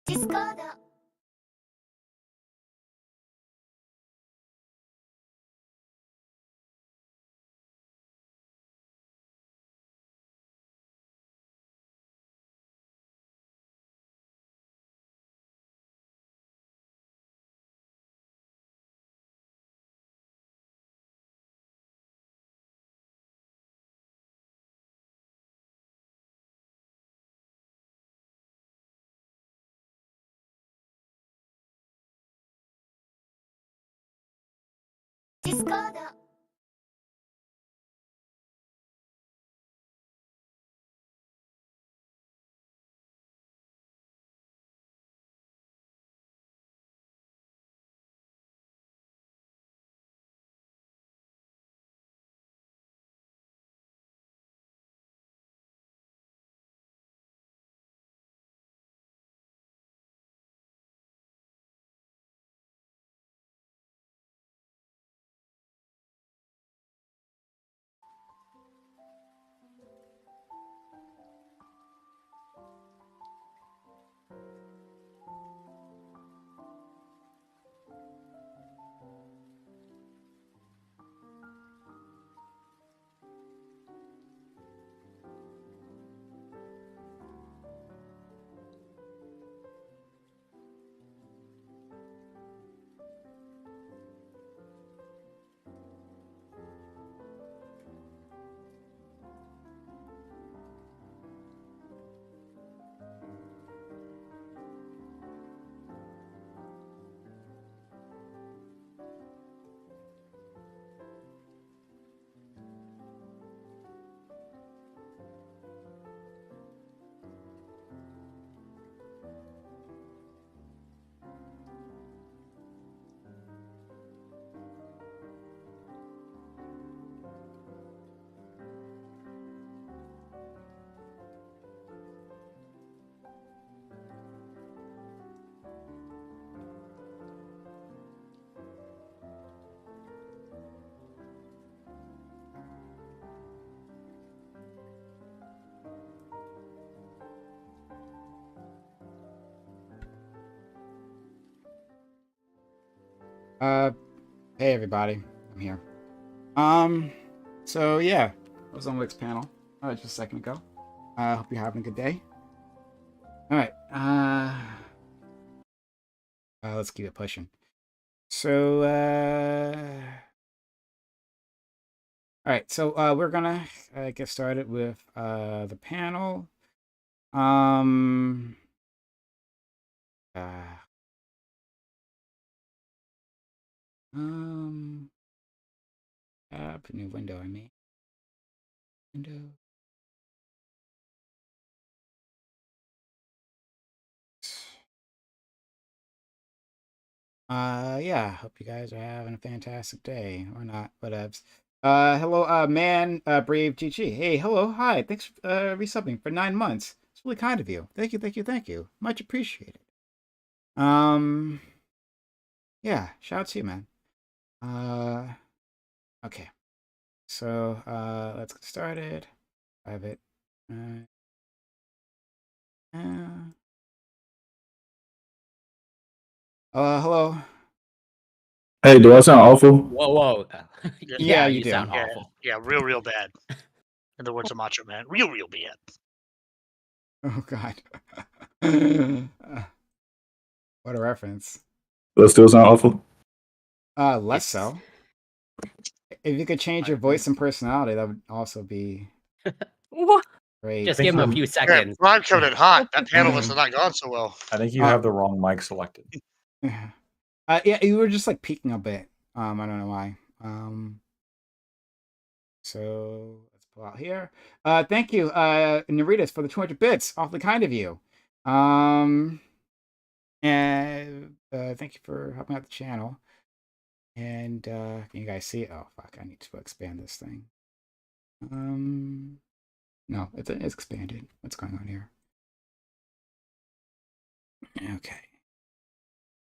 Discord. Discord. Hey everybody, I'm here. So yeah, I was on Wick's panel just a second ago. Hope you're having a good day. All right, let's keep it pushing. So, all right, so we're gonna get started with the panel. Tab, new window. I mean, window. Yeah, hope you guys are having a fantastic day, or not, whatevs. Hello, man, Brave GG. Hey, hello, hi, thanks for resubbing for 9 months. It's really kind of you. Thank you, thank you, thank you. Much appreciated. Yeah, shout out to you, man. Okay. So, let's get started. Private. Hello. Hey, do I sound awful? Whoa. Yeah, you do. sound awful. Yeah, real bad. In the words of Macho Man, real bad. Oh, God. What a reference. Do I still sound awful? Less so. If you could change your voice and personality, that would also be What? great. Just give him a few Yeah, seconds. Ron killed it hot. That panelist has not gone so well. I think you have the wrong mic selected. Yeah, you were just like peeking a bit. I don't know why. So let's pull out here. Thank you, Naritas, for the 200 bits. Awfully kind of you. And thank you for helping out the channel. And can you guys see it? Oh fuck! I need to expand this thing. No, it's expanded. What's going on here? Okay.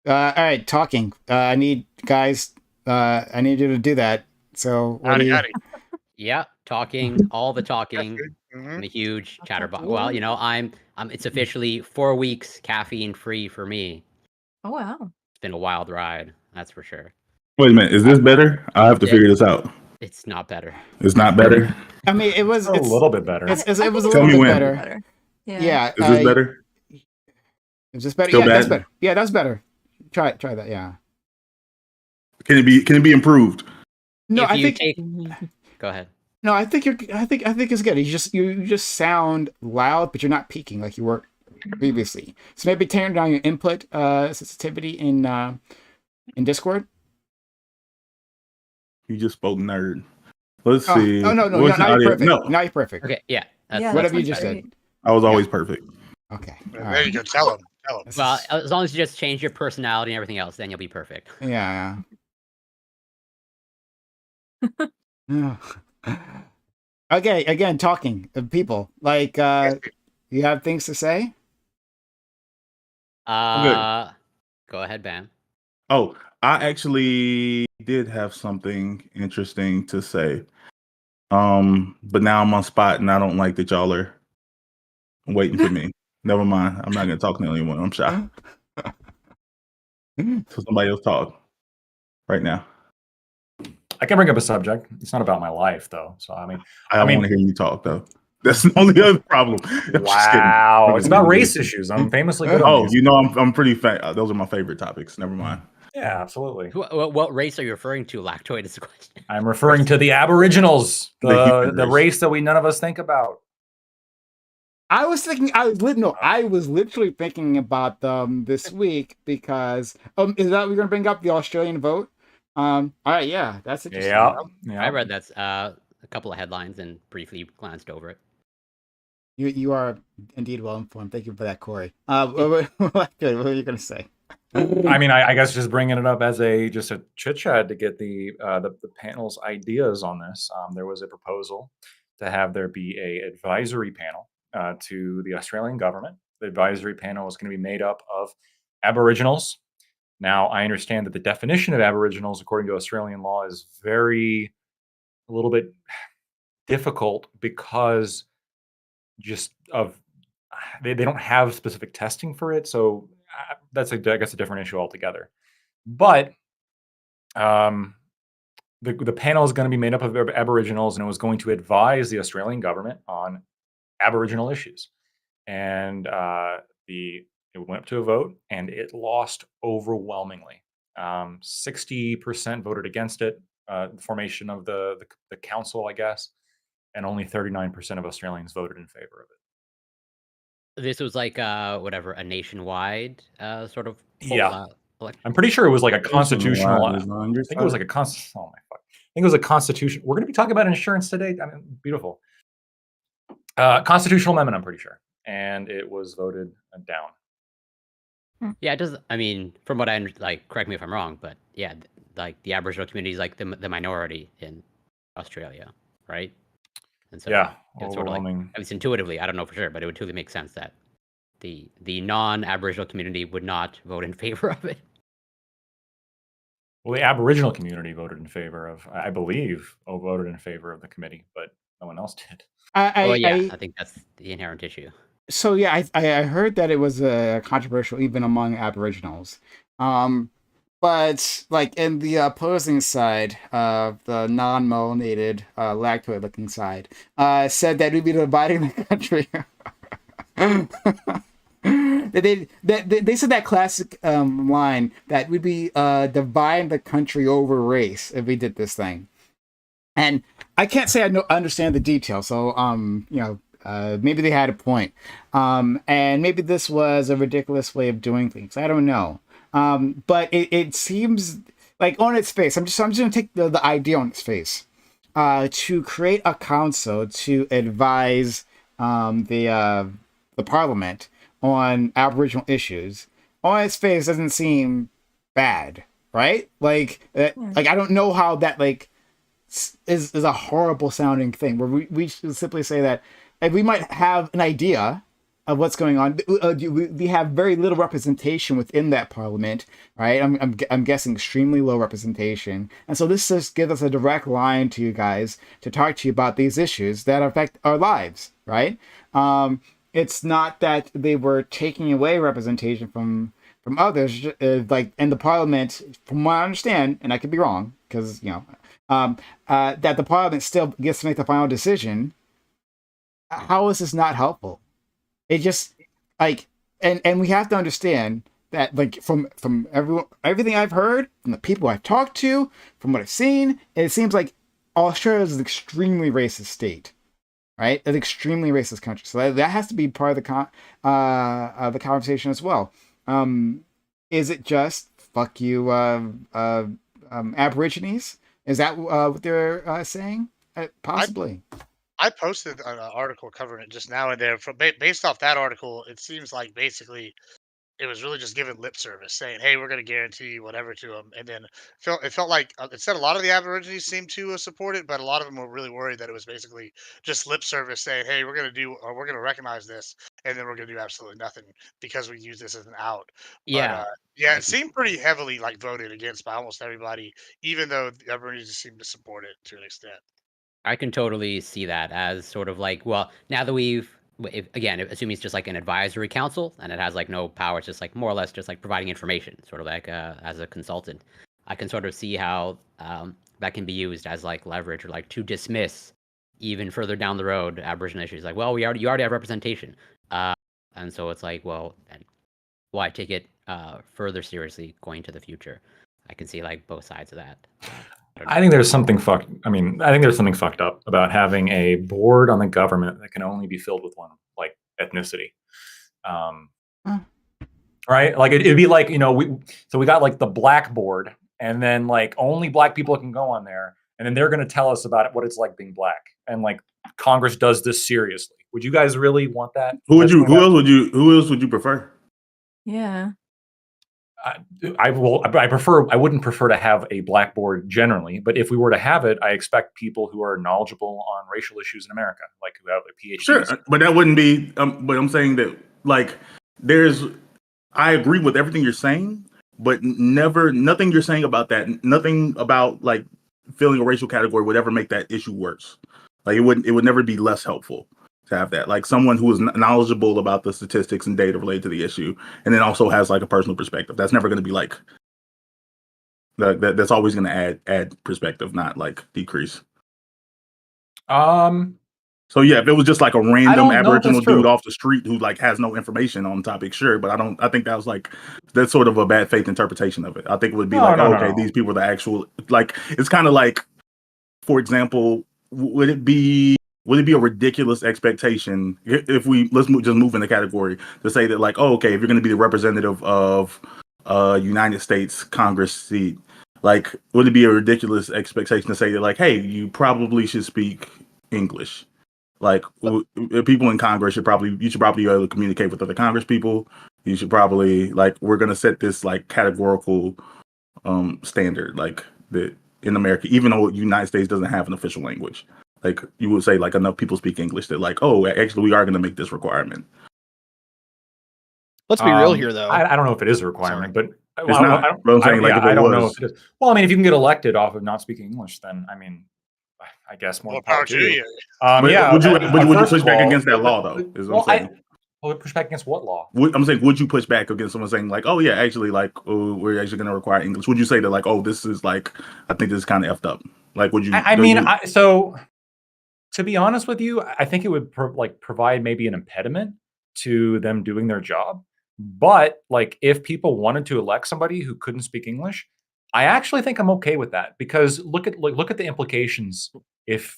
All right, talking. I need guys. I need you to do that. So what do you? Yeah, talking, all the talking. Mhm. I'm a huge That's chatterbox. cool. Well, I'm. It's officially 4 weeks caffeine free for me. Oh wow. It's been a wild ride, that's for sure. Wait a minute. Is this better? I have to figure this out. It's not better. It's not better. I mean, it was a little bit better. I it was a think little Tell me bit when. better. Yeah. Yeah. Is this better? Is this better? Still Yeah, that's bad? better. Yeah, that's better. Try that. Yeah. Can it be improved? No, If I you think take, go ahead. no, I think it's good. You just sound loud, but you're not peaking like you were previously. So maybe turn down your input sensitivity in Discord. You just spoke nerd. Let's Oh, see. oh no, What's now the you're audio? perfect. No, Now you're perfect. Okay, yeah. That's, Yeah, Whatever that you just sounds said. great. I was always perfect. Okay. All There you right. go. Tell him. This well, is- as long as you just change your personality and everything else, then you'll be perfect. yeah. Yeah. Okay. Again, talking of people like you have things to say. Go ahead, Bam. Oh, I actually did have something interesting to say. But now I'm on spot and I don't like that y'all are waiting for me. Never mind. I'm not gonna talk to anyone. I'm shy. So somebody else talk right now. I can bring up a subject. It's not about my life, though. So I mean, I don't mean- want to hear you talk though. That's the only other problem. I'm just kidding. wow, it's about race issues. issues. I'm famously good. Oh, on these. you know I'm pretty those are my favorite topics. Never mind. Yeah, absolutely. What race are you referring to, Lactoid, is the question. I'm referring to the Aboriginals, The human the race. race that we none of us think about. I was thinking. I was literally thinking about them this week because is that we're gonna bring up the Australian vote? All right, yeah, that's interesting. Yeah. I read that a couple of headlines and briefly glanced over it. You are indeed well informed. Thank you for that, Corey. Good. What were you gonna say? I mean, I guess just bringing it up as a chit chat to get the panel's ideas on this. There was a proposal to have there be a advisory panel to the Australian government. The advisory panel is going to be made up of Aboriginals. Now, I understand that the definition of Aboriginals, according to Australian law, is a little bit difficult because just of they don't have specific testing for it. So that's I guess a different issue altogether. But the panel is going to be made up of Aboriginals, and it was going to advise the Australian government on Aboriginal issues. And it went up to a vote, and it lost overwhelmingly. 60% voted against it, the formation of the council, I guess, and only 39% of Australians voted in favor of it. This was like whatever, a nationwide sort of Yeah. I'm pretty sure it was like a constitutional. I think it was like a constitutional. Oh my fuck! I think it was a constitution. We're going to be talking about insurance today. I mean, beautiful. Constitutional amendment, I'm pretty sure, and it was voted down. Yeah, it does. I mean, from what I correct me if I'm wrong, but yeah, like the Aboriginal community is like the minority in Australia, right? And so Yeah, it's sort of like, at least intuitively, I don't know for sure, but it would totally make sense that the non-Aboriginal community would not vote in favor of it. Well, the Aboriginal community voted in favor of, I believe, voted in favor of the committee, but no one else did. I think that's the inherent issue. So yeah, I heard that it was controversial even among Aboriginals, but like in the opposing side of the non-melanated lactoid-looking side, said that we'd be dividing the country. They said that classic line that we'd be dividing the country over race if we did this thing, and I can't say I understand the details. So maybe they had a point, and maybe this was a ridiculous way of doing things. I don't know, but it seems like on its face. I'm just gonna take the idea on its face, to create a council to advise the Parliament on Aboriginal issues. On its face doesn't seem bad, right? Like I don't know how that is a horrible sounding thing where we should simply say that we might have an idea of what's going on. We have very little representation within that parliament, right? I'm guessing extremely low representation, and so this just gives us a direct line to you guys to talk to you about these issues that affect our lives, right? It's not that they were taking away representation from others, like in the parliament, from what I understand, and I could be wrong because that the parliament still gets to make the final decision. How is this not helpful? It just like, and we have to understand that, like, from everything I've heard, from the people I've talked to, from what I've seen, it seems like Australia is an extremely racist state, right? An extremely racist country. So that has to be part of the conversation as well. Is it just fuck you, Aborigines? Is that what they're saying? Possibly. I posted an article covering it just now and there. Based off that article, it seems like basically it was really just giving lip service, saying, "Hey, we're going to guarantee whatever to them," and then it felt like it said a lot of the Aborigines seemed to support it, but a lot of them were really worried that it was basically just lip service, saying, "Hey, we're going to do, or we're going to recognize this, and then we're going to do absolutely nothing because we use this as an out." But Yeah, yeah, I it can, seemed pretty heavily like voted against by almost everybody, even though the Aborigines seemed to support it to an extent. I can totally see that as sort of like, well, now that again, assuming it's just like an advisory council and it has like no power, it's just like more or less just like providing information, sort of like as a consultant. I can sort of see how that can be used as like leverage or like to dismiss even further down the road Aboriginal issues. Like, well, you already have representation, and so it's like, well, then why take it further seriously going to the future? I can see like both sides of that. I think there's something fucked. I mean, I think there's something fucked up about having a board on the government that can only be filled with one like ethnicity. Right? Like it'd be like, we got like the black board, and then like only black people can go on there, and then they're going to tell us about what it's like being black, and like Congress does this seriously. Would you guys really want that? Who else would you prefer? Yeah. I wouldn't prefer to have a black board generally, but if we were to have it, I expect people who are knowledgeable on racial issues in America, like who have a PhD. Sure, but that wouldn't be. But I'm saying that, like, I agree with everything you're saying, but nothing you're saying about that, nothing about like filling a racial category would ever make that issue worse. Like it would never be less helpful to have that. Like someone who is knowledgeable about the statistics and data related to the issue, and then also has like a personal perspective. That's never going to be like that's always going to add perspective, not like decrease. So yeah, if it was just like a random Aboriginal dude off the street who like has no information on the topic, sure, but I think that's sort of a bad faith interpretation of it. I think it would be these people are the actual, like, it's kind of like, for example, would it be a ridiculous expectation if just move in the category to say that, like, oh, okay, if you're going to be the representative of United States Congress seat, like, would it be a ridiculous expectation to say that, like, hey, you probably should speak English? Like, people in Congress you should probably be able to communicate with other Congress people. You should probably, like, we're going to set this like categorical standard, like, that in America, even though the United States doesn't have an official language. Like, you would say, like, enough people speak English that, like, oh, actually, we are going to make this requirement. Let's be real here, though. I don't know if it is a requirement, but it's not. I don't know if it is. Well, I mean, if you can get elected off of not speaking English, then I mean, I guess more power to you. Would you push back against that law, though? Is what I'm saying. Push back against what law? I'm saying, would you push back against someone saying, like, oh yeah, actually, like, we're actually going to require English? Would you say that, like, oh, this is like, I think this is kind of effed up? Like, would you? So to be honest with you, I think it would provide maybe an impediment to them doing their job. But like, if people wanted to elect somebody who couldn't speak English, I actually think I'm okay with that, because look at the implications if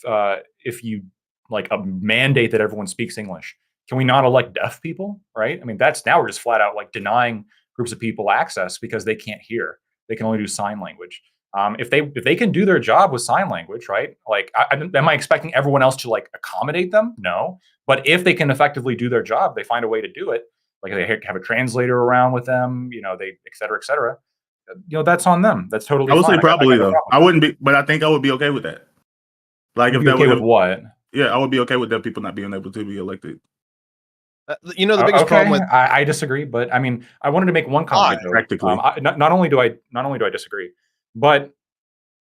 you like a mandate that everyone speaks English. Can we not elect deaf people? Right? I mean, now we're just flat out like denying groups of people access because they can't hear. They can only do sign language. If they can do their job with sign language, right? Like, am I expecting everyone else to like accommodate them? No. But if they can effectively do their job, they find a way to do it. Like they have a translator around with them, they et cetera, et cetera. That's on them. That's totally. I would fine. say probably though. I wouldn't be, but I think I would be okay with that. Like, if that okay with what? Yeah, I would be okay with that people not being able to be elected. You know, the biggest problem with I disagree, but I mean, I wanted to make one comment though. Practically. Not only do I disagree, but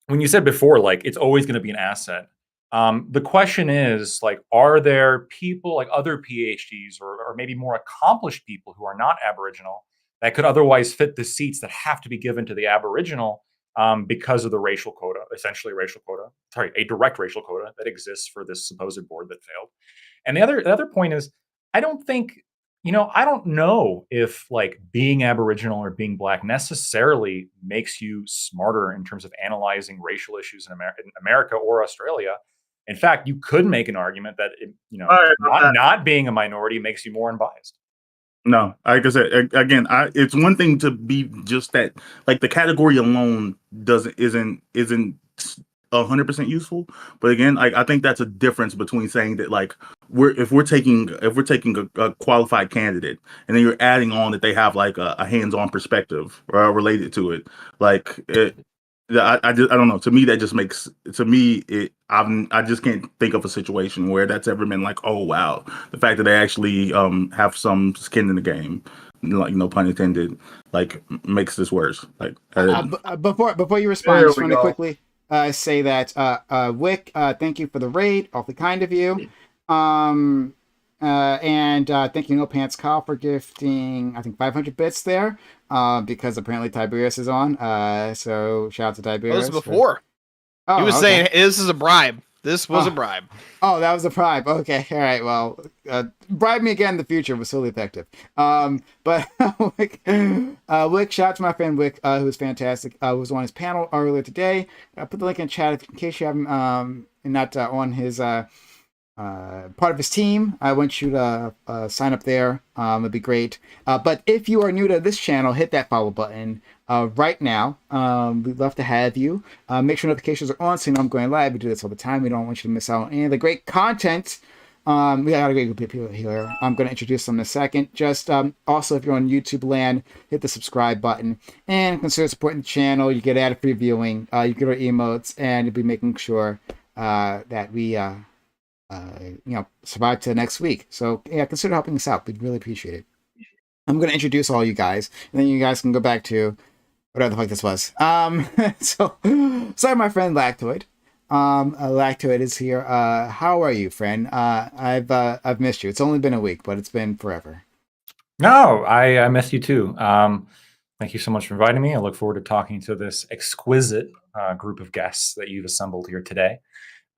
when you said before, like it's always going to be an asset. The question is, like, are there people like other PhDs or maybe more accomplished people who are not Aboriginal that could otherwise fit the seats that have to be given to the Aboriginal because of the racial quota, essentially racial quota, sorry, a direct racial quota that exists for this supposed board that failed. And the other point is, I don't think, I don't know if like being Aboriginal or being Black necessarily makes you smarter in terms of analyzing racial issues in America or Australia. In fact, you could make an argument that All right, not being a minority makes you more unbiased. No, like I said again, it's one thing to be just that, like the category alone isn't 100% useful. But again, I think that's a difference between saying that like if we're taking a qualified candidate and then you're adding on that they have like a hands-on perspective related to it, like I don't know. To me, that just makes I just can't think of a situation where that's ever been like, oh wow, the fact that they actually have some skin in the game, like no pun intended, like makes this worse. Like before you respond, There just we want to go. quickly say that Wick, thank you for the raid, awfully kind of you. And thank you, No Pants Kyle, for gifting, I think, 500 bits there, because apparently Tiberius is on. So shout out to Tiberius. this was before. He was saying this is a bribe. This was a bribe. Oh, that was a bribe. Okay, all right. Well, bribe me again in the future was totally effective. But Wick, shout out to my friend Wick, who was fantastic. Was on his panel earlier today. I put the link in chat in case you haven't not on his part of his team. I want you to sign up there. It'd be great. But if you are new to this channel, hit that follow button right now. We'd love to have you. Make sure notifications are on so you know I'm going live. We do this all the time. We don't want you to miss out on any of the great content. We got a great group of people here. I'm going to introduce them in a second. Just also, if you're on YouTube land, hit the subscribe button and consider supporting the channel. You get ad-free viewing. You get our emotes, and you'll be making sure that we survive to next week. So yeah, consider helping us out. We'd really appreciate it. I'm going to introduce all you guys, and then you guys can go back to whatever the fuck this was. So sorry, my friend Lactoid. Lactoid is here. How are you, friend? I've missed you. It's only been a week, but it's been forever. No, I missed you too. Thank you so much for inviting me. I look forward to talking to this exquisite group of guests that you've assembled here today.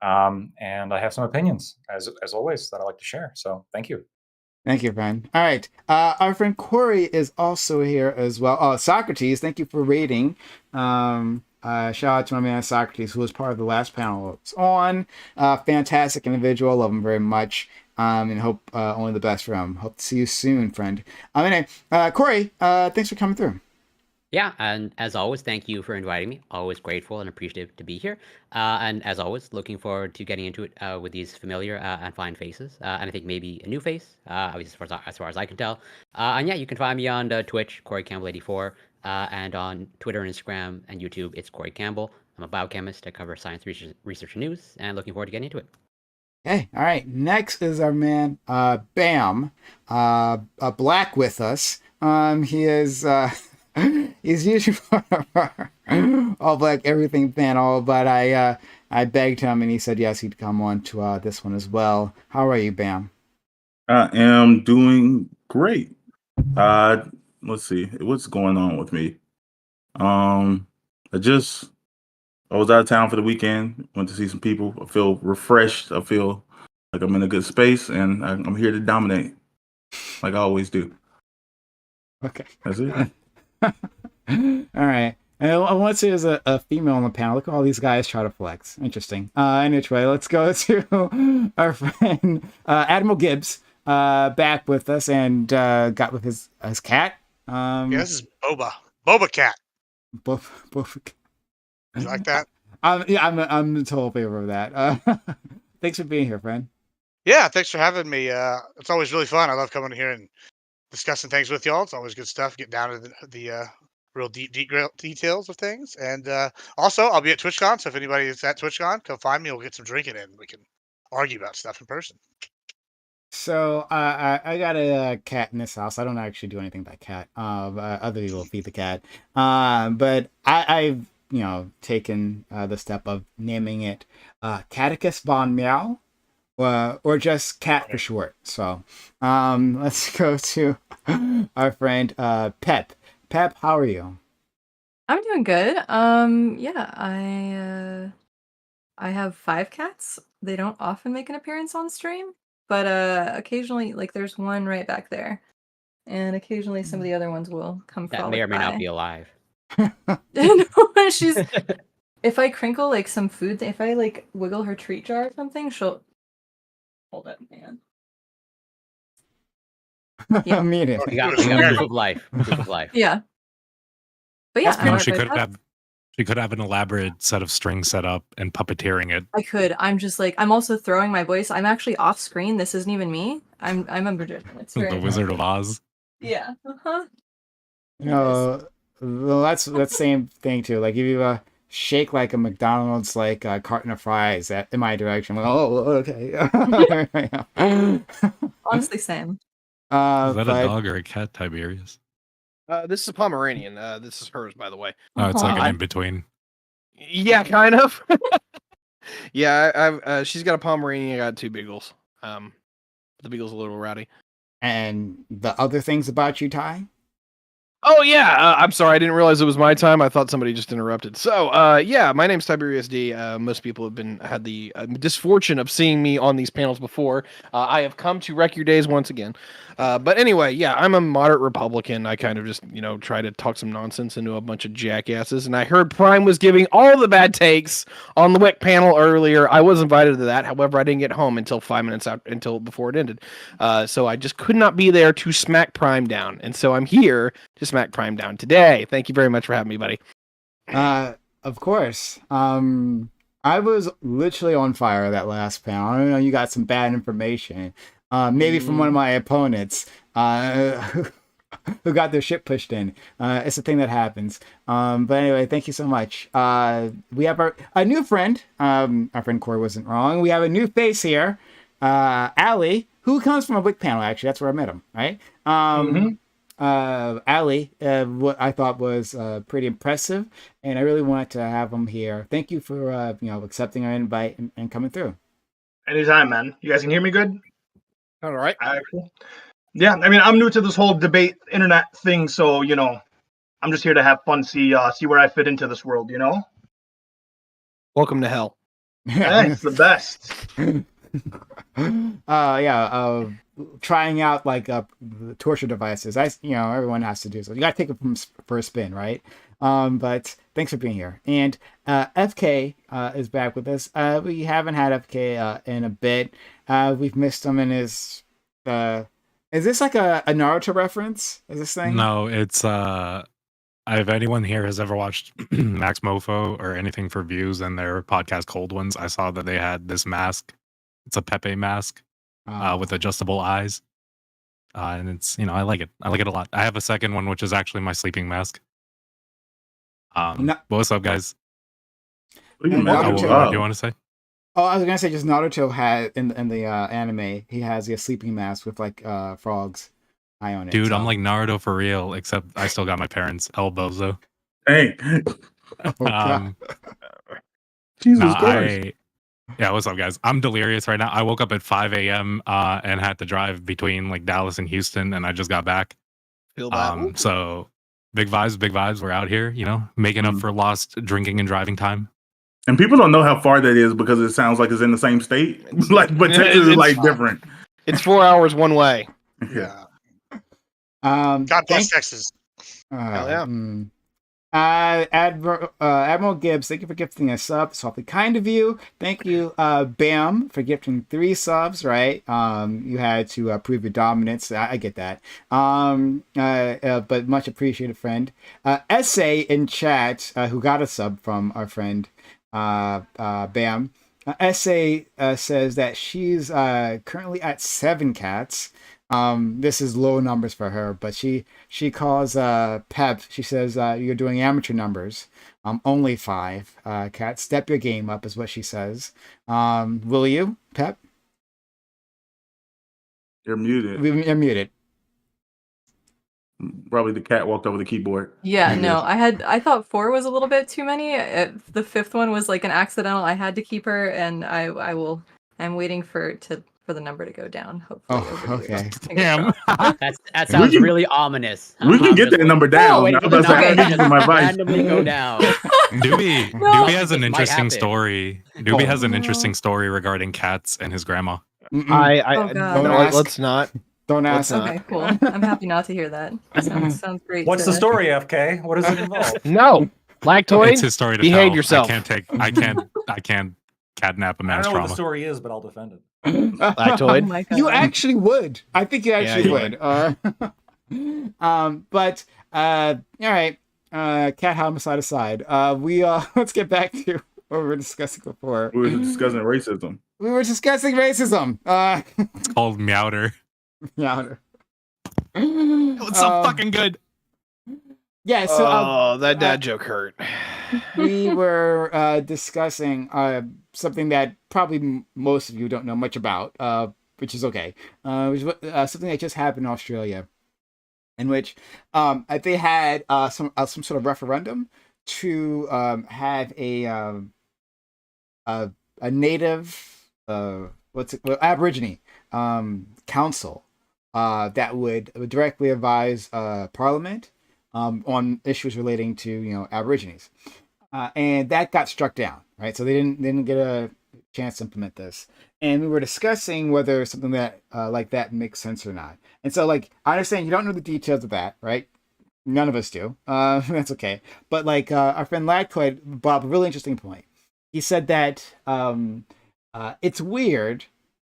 And I have some opinions, as always, that I like to share. So thank you. Thank you, friend. All right. Our friend Corey is also here as well. Oh, Socrates, thank you for rating. Shout out to my man Socrates, who was part of the last panel I was on. Fantastic individual. Love him very much. And hope only the best for him. Hope to see you soon, friend. Anyway, Corey, thanks for coming through. Yeah, and as always, thank you for inviting me. Always grateful and appreciative to be here. And as always, looking forward to getting into it with these familiar and fine faces. And I think maybe a new face, obviously as far as I can tell. And yeah, you can find me on Twitch, Corey Campbell 84, and on Twitter and Instagram and YouTube, it's Corey Campbell. I'm a biochemist. I cover science research and news, and looking forward to getting into it. Okay, all right. Next is our man Bam, Black with us. He is. He's usually part of our All Black Everything panel, but I begged him and he said yes, he'd come on to this one as well. How are you, Bam? I am doing great. Let's see what's going on with me. I was out of town for the weekend. Went to see some people. I feel refreshed. I feel like I'm in a good space, and I'm here to dominate, like I always do. Okay, that's it. All right. And I want to say there's a female on the panel. Look at all these guys try to flex. Interesting. Anyway, let's go to our friend Admiral Gibbs back with us and got with his cat. Yeah, this is Boba Cat. Boba. You like that? Yeah, I'm in total favor of that. Thanks for being here, friend. Yeah, thanks for having me. It's always really fun. I love coming here and discussing things with y'all. It's always good stuff. Get down to the real deep details of things. And also, I'll be at TwitchCon. So if anybody is at TwitchCon, come find me. We'll get some drinking in. We can argue about stuff in person. So I got a cat in this house. I don't actually do anything by cat. Other people feed the cat. But I've taken the step of naming it Catechus Bon Meow, or just cat for short. So let's go to our friend Pep. Pep, how are you? I'm doing good. Yeah, I have 5 cats. They don't often make an appearance on stream, but occasionally, like there's one right back there, and occasionally some of the other ones will come That frolic may or may not by. be alive. No, she's. If I crinkle like some food, if I like wiggle her treat jar or something, she'll hold it, man. Yeah. Mute it. We got proof of life. Proof of life. Yeah. But yeah, That's I don't know she if I could have- have she could have an elaborate set of strings set up and puppeteering it. I could. I'm just like I'm also throwing my voice. I'm actually off screen. This isn't even me. I'm a magician. It's very The Wizard of Oz. Yeah. Uh-huh. Well, that's same thing too. Like if you shake like a McDonald's like carton of fries in my direction, I'm like, oh, okay. Honestly, same. Is that but a dog or a cat, Tiberius? This is a Pomeranian. This is hers, by the way. Oh, it's like Aw. an in between. Yeah, kind of. Yeah, I've she's got a Pomeranian. I got 2 beagles. The beagle's a little rowdy. and the other things about you, Ty? Oh yeah, I'm sorry, I didn't realize it was my time. I thought somebody just interrupted. So, yeah, my name's Tiberius D. Most people have had the misfortune of seeing me on these panels before. I have come to wreck your days once again. But anyway, yeah, I'm a moderate Republican. I kind of just, try to talk some nonsense into a bunch of jackasses. And I heard Prime was giving all the bad takes on the WIC panel earlier. I was invited to that. However, I didn't get home until 5 minutes out before it ended. So I just could not be there to smack Prime down. And so I'm here to smack Prime down today. Thank you very much for having me, buddy. Of course. I was literally on fire that last panel. I know you got some bad information. Maybe from one of my opponents who got their shit pushed in. It's a thing that happens. But anyway, thank you so much. We have a new friend. Our friend Corey wasn't wrong. We have a new face here. Ali, who comes from a WIC panel, actually. That's where I met him, right? Ali, what I thought was pretty impressive, and I really wanted to have him here. Thank you for accepting our invite and coming through. Anytime, man. You guys can hear me good? All right. Cool. Yeah, I mean, I'm new to this whole debate internet thing, so I'm just here to have fun, see where I fit into this world. Welcome to hell. Yeah, it's the best. Trying out like torture devices. Everyone has to do so. You gotta take it for a spin, right? But thanks for being here. And FK is back with us. We haven't had FK in a bit. We've missed him in his. Is this like a Naruto reference? Is this thing? No, it's if anyone here has ever watched Max Mofo or anything for views and their podcast Cold Ones, I saw that they had this mask. It's a Pepe mask with adjustable eyes. And it's, I like it. I like it a lot. I have a second one, which is actually my sleeping mask. What's up, guys? What do you Naruto- What do you want to say? Oh, I was gonna say just Naruto had in the anime. He has a sleeping mask with like frogs eye on it. Dude, so. I'm like Naruto for real, except I still got my parents' elbows though. Hey, Oh, God. Jesus Christ. Yeah, what's up, guys? I'm delirious right now. I woke up at 5 a.m. And had to drive between like Dallas and Houston, and I just got back. Feel that? So big vibes. We're out here, making up for lost drinking and driving time. And people don't know how far that is because it sounds like it's in the same state. But Texas is like different. It's 4 hours one way. Yeah. God bless Texas. Hell yeah. Admiral Gibbs, thank you for gifting a sub. It's awfully kind of you. Thank you, Bam, for gifting 3 subs. Right? You had to prove your dominance. I get that. But much appreciated, friend. Essay in chat, who got a sub from our friend Bam. Essay says that she's currently at 7 cats. This is low numbers for her, but she calls Pep. She says you're doing amateur numbers. Only 5 cats. Step your game up is what she says. Will you, Pep? You're muted. You're muted. Probably the cat walked over the keyboard. Yeah, no, I thought 4 was a little bit too many. The 5th one was like an accidental. I had to keep her, and I'm waiting for the number to go down. Hopefully, Oh, over here. okay. Fingers Damn. crossed. That sounds can- really ominous. We can get just that number down. waiting I for was the about to say, number I to need some just advice. randomly go down. Doobie, No. Doobie has an This might interesting happen. story. Oh, Doobie has an no. interesting story regarding cats and his grandma. Mm-mm. Oh, God. Don't No, ask. let's not. Don't Let's ask. not. Okay, cool. I'm happy not to hear that. Sounds great. What's the story, FK? What does it involve? No, Lactoid. It's his story to behave tell. yourself. I can't catnap a I man's don't know what the trauma. story is, but I'll defend it. Lactoid. Oh my God. You actually would. I think you actually you would. But all right. Cat homicide aside, we let's get back to what we were discussing before. We were discussing racism. We were discussing racism. It's called Meowder. Yeah. It's so fucking good. Yeah. So that dad joke hurt. we were discussing something that probably most of you don't know much about, which is okay. Which was something that just happened in Australia, in which they had some sort of referendum to have a native Aborigine council that would directly advise Parliament on issues relating to Aborigines, and that got struck down. Right, so they didn't get a chance to implement this, and we were discussing whether something that like that makes sense or not. And so, like, I understand you don't know the details of that, right? None of us do. That's okay. But like our friend Lactoid brought up a really interesting point. He said that it's weird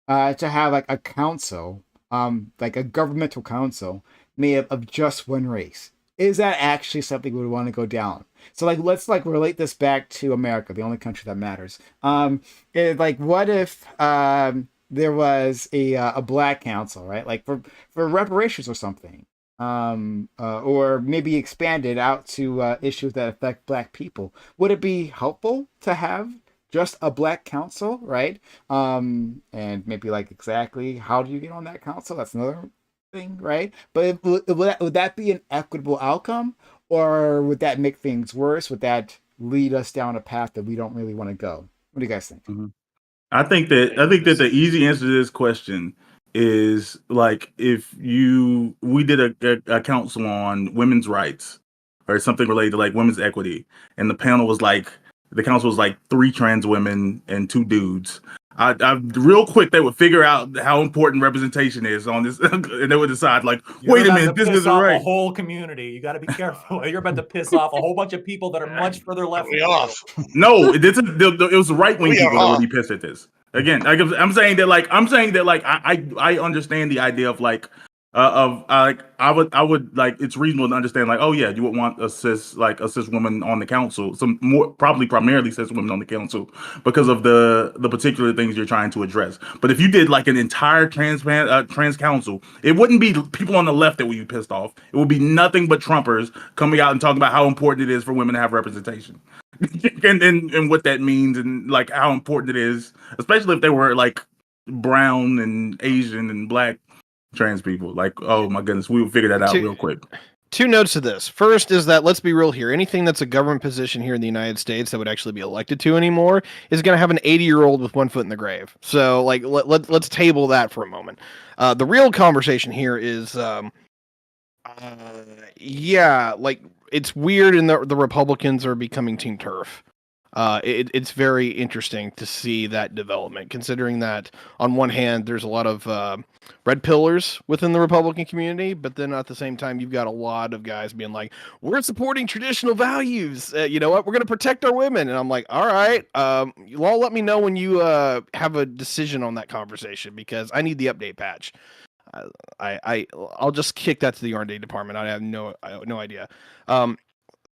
to have like a council, like a governmental council made of just one race. Is that actually something we would want to go down? So like let's like relate this back to America, the only country that matters. Like what if there was a black council, right? Like for reparations or something. Or maybe expanded out to issues that affect black people. Would it be helpful to have just a black council, right? And maybe like exactly how do you get on that council? That's another thing, right? But would that be an equitable outcome, or would that make things worse? Would that lead us down a path that we don't really want to go? What do you guys think? Mm-hmm. I think that the easy answer to this question is like if we did a council on women's rights or something related to like women's equity, and the council was like 3 trans women and 2 dudes. I real quick they would figure out how important representation is on this, and they would decide like, wait a minute, this isn't right. A whole community. You got to be careful. You're about to piss off a whole bunch of people that are much further left. We off. No, it was right wing We are people that would off. be pissed at this. Again, like, I'm saying that I understand the idea of like I would like it's reasonable to understand like, oh yeah, you would want a cis woman on the council, some more probably primarily cis women on the council because of the particular things you're trying to address. But if you did like an entire trans council, it wouldn't be people on the left that would be pissed off. It would be nothing but Trumpers coming out and talking about how important it is for women to have representation. and what that means and like how important it is, especially if they were like brown and Asian and black trans people. Like, oh my goodness, we will figure that out real quick. 2 notes to this. First is that let's be real here. Anything that's a government position here in the United States that would actually be elected to anymore is going to have an 80-year-old with 1 foot in the grave. So like let's table that for a moment. The real conversation here is like it's weird and the Republicans are becoming Team Turf. It's very interesting to see that development, considering that on one hand, there's a lot of red pillars within the Republican community, but then at the same time, you've got a lot of guys being like, we're supporting traditional values. You know what? We're going to protect our women. And I'm like, all right, you all let me know when you have a decision on that conversation, because I need the update patch. I'll just kick that to the R&D department. I have no idea.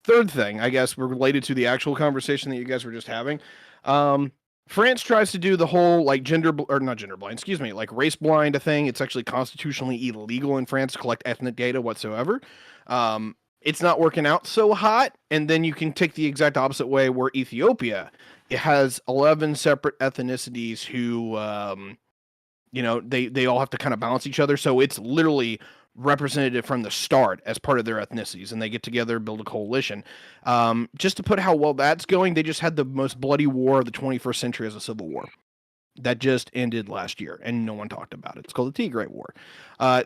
Third thing, I guess, related to the actual conversation that you guys were just having. France tries to do the whole like like race blind thing. It's actually constitutionally illegal in France to collect ethnic data whatsoever. It's not working out so hot. And then you can take the exact opposite way, where Ethiopia, it has 11 separate ethnicities who they all have to kind of balance each other. So it's literally representative from the start as part of their ethnicities, and they get together, build a coalition. Just to put how well that's going, they just had the most bloody war of the 21st century as a civil war that just ended last year, and no one talked about it. It's called the Tigray War.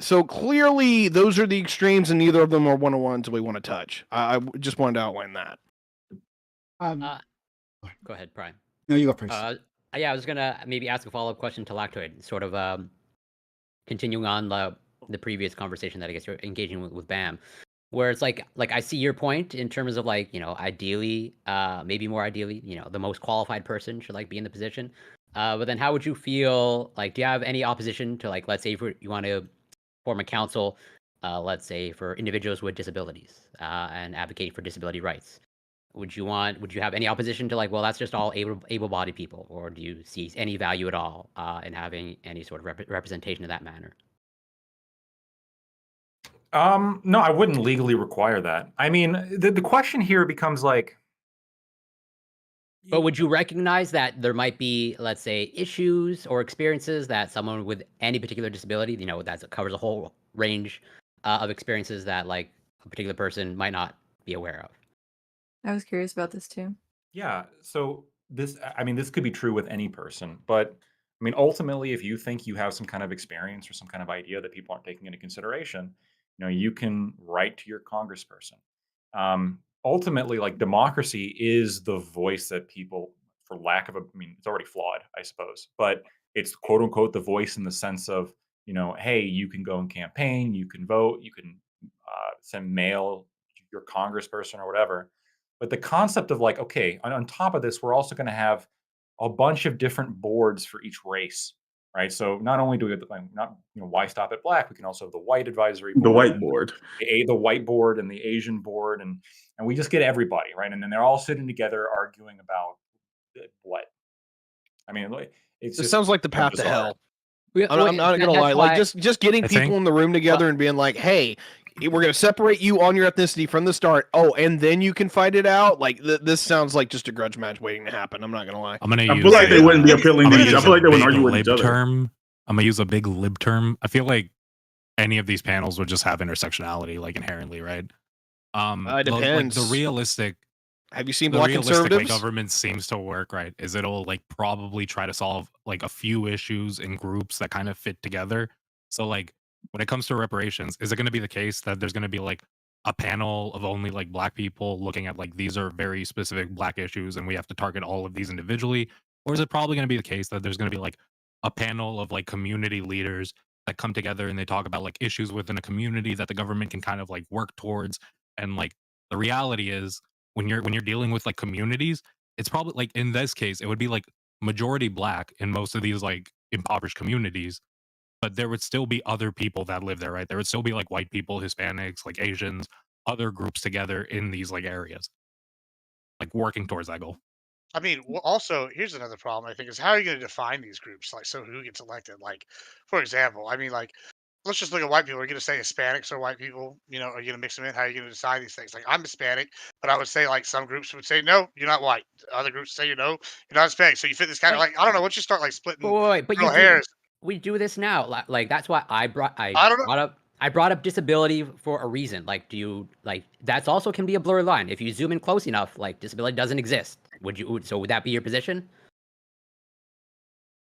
So clearly, those are the extremes, and neither of them are one-on-ones we want to touch. I just wanted to outline that. Go ahead, Prime. No, you go first. Yeah, I was gonna maybe ask a follow-up question to Lactoid, sort of continuing on the previous conversation that I guess you're engaging with Bam, where it's like I see your point in terms of like, ideally, maybe more ideally, the most qualified person should like be in the position. But then how would you feel, like, do you have any opposition to, like, let's say you want to form a council, let's say for individuals with disabilities, and advocate for disability rights? Would you have any opposition to, like, well, that's just all able-bodied people, or do you see any value at all in having any sort of representation in that manner? No, I wouldn't legally require that. I mean, the question here becomes like, but would you recognize that there might be, let's say, issues or experiences that someone with any particular disability, that covers a whole range of experiences that, like, a particular person might not be aware of? I was curious about this too. yeah, so this could be true with any person, but I mean, ultimately, if you think you have some kind of experience or some kind of idea that people aren't taking into consideration, you can write to your congressperson. Ultimately, like, democracy is the voice that people, for lack of it's already flawed, I suppose, but it's quote unquote the voice in the sense of, hey, you can go and campaign, you can vote, you can send mail to your congressperson or whatever. But the concept of, like, okay, on top of this, we're also going to have a bunch of different boards for each race, right? So not only do we have why stop at black, we can also have the white advisory board, The whiteboard. the white board, and the Asian board, and we just get everybody, right? And then they're all sitting together arguing about what? I mean, it's It sounds like the path to bizarre. hell. Well, I'm not gonna lie. Like, just getting I people think- in the room together and being like, "Hey, we're gonna separate you on your ethnicity from the start. Oh, and then you can fight it out." Like, this sounds like just a grudge match waiting to happen. I'm not gonna lie. I'm gonna I use feel like they wouldn't be I'm appealing to gonna each other. I use feel like they a wouldn't big argue with each lib other. term. I'm gonna use a big lib term. I feel like any of these panels would just have intersectionality, like, inherently, right? It Like, depends. the realistic Have you seen the Black realistic way conservatives? government seems to work, right, is it'll, like, probably try to solve, like, a few issues in groups that kind of fit together. So, like, when it comes to reparations, is it going to be the case that there's going to be, like, a panel of only, like, black people looking at, like, these are very specific black issues and we have to target all of these individually? Or is it probably going to be the case that there's going to be, like, a panel of, like, community leaders that come together and they talk about, like, issues within a community that the government can kind of, like, work towards? And, like, the reality is, when you're dealing with, like, communities, it's probably, like, in this case, it would be, like, majority black in most of these, like, impoverished communities, but there would still be other people that live there, right? There would still be, like, white people, Hispanics, like, Asians, other groups together in these, like, areas, like, working towards that goal. I mean, also, here's another problem, I think, is how are you going to define these groups? Like, so who gets elected? Like, for example, I mean, like, let's just look at white people. Are you going to say Hispanics are white people? Are you going to mix them in? How are you going to decide these things? Like, I'm Hispanic, but I would say, like, some groups would say, no, you're not white. Other groups say, you're not Hispanic. So you fit this kind of, Wait. like, I don't know. Once you start, like, splitting Wait, but real hairs. we do this now. Like, that's why I don't know. brought up disability for a reason. Like, that's also can be a blurry line. If you zoom in close enough, like, disability doesn't exist. Would that be your position?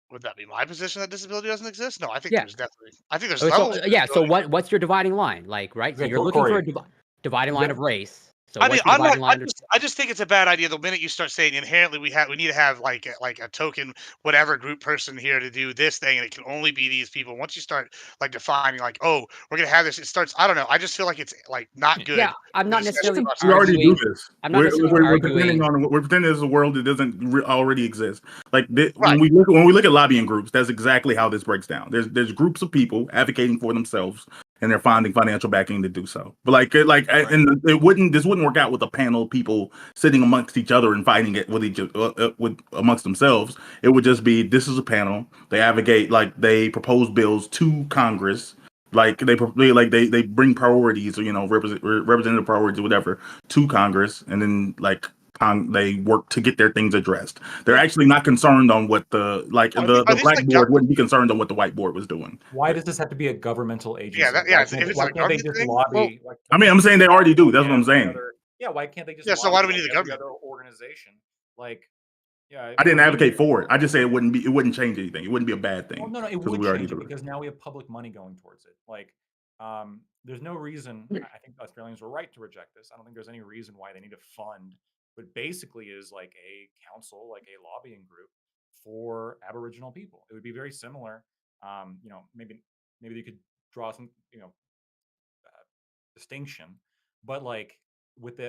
Would that be my position that disability doesn't exist? No, I think Yeah. there's So, levels. Of yeah. So disability. what's your dividing line? Like, right? So Okay, you're looking for a Corey. dividing line of race. So I mean, what's your dividing line? I just think it's a bad idea the minute you start saying inherently we need to have like a token whatever group person here to do this thing, and it can only be these people. Once you start like defining like, oh, we're gonna have this, it starts. I don't know. I just feel like it's like not good. Yeah, I'm not necessarily We already do arguing. this. I'm not necessarily We're arguing. we're pretending there's a world that doesn't already exist. Like Right. when we look at lobbying groups, that's exactly how this breaks down. There's groups of people advocating for themselves, and they're finding financial backing to do so. But and this wouldn't work out with a panel of people sitting amongst each other and fighting it with amongst themselves. It would just be, this is a panel. They advocate, like, they propose bills to Congress. Like they bring priorities, or representative priorities or whatever to Congress, and then, like, they work to get their things addressed. They're Yeah. actually not concerned on what the Are these, like, blackboard wouldn't be concerned on what the whiteboard was doing. Why does this have to be a governmental agency? If it's Why a can't they government just thing, lobby? well, I mean, I'm saying they already do. That's what I'm saying. Yeah, why can't they just? Yeah, so why do we lobby need the like every government? other organization? Like, yeah, I didn't for me- advocate for it. I just say it wouldn't change anything. It wouldn't be a bad thing. Well, no, it because would we already change it do it. because now we have public money going towards it. Like, there's no reason. I think Australians were right to reject this. I don't think there's any reason why they need to fund what basically is like a council, like a lobbying group for Aboriginal people. It would be very similar. Maybe they could draw some, distinction, but like with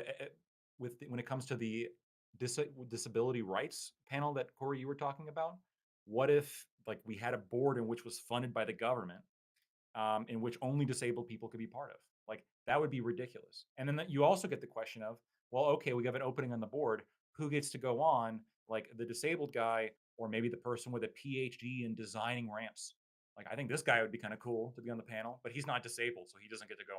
when it comes to the disability rights panel that Corey, you were talking about, what if like we had a board in which was funded by the government, in which only disabled people could be part of? Like that would be ridiculous. And then you also get the question of, well, okay, we have an opening on the board. Who gets to go on? Like the disabled guy, or maybe the person with a PhD in designing ramps. Like I think this guy would be kind of cool to be on the panel, but he's not disabled, so he doesn't get to go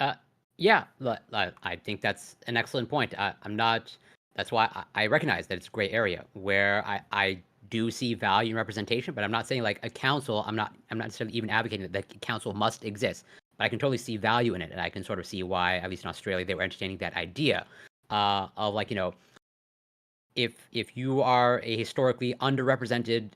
on. Yeah, I think that's an excellent point. I'm not. That's why I recognize that it's a gray area where I do see value in representation, but I'm not saying like a council. I'm not necessarily even advocating that the council must exist. But I can totally see value in it, and I can sort of see why, at least in Australia, they were entertaining that idea of like, if you are a historically underrepresented,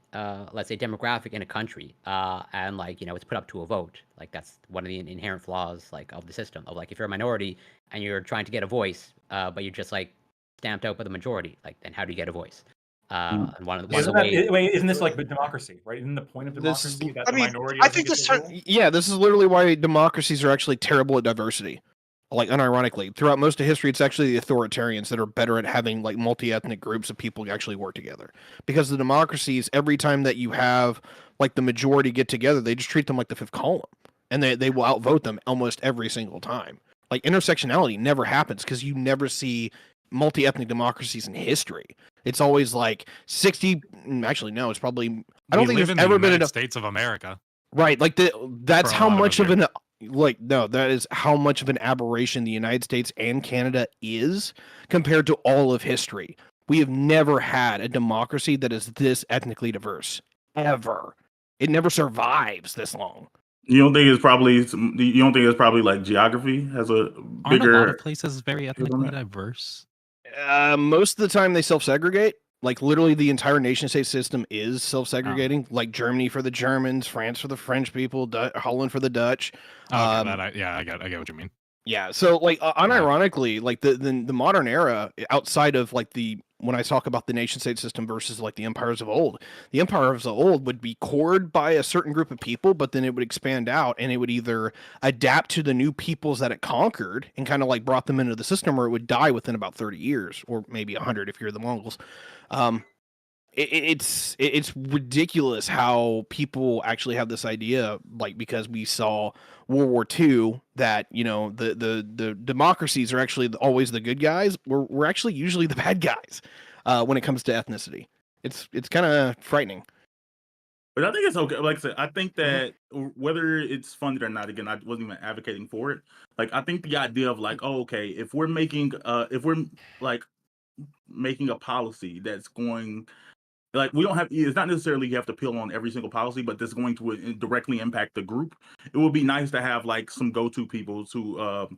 let's say, demographic in a country, and like it's put up to a vote, like that's one of the inherent flaws like of the system. Of like if you're a minority and you're trying to get a voice, but you're just like stamped out by the majority, like then how do you get a voice? And one of the Isn't this like democracy, right? Isn't the point of democracy that the minority? I think this Yeah, this is literally why democracies are actually terrible at diversity. Like unironically, throughout most of history, it's actually the authoritarians that are better at having like multi-ethnic groups of people actually work together. Because the democracies, every time that you have like the majority get together, they just treat them like the fifth column, and they will outvote them almost every single time. Like intersectionality never happens because you never see multi-ethnic democracies in history. It's always like 60. Actually, no, it's probably. I don't think there's ever been United States of America. Right, like that's For a how lot of much us of an that is how much of an aberration the United States and Canada is compared to all of history. We have never had a democracy that is this ethnically diverse ever. It never survives this long. You don't think it's probably like geography has a Aren't bigger? a lot of places very ethnically diverse? Most of the time they self-segregate. Like literally the entire nation state system is self-segregating. Like Germany for the Germans, France for the French people, Holland for the Dutch. I get what you mean. Yeah, so like unironically, like the modern era, outside of like when I talk about the nation state system versus like the empires of old, the empires of old would be cored by a certain group of people, but then it would expand out and it would either adapt to the new peoples that it conquered and kind of like brought them into the system, or it would die within about 30 years, or maybe 100 if you're the Mongols. It's ridiculous how people actually have this idea, like because we saw World War II, that the democracies are actually always the good guys. We're actually usually the bad guys when it comes to ethnicity. It's kind of frightening. But I think it's okay. Like I said, I think that whether it's funded or not, again, I wasn't even advocating for it. Like I think the idea of like, oh, okay, if we're making a policy that's going. Like we don't have. It's not necessarily you have to peel on every single policy, but that's going to directly impact the group. It would be nice to have like some go-to people to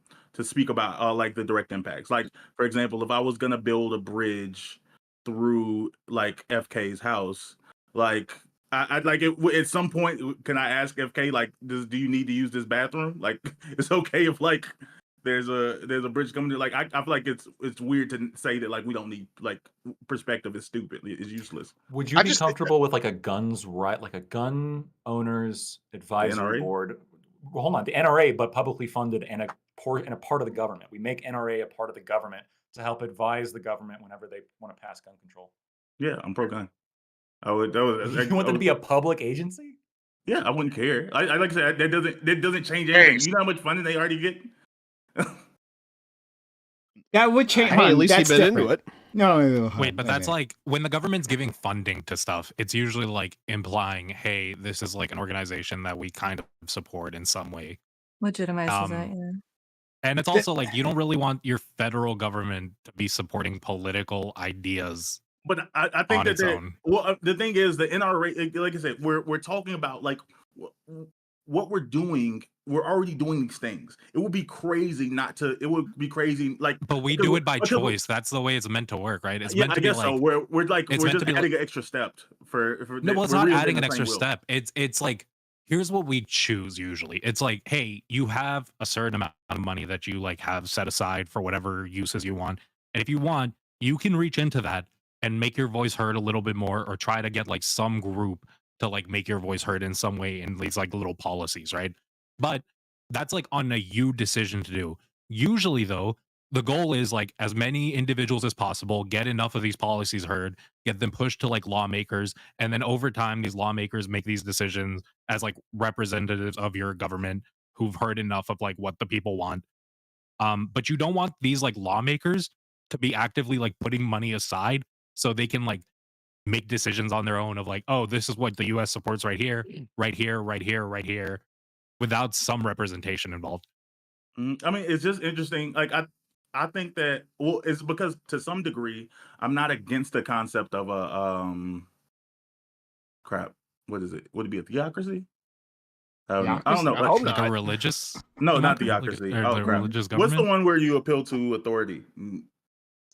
speak about like the direct impacts. Like for example, if I was gonna build a bridge through like FK's house, like I'd like it at some point. Can I ask FK like, do you need to use this bathroom? Like it's okay if like there's a bridge coming to like I feel like it's weird to say that like we don't need like perspective is stupid, it's useless. Would you be comfortable with like a gun owners advisory board? Well, hold on, the NRA, but publicly funded and a part of the government. We make NRA a part of the government to help advise the government whenever they want to pass gun control. Yeah, I'm pro gun. You want them to be a public agency? Yeah, I wouldn't care. I like I said, that doesn't change anything. You know how much funding they already get? That would change. Hey, at least you've been into it. No. Wait, but that's like when the government's giving funding to stuff, it's usually like implying, hey, this is like an organization that we kind of support in some way. Legitimizes it, yeah. And it's also like you don't really want your federal government to be supporting political ideas. But I think on that its own. the thing is the NRA, like I said, we're talking about like what we're doing. We're already doing these things. It would be crazy not to. It would be crazy like. But we do it by choice. That's the way it's meant to work, right? It's Yeah, meant to I be guess like so. We're just be adding an extra step for no, well, it's we're not reinventing adding an the extra same wheel. step. It's like here's what we choose usually. It's like, hey, you have a certain amount of money that you like have set aside for whatever uses you want. And if you want, you can reach into that and make your voice heard a little bit more or try to get like some group to like make your voice heard in some way in these like little policies, right? But that's like on a you decision to do. Usually though, the goal is like as many individuals as possible, get enough of these policies heard, get them pushed to like lawmakers, and then over time these lawmakers make these decisions as like representatives of your government who've heard enough of like what the people want. But you don't want these like lawmakers to be actively like putting money aside so they can like make decisions on their own of like, oh, this is what the US supports right here, right here, right here, right here, without some representation involved. I mean, it's just interesting. Like I think that it's because to some degree, I'm not against the concept of a crap. What is it? Would it be a theocracy? I don't know. I hope Like not. a religious No, not democracy? theocracy. Or Oh the crap! religious What's the government? one where you appeal to authority?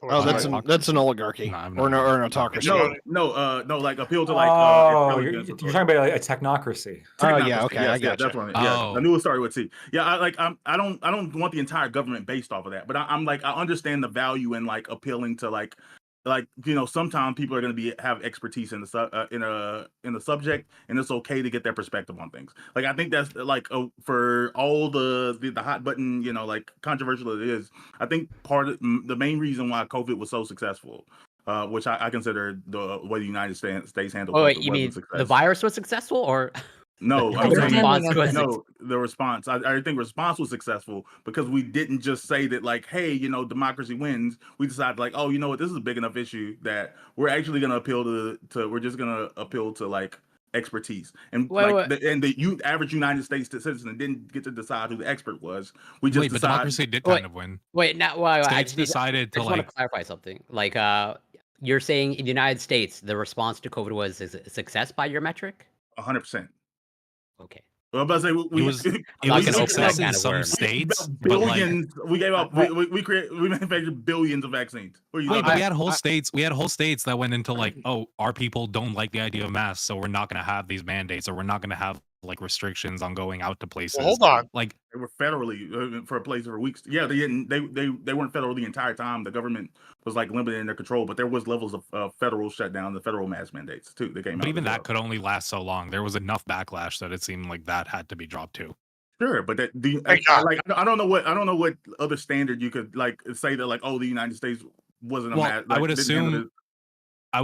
Oh, that's an oligarchy No, I've or never an heard of autocracy. No, like appeal to like Oh, you're intelligence. talking about like a technocracy. Oh yeah, Technocracy. okay, Yes, I yeah, gotcha. that's one. Yeah, Oh. I knew it started with T. Yeah, I don't want the entire government based off of that, but I'm like I understand the value in like appealing to like sometimes people are going to have expertise in the in the subject, and it's okay to get their perspective on things. Like I think that's like for all the hot button like controversial it is. I think the main reason why COVID was so successful, which I consider the way the United States handled Oh, COVID wait, you wasn't mean success. the virus was successful, or No, the I'm saying response to it? no. The response, I think, response was successful because we didn't just say that, like, hey, democracy wins. We decided, like, oh, you know what, this is a big enough issue that we're actually going to appeal to. We're just going to appeal to like expertise and the average United States citizen didn't get to decide who the expert was. We just Wait, but decided. democracy did kind of win. Wait, now, well, I States just decided to I just want like to clarify something. Like, you're saying in the United States, the response to COVID was a success by your metric? 100%. Okay. Well, I'm about to say it was a success in some states, but like billions. We gave out. We manufactured billions of vaccines. wait, but we had whole states. We had whole states that went into like, oh, our people don't like the idea of masks, so we're not going to have these mandates, or we're not going to have like restrictions on going out to places. Well, hold on. Like they were federally for a place for weeks. Yeah, they didn't. They weren't federal the entire time. The government was like limited in their control, but there was levels of federal shutdown, the federal mask mandates too. They came but out even as that well. could only last so long. There was enough backlash that it seemed like that had to be dropped too. Sure, but I don't know what other standard you could like say that like, oh, the United States wasn't a Well, I would didn't handle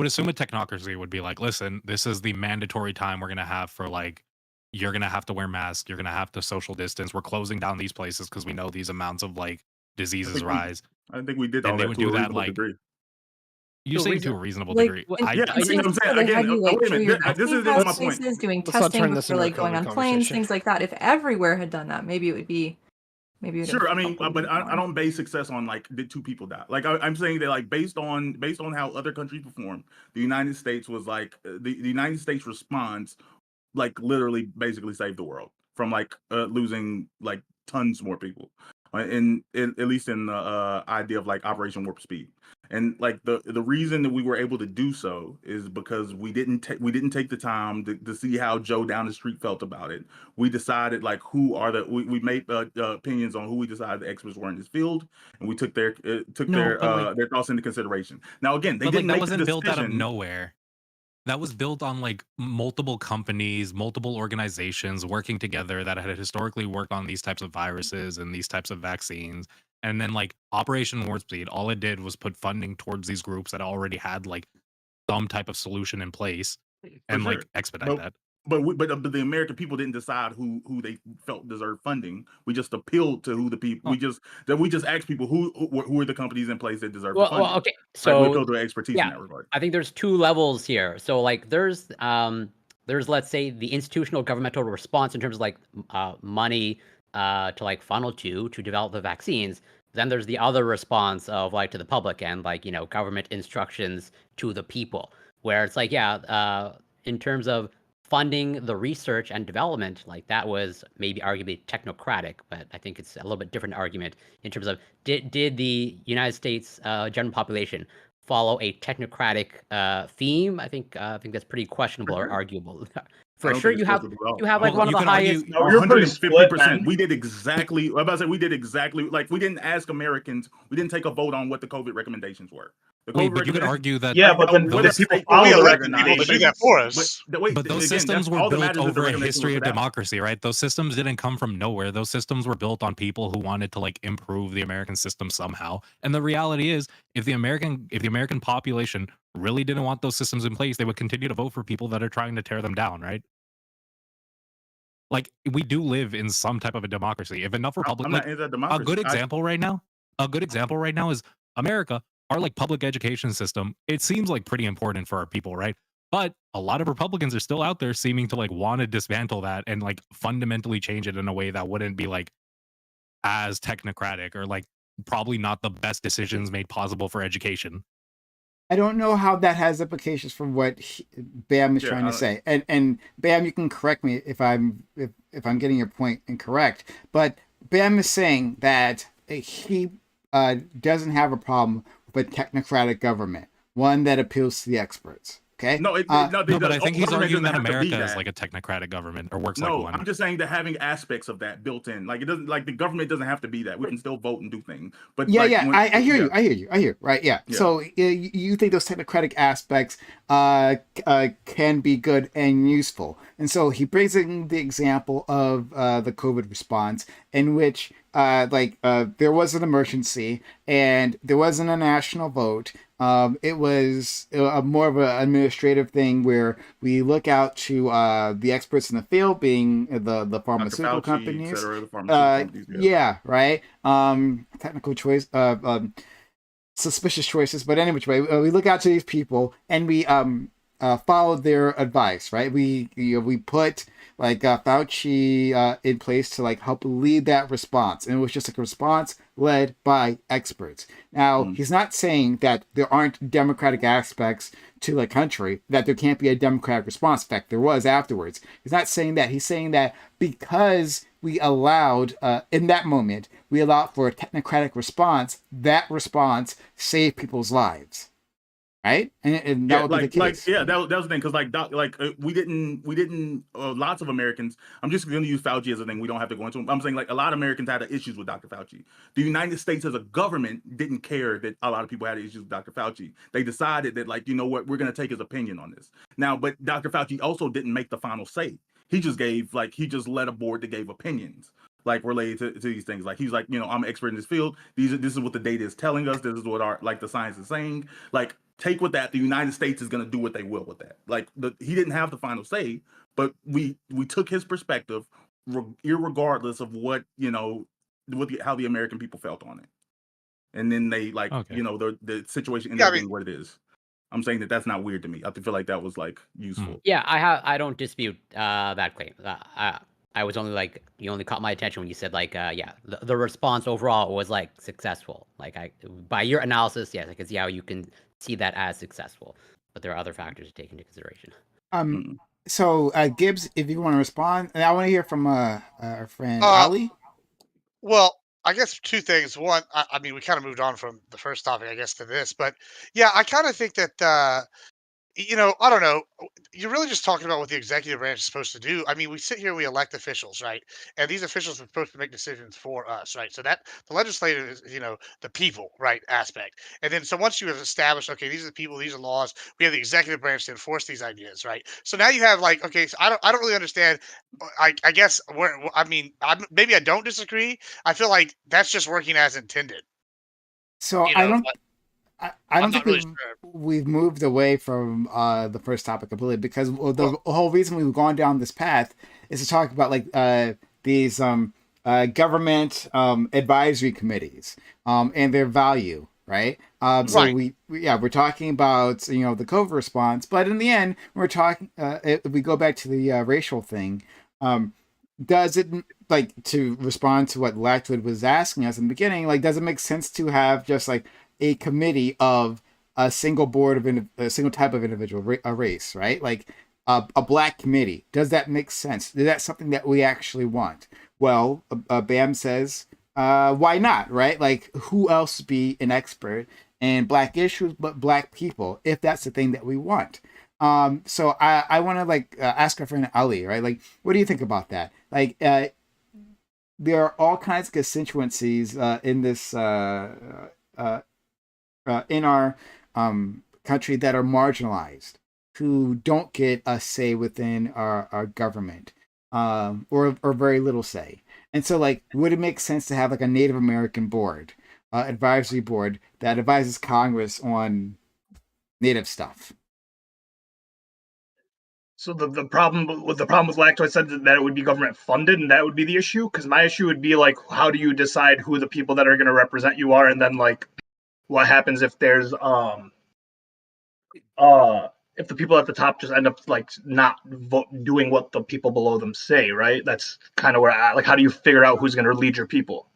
assume a technocracy would be like, listen, this is the mandatory time we're gonna have for like, you're gonna have to wear masks, you're gonna have to social distance. We're closing down these places because we know these amounts of like diseases rise. I think we did And all they that would to do a that reasonable like degree. you To a say to a reason- reasonable Like, degree. in- I Yeah, in I see what I'm Singapore, saying. they Again, had you wait like a show minute. your This is vaccine my pass point. places, doing Let's not turn testing this before into a like going COVID on planes, conversation. things like that. If everywhere had done that, maybe it would be. Maybe it would Sure, have I mean, helped a little but bit I more. don't base success on like did two people die. Like I'm saying that like based on how other countries perform, the United States was like the United States response like literally basically saved the world from like losing like tons more people, at least in the idea of like Operation Warp Speed. And like the reason that we were able to do so is because we didn't take the time to see how Joe down the street felt about it. We decided like we made opinions on who we decided the experts were in this field, and we took their their thoughts into consideration. Now again, they but didn't like, that make wasn't the built out of decision. nowhere. That was built on like multiple companies, multiple organizations working together that had historically worked on these types of viruses and these types of vaccines. And then like Operation Warp Speed, all it did was put funding towards these groups that already had like some type of solution in place and sure. like expedite that. But the American people didn't decide who they felt deserved funding. We just appealed to who the people. We just asked people who are the companies in place that deserve the funding. Well, okay. Like, So we appealed to expertise in yeah, that regard. I think there's two levels here. So like there's let's say the institutional governmental response in terms of like money to like funnel to develop the vaccines. Then there's the other response of like to the public and like government instructions to the people, where it's like in terms of funding the research and development, like that was maybe arguably technocratic, but I think it's a little bit different argument in terms of did the United States general population follow a technocratic theme? I think that's pretty questionable or arguable. For sure, you have like one of the highest. No, you're pretty split, 150%. man. We did exactly. I'm about to say we did exactly like we didn't ask Americans. We didn't take a vote on what the COVID recommendations were. The Wait, COVID but you could recommendations- argue that Yeah, but then whether did people they- follow we the elected people to recommendations? do that for us. But those again, systems that's were all that built matters is the over a recommendations history of were adopted. democracy, right? Those systems didn't come from nowhere. Those systems were built on people who wanted to like improve the American system somehow. And the reality is, if the American population really didn't want those systems in place, they would continue to vote for people that are trying to tear them down, right? Like we do live in some type of a democracy. If enough I'm Republicans, not like into a democracy. good example right now, is America. Our like public education system. It seems like pretty important for our people, right? But a lot of Republicans are still out there seeming to like want to dismantle that and like fundamentally change it in a way that wouldn't be like as technocratic or like probably not the best decisions made possible for education. I don't know how that has implications for what Bam is trying to say, and Bam, you can correct me if I'm getting your point incorrect. But Bam is saying that he doesn't have a problem with a technocratic government, one that appeals to the experts. Okay. No, but I think he's arguing that doesn't have to be America is that. like a technocratic government or works like No, one. I'm just saying that having aspects of that built in, like it doesn't, like the government doesn't have to be that. We can still vote and do things. But Yeah, like, yeah, when- I hear you. Right, yeah. Yeah. So you think those technocratic aspects can be good and useful, and so he brings in the example of the COVID response, in which there was an emergency and there wasn't a national vote. It was more of an administrative thing where we look out to the experts in the field, being the pharmaceutical Fauci, companies. et cetera, the pharmaceutical companies, Yeah, right. Technical choice, suspicious choices, but anyway, we look out to these people and we follow their advice, right? We put like Fauci in place to like help lead that response, and it was just like a response led by experts. Now he's not saying that there aren't democratic aspects to the country, that there can't be a democratic response. In fact, there was afterwards. He's not saying that. He's saying that because we allowed in that moment we allowed for a technocratic response, that response saved people's lives. Right, and that would be the case. That was the thing, because we didn't. Lots of Americans. I'm just going to use Fauci as a thing. We don't have to go into. I'm saying like a lot of Americans had issues with Dr. Fauci. The United States as a government didn't care that a lot of people had issues with Dr. Fauci. They decided that like, you know what, we're going to take his opinion on this now. But Dr. Fauci also didn't make the final say. He just led a board that gave opinions like related to these things. Like he's like, you know, I'm an expert in this field. This is what the data is telling us. This is what our the science is saying. Like, take with that. The United States is going to do what they will with that. Like he didn't have the final say, but we took his perspective, irregardless of what how the American people felt on it. And then they the situation ended up being what it is. I'm saying that that's not weird to me. I feel like that was like useful. Yeah, I don't dispute that claim. I was only like, you only caught my attention when you said like, the response overall was like successful. Like by your analysis, yes, I can see how you can see that as successful, but there are other factors to take into consideration. So Gibbs, if you want to respond, and I want to hear from our friend Ali. Well, I guess two things. One, I mean, we kind of moved on from the first topic, I guess, to this, but yeah, I kind of think that I don't know. You're really just talking about what the executive branch is supposed to do. I mean, we sit here, we elect officials, right? And these officials are supposed to make decisions for us, right? So that the legislative is, the people, right, aspect. And then so once you have established, okay, these are the people, these are laws, we have the executive branch to enforce these ideas, right? So now you have like, okay, so I don't really understand. I guess maybe I don't disagree. I feel like that's just working as intended. So I don't think we've moved away from the first topic completely, because the whole reason we've gone down this path is to talk about like these government advisory committees and their value, right? So we're talking about the COVID response, but in the end we're talking. If we go back to the racial thing, does it, like, to respond to what Latchwood was asking us in the beginning, like, does it make sense to have just like a committee of a single board of a single type of individual, a race, right? Like a black committee. Does that make sense? Is that something that we actually want? Well, Bam says, why not, right? Like, who else be an expert in black issues but black people, if that's the thing that we want? So I want to like ask our friend Ali, right? Like, what do you think about that? Like, there are all kinds of constituencies in this in our country that are marginalized, who don't get a say within our government, or very little say. And so, like, would it make sense to have like a Native American board, advisory board that advises Congress on Native stuff? So the problem with lactose said that it would be government funded, and that would be the issue. Because my issue would be like, how do you decide who the people that are going to represent you are, and then like, what happens if there's if the people at the top just end up like not doing what the people below them say, right? That's kind of where like, how do you figure out who's going to lead your people?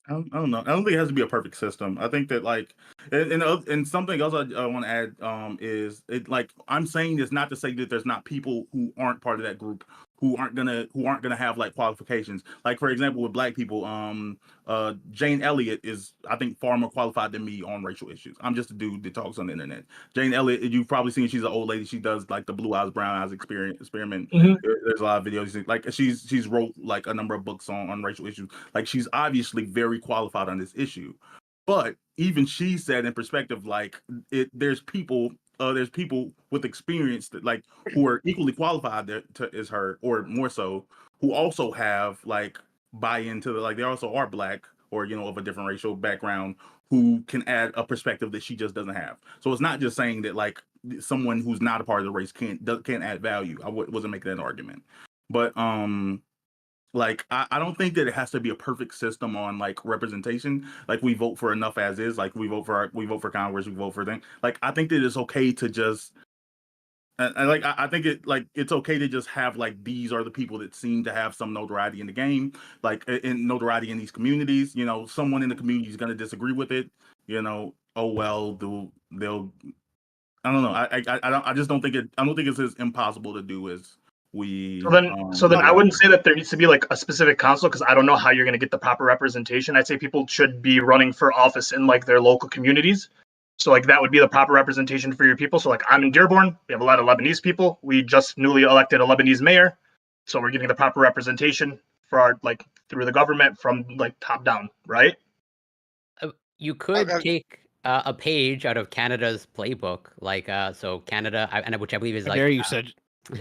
I don't know. I don't think it has to be a perfect system. I think that like, and something else I want to add is it like I'm saying this not to say that there's not people who aren't part of that group who aren't gonna have like qualifications. Like for example, with black people, Jane Elliott is I think far more qualified than me on racial issues. I'm just a dude that talks on the internet. Jane Elliott, you've probably seen she's an old lady. She does like the blue eyes, brown eyes experiment. Mhm. There's a lot of videos like she's wrote like a number of books on racial issues. Like she's obviously very qualified on this issue. But even she said in perspective, like there's people with experience that like who are equally qualified as her or more so, who also have like buy into the like they also are black or of a different racial background who can add a perspective that she just doesn't have. So it's not just saying that like someone who's not a part of the race can't add value. I wasn't making that argument, but like I don't think that it has to be a perfect system on like representation. Like we vote for enough as is. Like we vote for Congress. We vote for things. Like I think that it's okay to just. I think it's okay to just have like these are the people that seem to have some notoriety in the game, like in notoriety in these communities. Someone in the community is going to disagree with it. Oh well, they'll. I don't know. I just don't think it. I don't think it's as impossible to do as we. So then I wouldn't say that there needs to be like a specific council because I don't know how you're going to get the proper representation. I'd say people should be running for office in like their local communities. So like that would be the proper representation for your people. So like I'm in Dearborn, we have a lot of Lebanese people. We just newly elected a Lebanese mayor, so we're getting the proper representation for our like through the government from like top down, right? You could take a page out of Canada's playbook, like so Canada, and which I believe is How like. dare you said?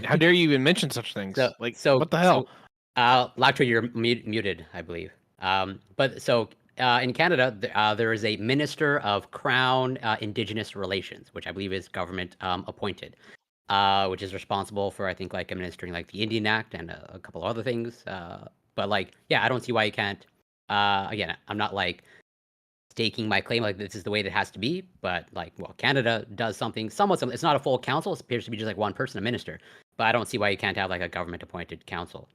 How dare you even mention such things? Like, what the hell? Latro, you're muted, I believe. But so in Canada, there is a Minister of Crown Indigenous Relations, which I believe is government appointed, which is responsible for, I think, like administering like the Indian Act and a couple of other things. But like, yeah, I don't see why you can't. Again, I'm not like staking my claim like this is the way that it has to be, but like, well, Canada does something somewhat similar. It's not a full council. It appears to be just like one person, a minister. But I don't see why you can't have like a government-appointed council.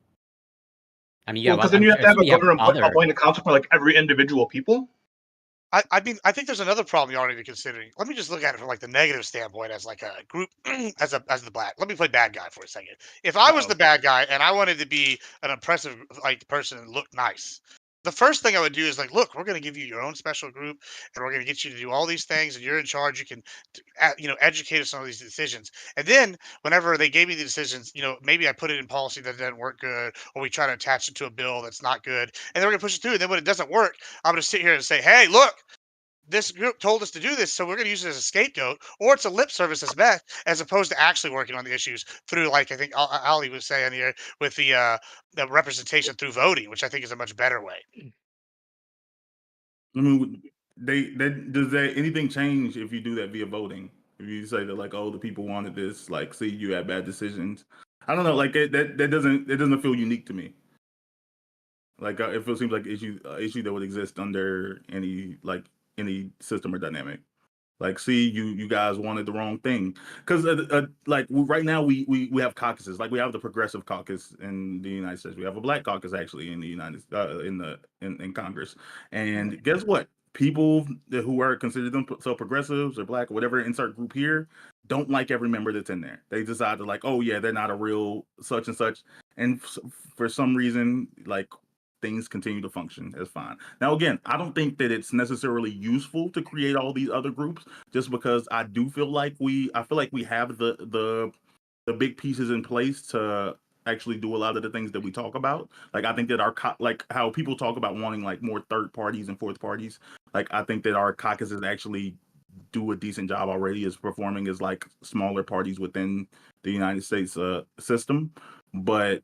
I mean, yeah, Because then you have to have a government appointed council for like every individual people. I mean, I think there's another problem you all need to consider. Let me just look at it from like the negative standpoint as like a group, as the black. Let me play bad guy for a second. If I was the bad guy and I wanted to be an impressive like person and look nice, the first thing I would do is like, look, we're going to give you your own special group, and we're going to get you to do all these things, and you're in charge. You can, educate us on these decisions. And then whenever they gave me the decisions, maybe I put it in policy that didn't work good, or we try to attach it to a bill that's not good, and then we're going to push it through. And then when it doesn't work, I'm going to sit here and say, hey, look, this group told us to do this, so we're going to use it as a scapegoat, or it's a lip service as opposed to actually working on the issues through, like I think Ali was saying here, with the representation through voting, which I think is a much better way. I mean, does anything change if you do that via voting? If you say that like, oh, the people wanted this, like, see, you had bad decisions. I don't know, like that doesn't feel unique to me. Like it seems like issue that would exist under any system or dynamic. Like, see, you guys wanted the wrong thing. Because like right now we have caucuses. Like we have the progressive caucus in the United States. We have a black caucus actually in the in Congress. And guess what? People who are considered themselves progressives or black or whatever insert group here don't like every member that's in there. They decide to like, oh yeah, they're not a real such and such. And for some reason, like things continue to function as fine. Now, again, I don't think that it's necessarily useful to create all these other groups, just because I feel like we have the big pieces in place to actually do a lot of the things that we talk about. Like, I think that like how people talk about wanting like more third parties and fourth parties. Like, I think that our caucuses actually do a decent job already as performing as like smaller parties within the United States system. But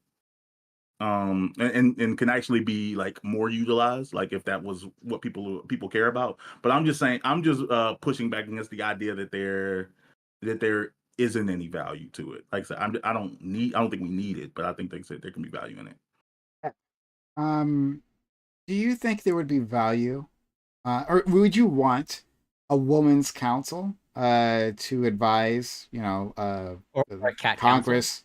and can actually be like more utilized, like if that was what people care about. But I'm just saying, I'm just pushing back against the idea that there isn't any value to it. Like I said, I don't think we need it, but I think they said there can be value in it. Do you think there would be value, or would you want a woman's council to advise, Or a cat Congress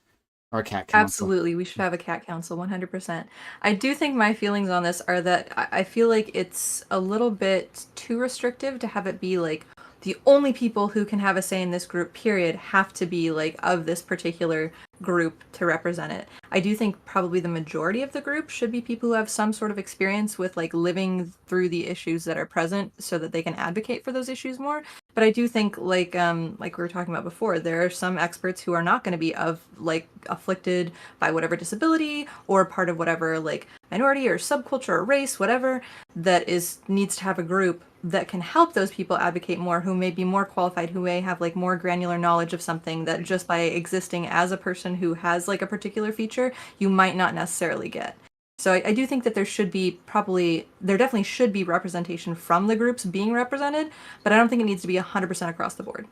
or a cat council? Absolutely, we should have a cat council, 100%. I do think my feelings on this are that I feel like it's a little bit too restrictive to have it be like the only people who can have a say in this group, period, have to be like of this particular group to represent it. I do think probably the majority of the group should be people who have some sort of experience with like living through the issues that are present so that they can advocate for those issues more. But I do think like we were talking about before, there are some experts who are not going to be of like afflicted by whatever disability or part of whatever like minority or subculture or race, whatever, that needs to have a group that can help those people advocate more, who may be more qualified, who may have like more granular knowledge of something that just by existing as a person who has like a particular feature, you might not necessarily get. So I do think that there definitely should be representation from the groups being represented, but I don't think it needs to be 100% across the board.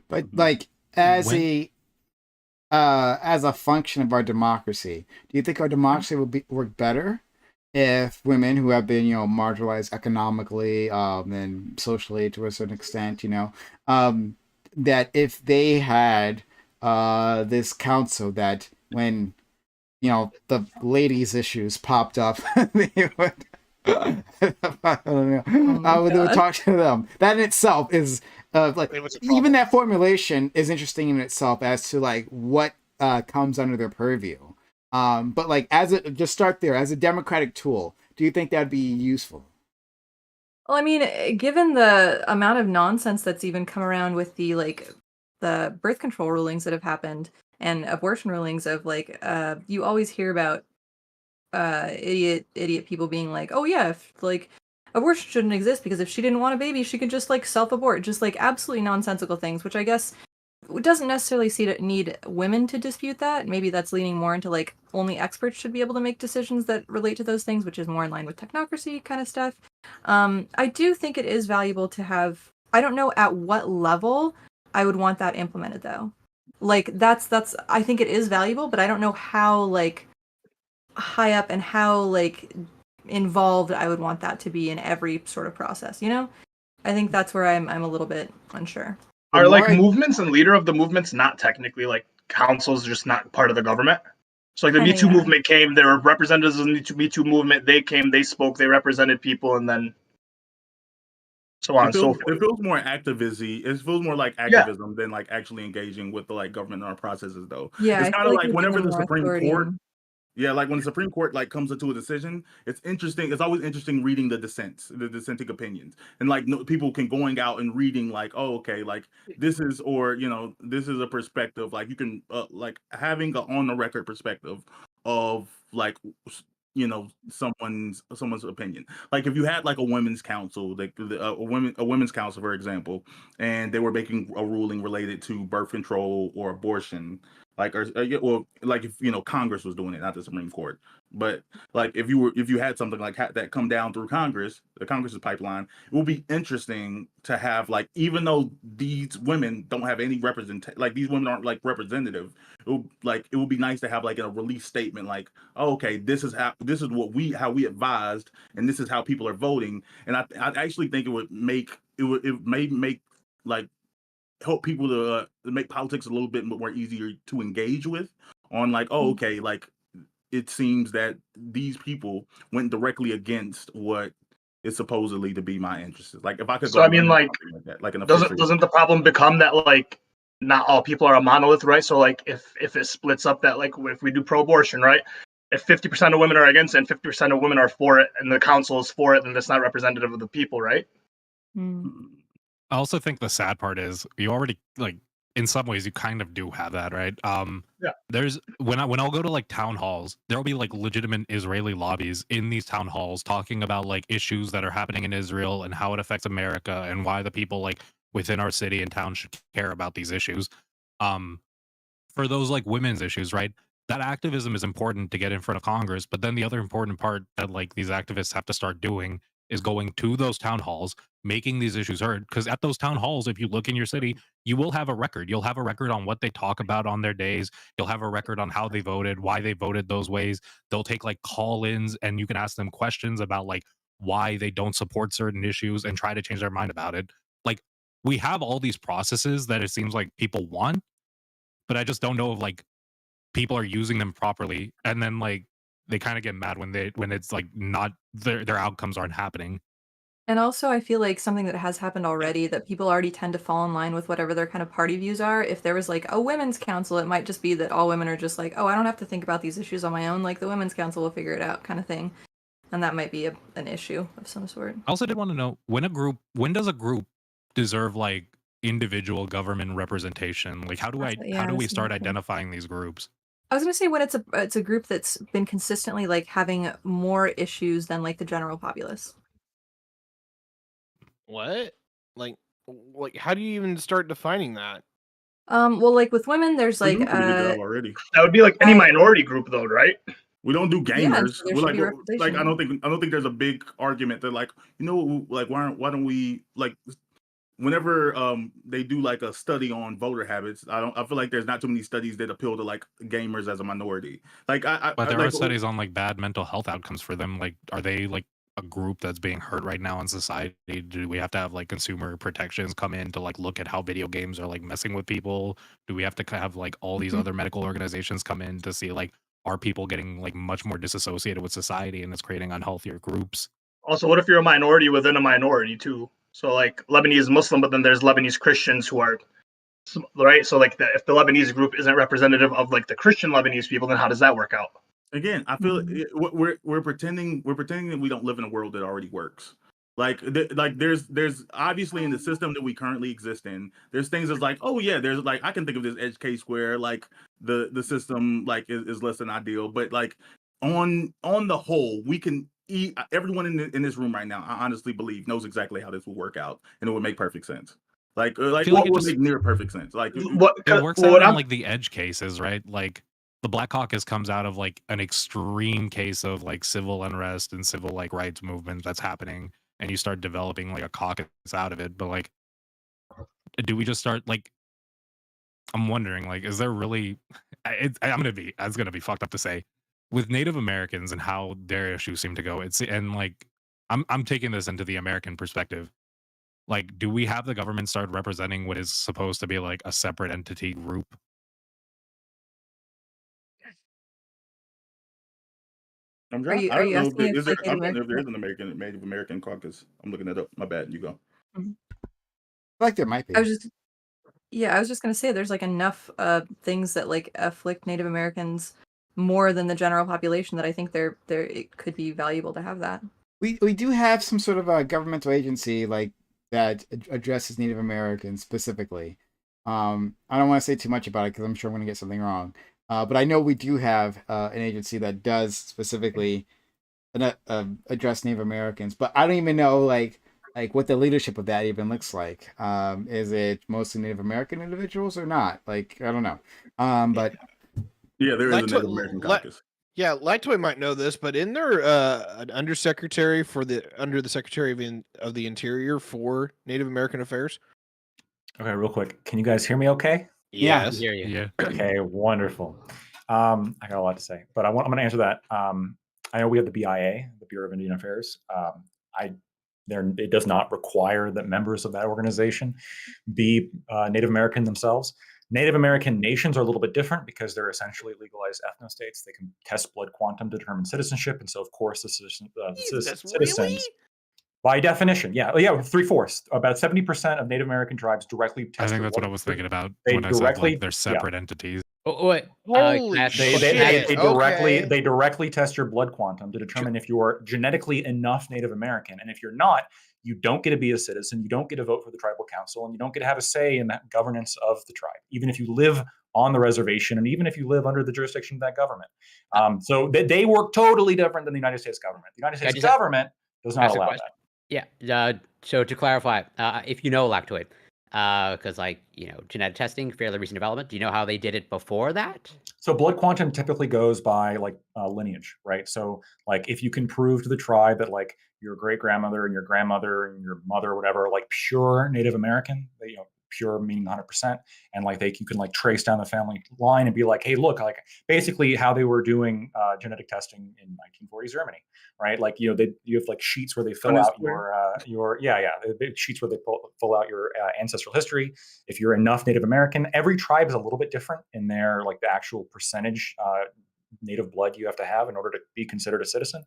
But like as a function of our democracy, do you think our democracy would work better if women who have been, marginalized economically, and socially to a certain extent, that if they had this council that when, the ladies' issues popped up, they would, I don't know, they would talk to them. That in itself is like, even that formulation is interesting in itself as to like what comes under their purview. But like just start there as a democratic tool. Do you think that'd be useful? Well, I mean, given the amount of nonsense that's even come around with the birth control rulings that have happened and abortion rulings of like, you always hear about idiot people being like, oh yeah, if like abortion shouldn't exist because if she didn't want a baby, she could just like self-abort, just like absolutely nonsensical things, which I guess doesn't necessarily need women to dispute that. Maybe that's leaning more into like only experts should be able to make decisions that relate to those things, which is more in line with technocracy kind of stuff. I do think it is valuable to have. I don't know at what level I would want that implemented though. Like that's I think it is valuable, but I don't know how like high up and how like involved I would want that to be in every sort of process. I think that's where I'm a little bit unsure. Are like movements and leader of the movements not technically like councils, just not part of the government? So like the Me Too movement came, there were representatives of the Me Too movement. They came, they spoke, they represented people, and then so on and so forth. It feels more activism. It feels more like activism than like actually engaging with the like government in our processes, though. Yeah, it's kind of like whenever the Supreme Court. Yeah, like when the Supreme Court like comes into a decision, it's interesting. It's always interesting reading the dissenting opinions, and like people can going out and reading like, oh, okay, like this is, or this is a perspective. Like you can like having an on the record perspective of like someone's opinion. Like if you had like a women's council, like a women's council, for example, and they were making a ruling related to birth control or abortion. Like or like if Congress was doing it, not the Supreme Court, but like if you had something like that come down through Congress, the Congress's pipeline, it will be interesting to have like, even though these women don't have any like these women aren't like representative, it would be nice to have like a release statement like, oh, okay, this is how we advised, and this is how people are voting. And I actually think it may make like help people to make politics a little bit more easier to engage with. On like, oh, okay, like it seems that these people went directly against what is supposedly to be my interests. Like if I could So go I mean, run like, something like that, like an doesn't official. doesn't the problem become that like not all people are a monolith, right? So like if it splits up that like if we do pro-abortion, right? If 50% of women are against it and 50% of women are for it, and the council is for it, then that's not representative of the people, right? Mm. I also think the sad part is you already like in some ways you kind of do have that, right? Yeah. There's when I'll go to like town halls, there'll be like legitimate Israeli lobbies in these town halls talking about like issues that are happening in Israel and how it affects America and why the people like within our city and town should care about these issues. Um, for those like women's issues, right? That activism is important to get in front of Congress, but then the other important part that like these activists have to start doing is going to those town halls, making these issues heard. Because at those town halls, if you look in your city, you will have a record. You'll have a record on what they talk about on their days. You'll have a record on how they voted, why they voted those ways. They'll take like call-ins, and you can ask them questions about like why they don't support certain issues and try to change their mind about it. Like we have all these processes that it seems like people want, but I just don't know if like people are using them properly, and then like they kind of get mad when it's like not their outcomes aren't happening. And also, I feel like something that has happened already that people already tend to fall in line with whatever their kind of party views are. If there was like a women's council, it might just be that all women are just like, oh, I don't have to think about these issues on my own. Like the women's council will figure it out, kind of thing. And that might be an issue of some sort. I also did want to know when does a group deserve like individual government representation? Like how do Yeah, we that's start another thing. identifying these groups? I was gonna say when it's a group that's been consistently like having more issues than like the general populace. What? Like, how do you even start defining that? Well, like with women, there's We're like doing a pretty good job already. That would be like any I- minority group, though, right? We don't do Yeah, and gamers. so there We're should like, be like representation. I don't think there's a big argument that like, you know, like why don't we like whenever they do like a study on voter habits, I feel like there's not too many studies that appeal to like gamers as a minority. Like But I there like are studies on like bad mental health outcomes for them. Like, are they like a group that's being hurt right now in society? Do we have to have like consumer protections come in to like look at how video games are like messing with people? Do we have to have like all these other medical organizations come in to see like are people getting like much more disassociated with society and it's creating unhealthier groups? Also, what if you're a minority within a minority too? So like Lebanese Muslim, but then there's Lebanese Christians who are right. So like if the Lebanese group isn't representative of like the Christian Lebanese people, then how does that work out? again, I feel we're pretending that we don't live in a world that already works. Like there's obviously in the system that we currently exist in, there's things that's like, oh yeah, there's like I can think of this edge case where like the system like is less than ideal, but like on the whole, we can eat everyone in this room right now, I honestly believe knows exactly how this will work out and it would make perfect sense. Like feel like it it would just make near perfect sense. Like What? it works Well, out what in I'm like the edge cases, right? Like the Black Caucus comes out of like an extreme case of like civil unrest and civil like rights movement that's happening, and you start developing like a caucus out of it. But like, do we just start like? I'm wondering, like, is there really? It's gonna be fucked up to say, with Native Americans and how their issues seem to go. It's and like, I'm taking this into the American perspective. Like, do we have the government start representing what is supposed to be like a separate entity group? I Are don't you know if asking there if is there. like I Native don't know if there is American? an Native American caucus. I'm looking that up. My bad. You go. Mhm. I feel like there might be. I was just Yeah, I was just gonna say there's like enough things that like afflict Native Americans more than the general population that I think there it could be valuable to have that. We do have some sort of a governmental agency like that addresses Native Americans specifically. I don't want to say too much about it because I'm sure I'm going to get something wrong. But I know we do have an agency that does specifically address Native Americans. But I don't even know like what the leadership of that even looks like. Is it mostly Native American individuals or not? Like I don't know. But Yeah, there is a Native American caucus. Yeah, Lactoy might know this, but isn't there an undersecretary under the Secretary of the Interior for Native American Affairs? Okay, real quick. Can you guys hear me okay? Yeah. I hear you. Yeah. Okay, wonderful. I got a lot to say, but I'm going to answer that. I know we have the BIA, the Bureau of Indian Affairs. I It does not require that members of that organization be Native American themselves. Native American nations are a little bit different because they're essentially legalized ethno-states. They can test blood quantum to determine citizenship, and so of course the citizens, by definition, yeah, 3/4, about 70% of Native American tribes directly test. I think your that's what blood. I was thinking about They when I said directly, like they're separate entities. Oh, wait, Holy can I ask a They, que- they, can I they, ask- they Okay. directly test your blood quantum to determine if you are genetically enough Native American, and if you're not, you don't get to be a citizen, you don't get to vote for the tribal council, and you don't get to have a say in the governance of the tribe, even if you live on the reservation, and even if you live under the jurisdiction of that government. So they work totally different than the United States government. The United States just have- government does not ask a allow question? that. Yeah. So to clarify, if you know lactoid, because genetic testing, fairly recent development. Do you know how they did it before that? So blood quantum typically goes by like lineage, right? So like if you can prove to the tribe that like your great grandmother and your grandmother and your mother or whatever are like pure Native American, pure meaning 100%, and like you can like trace down the family line and be like, hey, look, like basically how they were doing genetic testing in 1940s Germany, right? Like you have like sheets where they fill out your sheets where they fill out your ancestral history. If you're enough Native American, every tribe is a little bit different in their like the actual percentage native blood you have to have in order to be considered a citizen.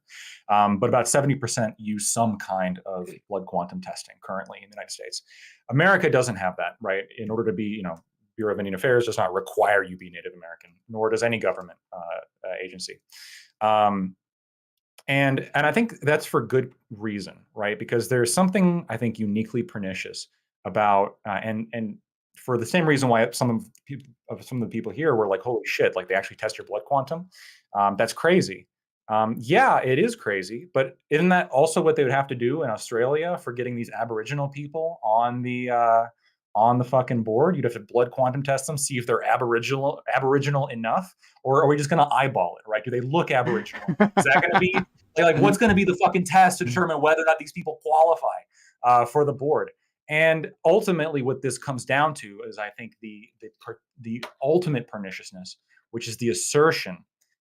But about 70% use some kind of blood quantum testing currently in the United States. America doesn't have that, right? In order to be, Bureau of Indian Affairs does not require you be Native American, nor does any government agency. And I think that's for good reason, right? Because there's something I think uniquely pernicious about, and for the same reason why some of the people here were like, "Holy shit!" Like they actually test your blood quantum. That's crazy. Yeah, it is crazy, but isn't that also what they would have to do in Australia for getting these Aboriginal people on the fucking board? You'd have to blood quantum test them, see if they're Aboriginal enough, or are we just going to eyeball it? Right? Do they look Aboriginal? Is that going to be like what's going to be the fucking test to determine whether or not these people qualify for the board? And ultimately, what this comes down to is, I think, the ultimate perniciousness, which is the assertion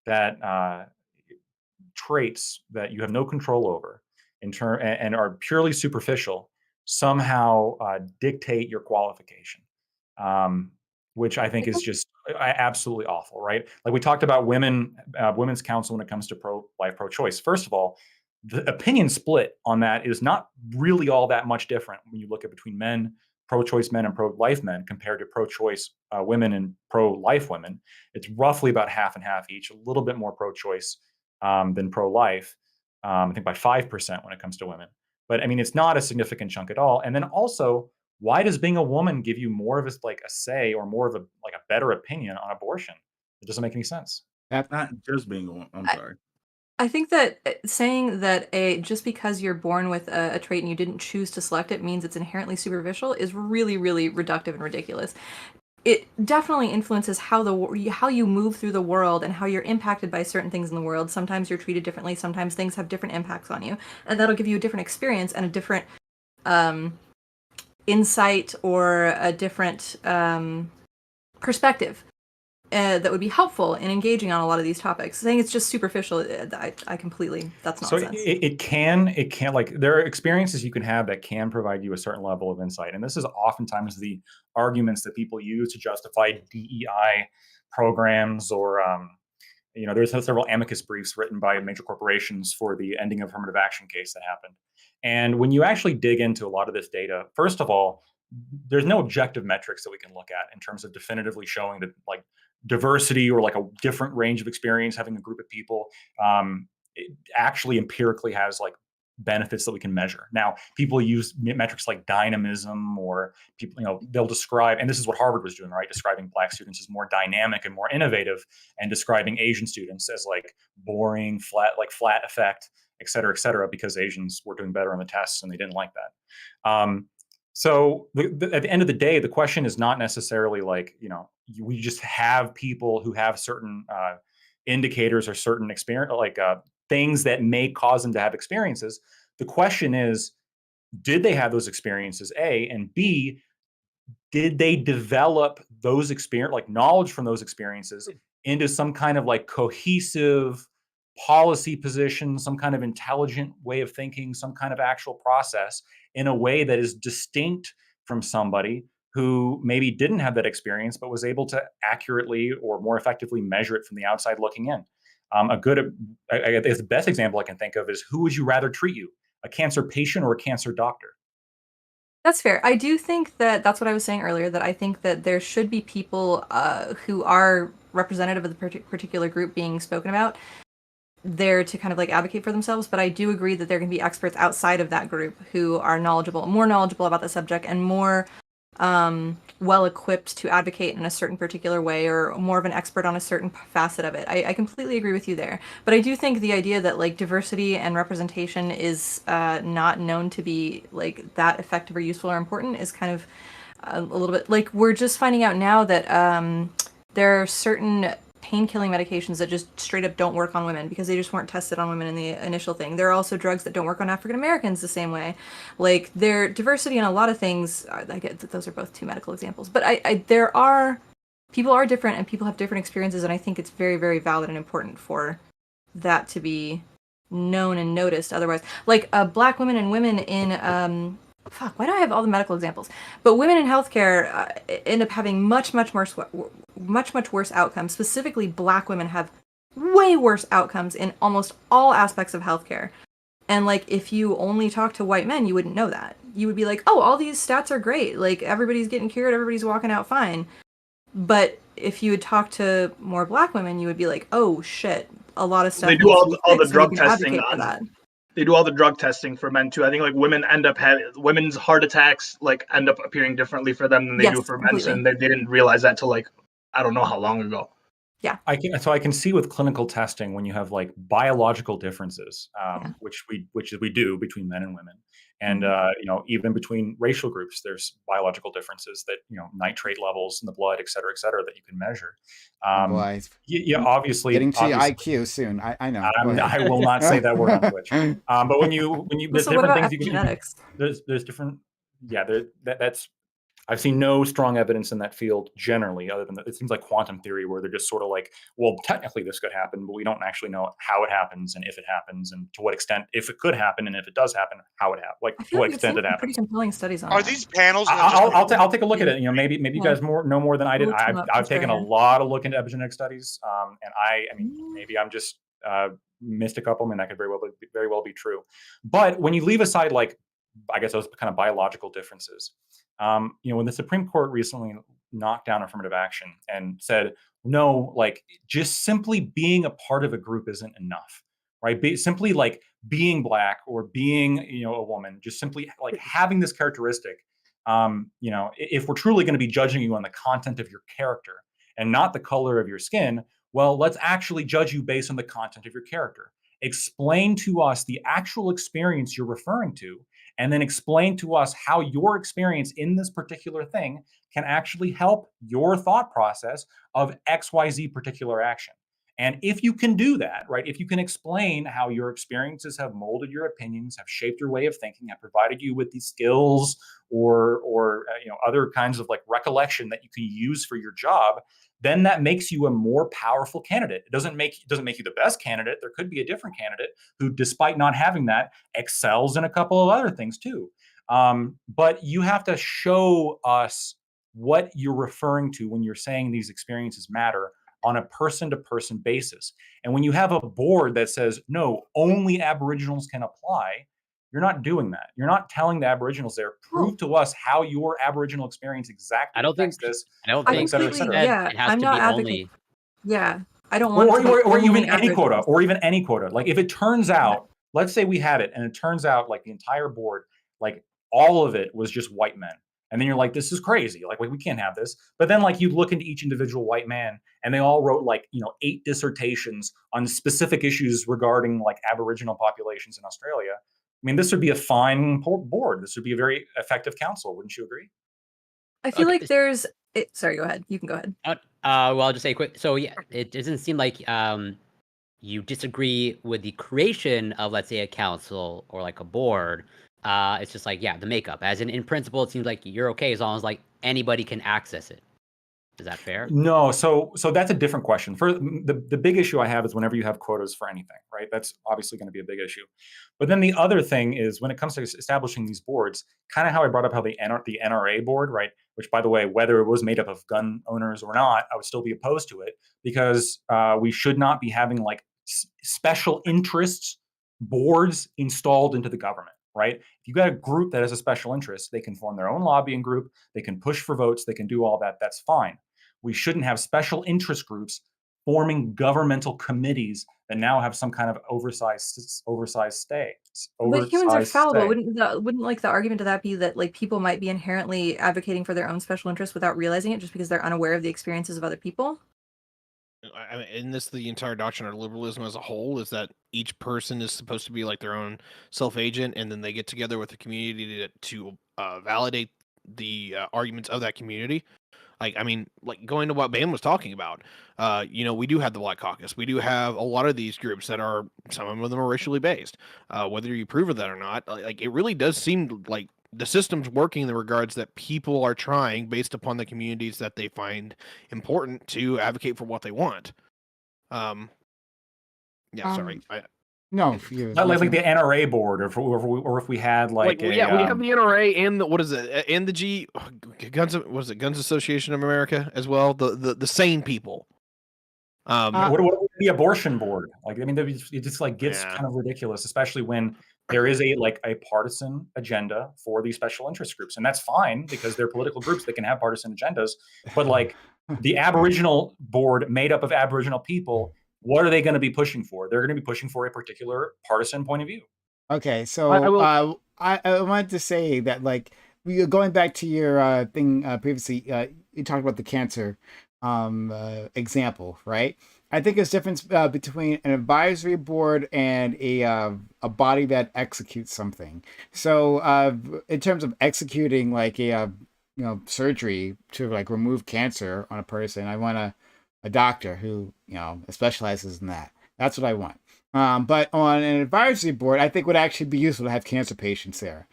that traits that you have no control over and are purely superficial somehow dictate your qualification, which I think is just absolutely awful, right? Like we talked about women's council when it comes to pro-life, pro-choice. First of all, the opinion split on that is not really all that much different when you look at between pro-choice men and pro-life men compared to pro-choice women and pro-life women. It's roughly about half and half each, a little bit more pro-choice than pro-life, I think by 5% when it comes to women. But I mean, it's not a significant chunk at all. And then also, why does being a woman give you more of a say or more of a better opinion on abortion? It doesn't make any sense. Not just being a woman. I'm sorry. I think that saying that just because you're born with a trait and you didn't choose to select it means it's inherently superficial is really, really reductive and ridiculous. It definitely influences how you move through the world and how you're impacted by certain things in the world. Sometimes you're treated differently. Sometimes things have different impacts on you, and that'll give you a different experience and a different insight or a different perspective that would be helpful in engaging on a lot of these topics. Saying it's just superficial, I completely, that's nonsense. So it can like there are experiences you can have that can provide you a certain level of insight, and this is oftentimes the arguments that people use to justify DEI programs or there's several amicus briefs written by major corporations for the ending of affirmative action case that happened. And when you actually dig into a lot of this data, first of all, there's no objective metrics that we can look at in terms of definitively showing that like diversity or like a different range of experience, having a group of people, it actually empirically has like benefits that we can measure. Now, people use metrics like dynamism, or people, they'll describe, and this is what Harvard was doing, right? Describing Black students as more dynamic and more innovative, and describing Asian students as like boring, flat effect, et cetera, because Asians were doing better on the tests and they didn't like that. So at the end of the day, the question is not necessarily like, we just have people who have certain indicators or certain experience, like things that may cause them to have experiences. The question is, did they have those experiences, A, and B, did they develop those knowledge from those experiences into some kind of like cohesive policy position, some kind of intelligent way of thinking, some kind of actual process in a way that is distinct from somebody who maybe didn't have that experience but was able to accurately or more effectively measure it from the outside looking in. I guess the best example I can think of is, who would you rather treat you, a cancer patient or a cancer doctor? That's fair. I do think that that's what I was saying earlier, that I think that there should be people who are representative of the particular group being spoken about there to kind of like advocate for themselves. But I do agree that there can be experts outside of that group who are more knowledgeable about the subject and more well equipped to advocate in a certain particular way, or more of an expert on a certain facet of it. I completely agree with you there. But I do think the idea that like diversity and representation is not known to be like that effective or useful or important is kind of a little bit like, we're just finding out now that there are certain pain-killing medications that just straight up don't work on women because they just weren't tested on women in the initial thing. There are also drugs that don't work on African Americans the same way. Like, there diversity in a lot of things. I get that those are both two medical examples, but people are different and people have different experiences, and I think it's very, very valid and important for that to be known and noticed. Otherwise, like Black women and women in why do I have all the medical examples? But women in healthcare end up having much worse outcomes. Specifically, Black women have way worse outcomes in almost all aspects of healthcare. And like, if you only talk to white men, you wouldn't know that. You would be like, oh, all these stats are great. Like, everybody's getting cured, everybody's walking out fine. But if you would talk to more Black women, you would be like, oh shit, a lot of stuff. They do all the drug so testing on that. They do all the drug testing for men too. I think like women end up having women's heart attacks like end up appearing differently for them than they do for men, and they didn't realize that till like I don't know how long ago. Yeah, I can see with clinical testing when you have like biological differences, which we do between men and women, and even between racial groups, there's biological differences that nitrate levels in the blood, et cetera, that you can measure. Boy, Obviously, getting to IQ soon. I know. I will not say that word on Twitch. But when you there's so different things you can genetics? There's different that's I've seen no strong evidence in that field generally, other than that it seems like quantum theory, where they're just sort of like, well, technically this could happen, but we don't actually know how it happens and if it happens and to what extent, if it could happen, and if it does happen, how it happens, like to what extent it happens. Pretty compelling studies on Are that. these panels? I'll take a look at it. Maybe you guys know more than I did. I've taken a hand. lot of look into epigenetic studies, and I mean, maybe I'm just missed a couple, and that could very well be true. But when you leave aside, like, I guess those kind of biological differences, when the Supreme Court recently knocked down affirmative action and said, no, like, just simply being a part of a group isn't enough, right? Simply like being Black or being, a woman, just simply like having this characteristic, if we're truly going to be judging you on the content of your character and not the color of your skin, well, let's actually judge you based on the content of your character. Explain to us the actual experience you're referring to, and then explain to us how your experience in this particular thing can actually help your thought process of XYZ particular action. And if you can do that, right, if you can explain how your experiences have molded your opinions, have shaped your way of thinking, have provided you with these skills or other kinds of like recollection that you can use for your job, then that makes you a more powerful candidate. It doesn't make you the best candidate. There could be a different candidate who, despite not having that, excels in a couple of other things too. But you have to show us what you're referring to when you're saying these experiences matter on a person-to-person basis. And when you have a board that says, no, only Aboriginals can apply, you're not doing that. You're not telling the Aboriginals there, prove to us how your Aboriginal experience exactly affects this. I don't think et cetera, et cetera. Yeah, it has I'm to not be advocating. only. Yeah, I don't want or even any quota, Like, if it turns out, let's say we had it, and it turns out like the entire board, like all of it was just white men. And then you're like, this is crazy. Like, we can't have this. But then like you look into each individual white man and they all wrote like, 8 dissertations on specific issues regarding like Aboriginal populations in Australia. I mean, this would be a fine board. This would be a very effective council. Wouldn't you agree? I feel like there's... Sorry, go ahead. You can go ahead. Well, I'll just say quick. So yeah, it doesn't seem like you disagree with the creation of, let's say, a council or like a board. It's just like, yeah, the makeup. As in principle, it seems like you're okay as long as like anybody can access it. Is that fair? No, so that's a different question. For the big issue I have is whenever you have quotas for anything, right? That's obviously going to be a big issue. But then the other thing is when it comes to establishing these boards, kind of how I brought up how the NRA board, right? Which, by the way, whether it was made up of gun owners or not, I would still be opposed to it because we should not be having like special interests boards installed into the government, right? If you got a group that has a special interest, they can form their own lobbying group, they can push for votes, they can do all that. That's fine. We shouldn't have special interest groups forming governmental committees that now have some kind of oversized stay. But humans are fallible. Wouldn't like the argument to that be that like people might be inherently advocating for their own special interests without realizing it, just because they're unaware of the experiences of other people? I mean, isn't this the entire doctrine of liberalism as a whole? Is that each person is supposed to be like their own self-agent, and then they get together with the community to validate the arguments of that community? Like, I mean, like going to what Bam was talking about, we do have the Black Caucus. We do have a lot of these groups that are, some of them are racially based. Whether you approve of that or not, like it really does seem like the system's working in the regards that people are trying based upon the communities that they find important to advocate for what they want. Sorry. No, like the NRA board, or if we had we have the NRA and what is it, and the Guns Association of America as well, the sane people. What the abortion board? Like, I mean, it just like gets kind of ridiculous, especially when there is a partisan agenda for these special interest groups, and that's fine because they're political groups that can have partisan agendas. But like the Aboriginal board made up of Aboriginal people. What are they going to be pushing for? They're going to be pushing for a particular partisan point of view. Okay, so I wanted to say that like going back to your thing previously, you talked about the cancer example, right? I think there's difference between an advisory board and a body that executes something. So in terms of executing like a surgery to like remove cancer on a person, I want a doctor who specializes in that. That's what I want. But on an advisory board, I think would actually be useful to have cancer patients there,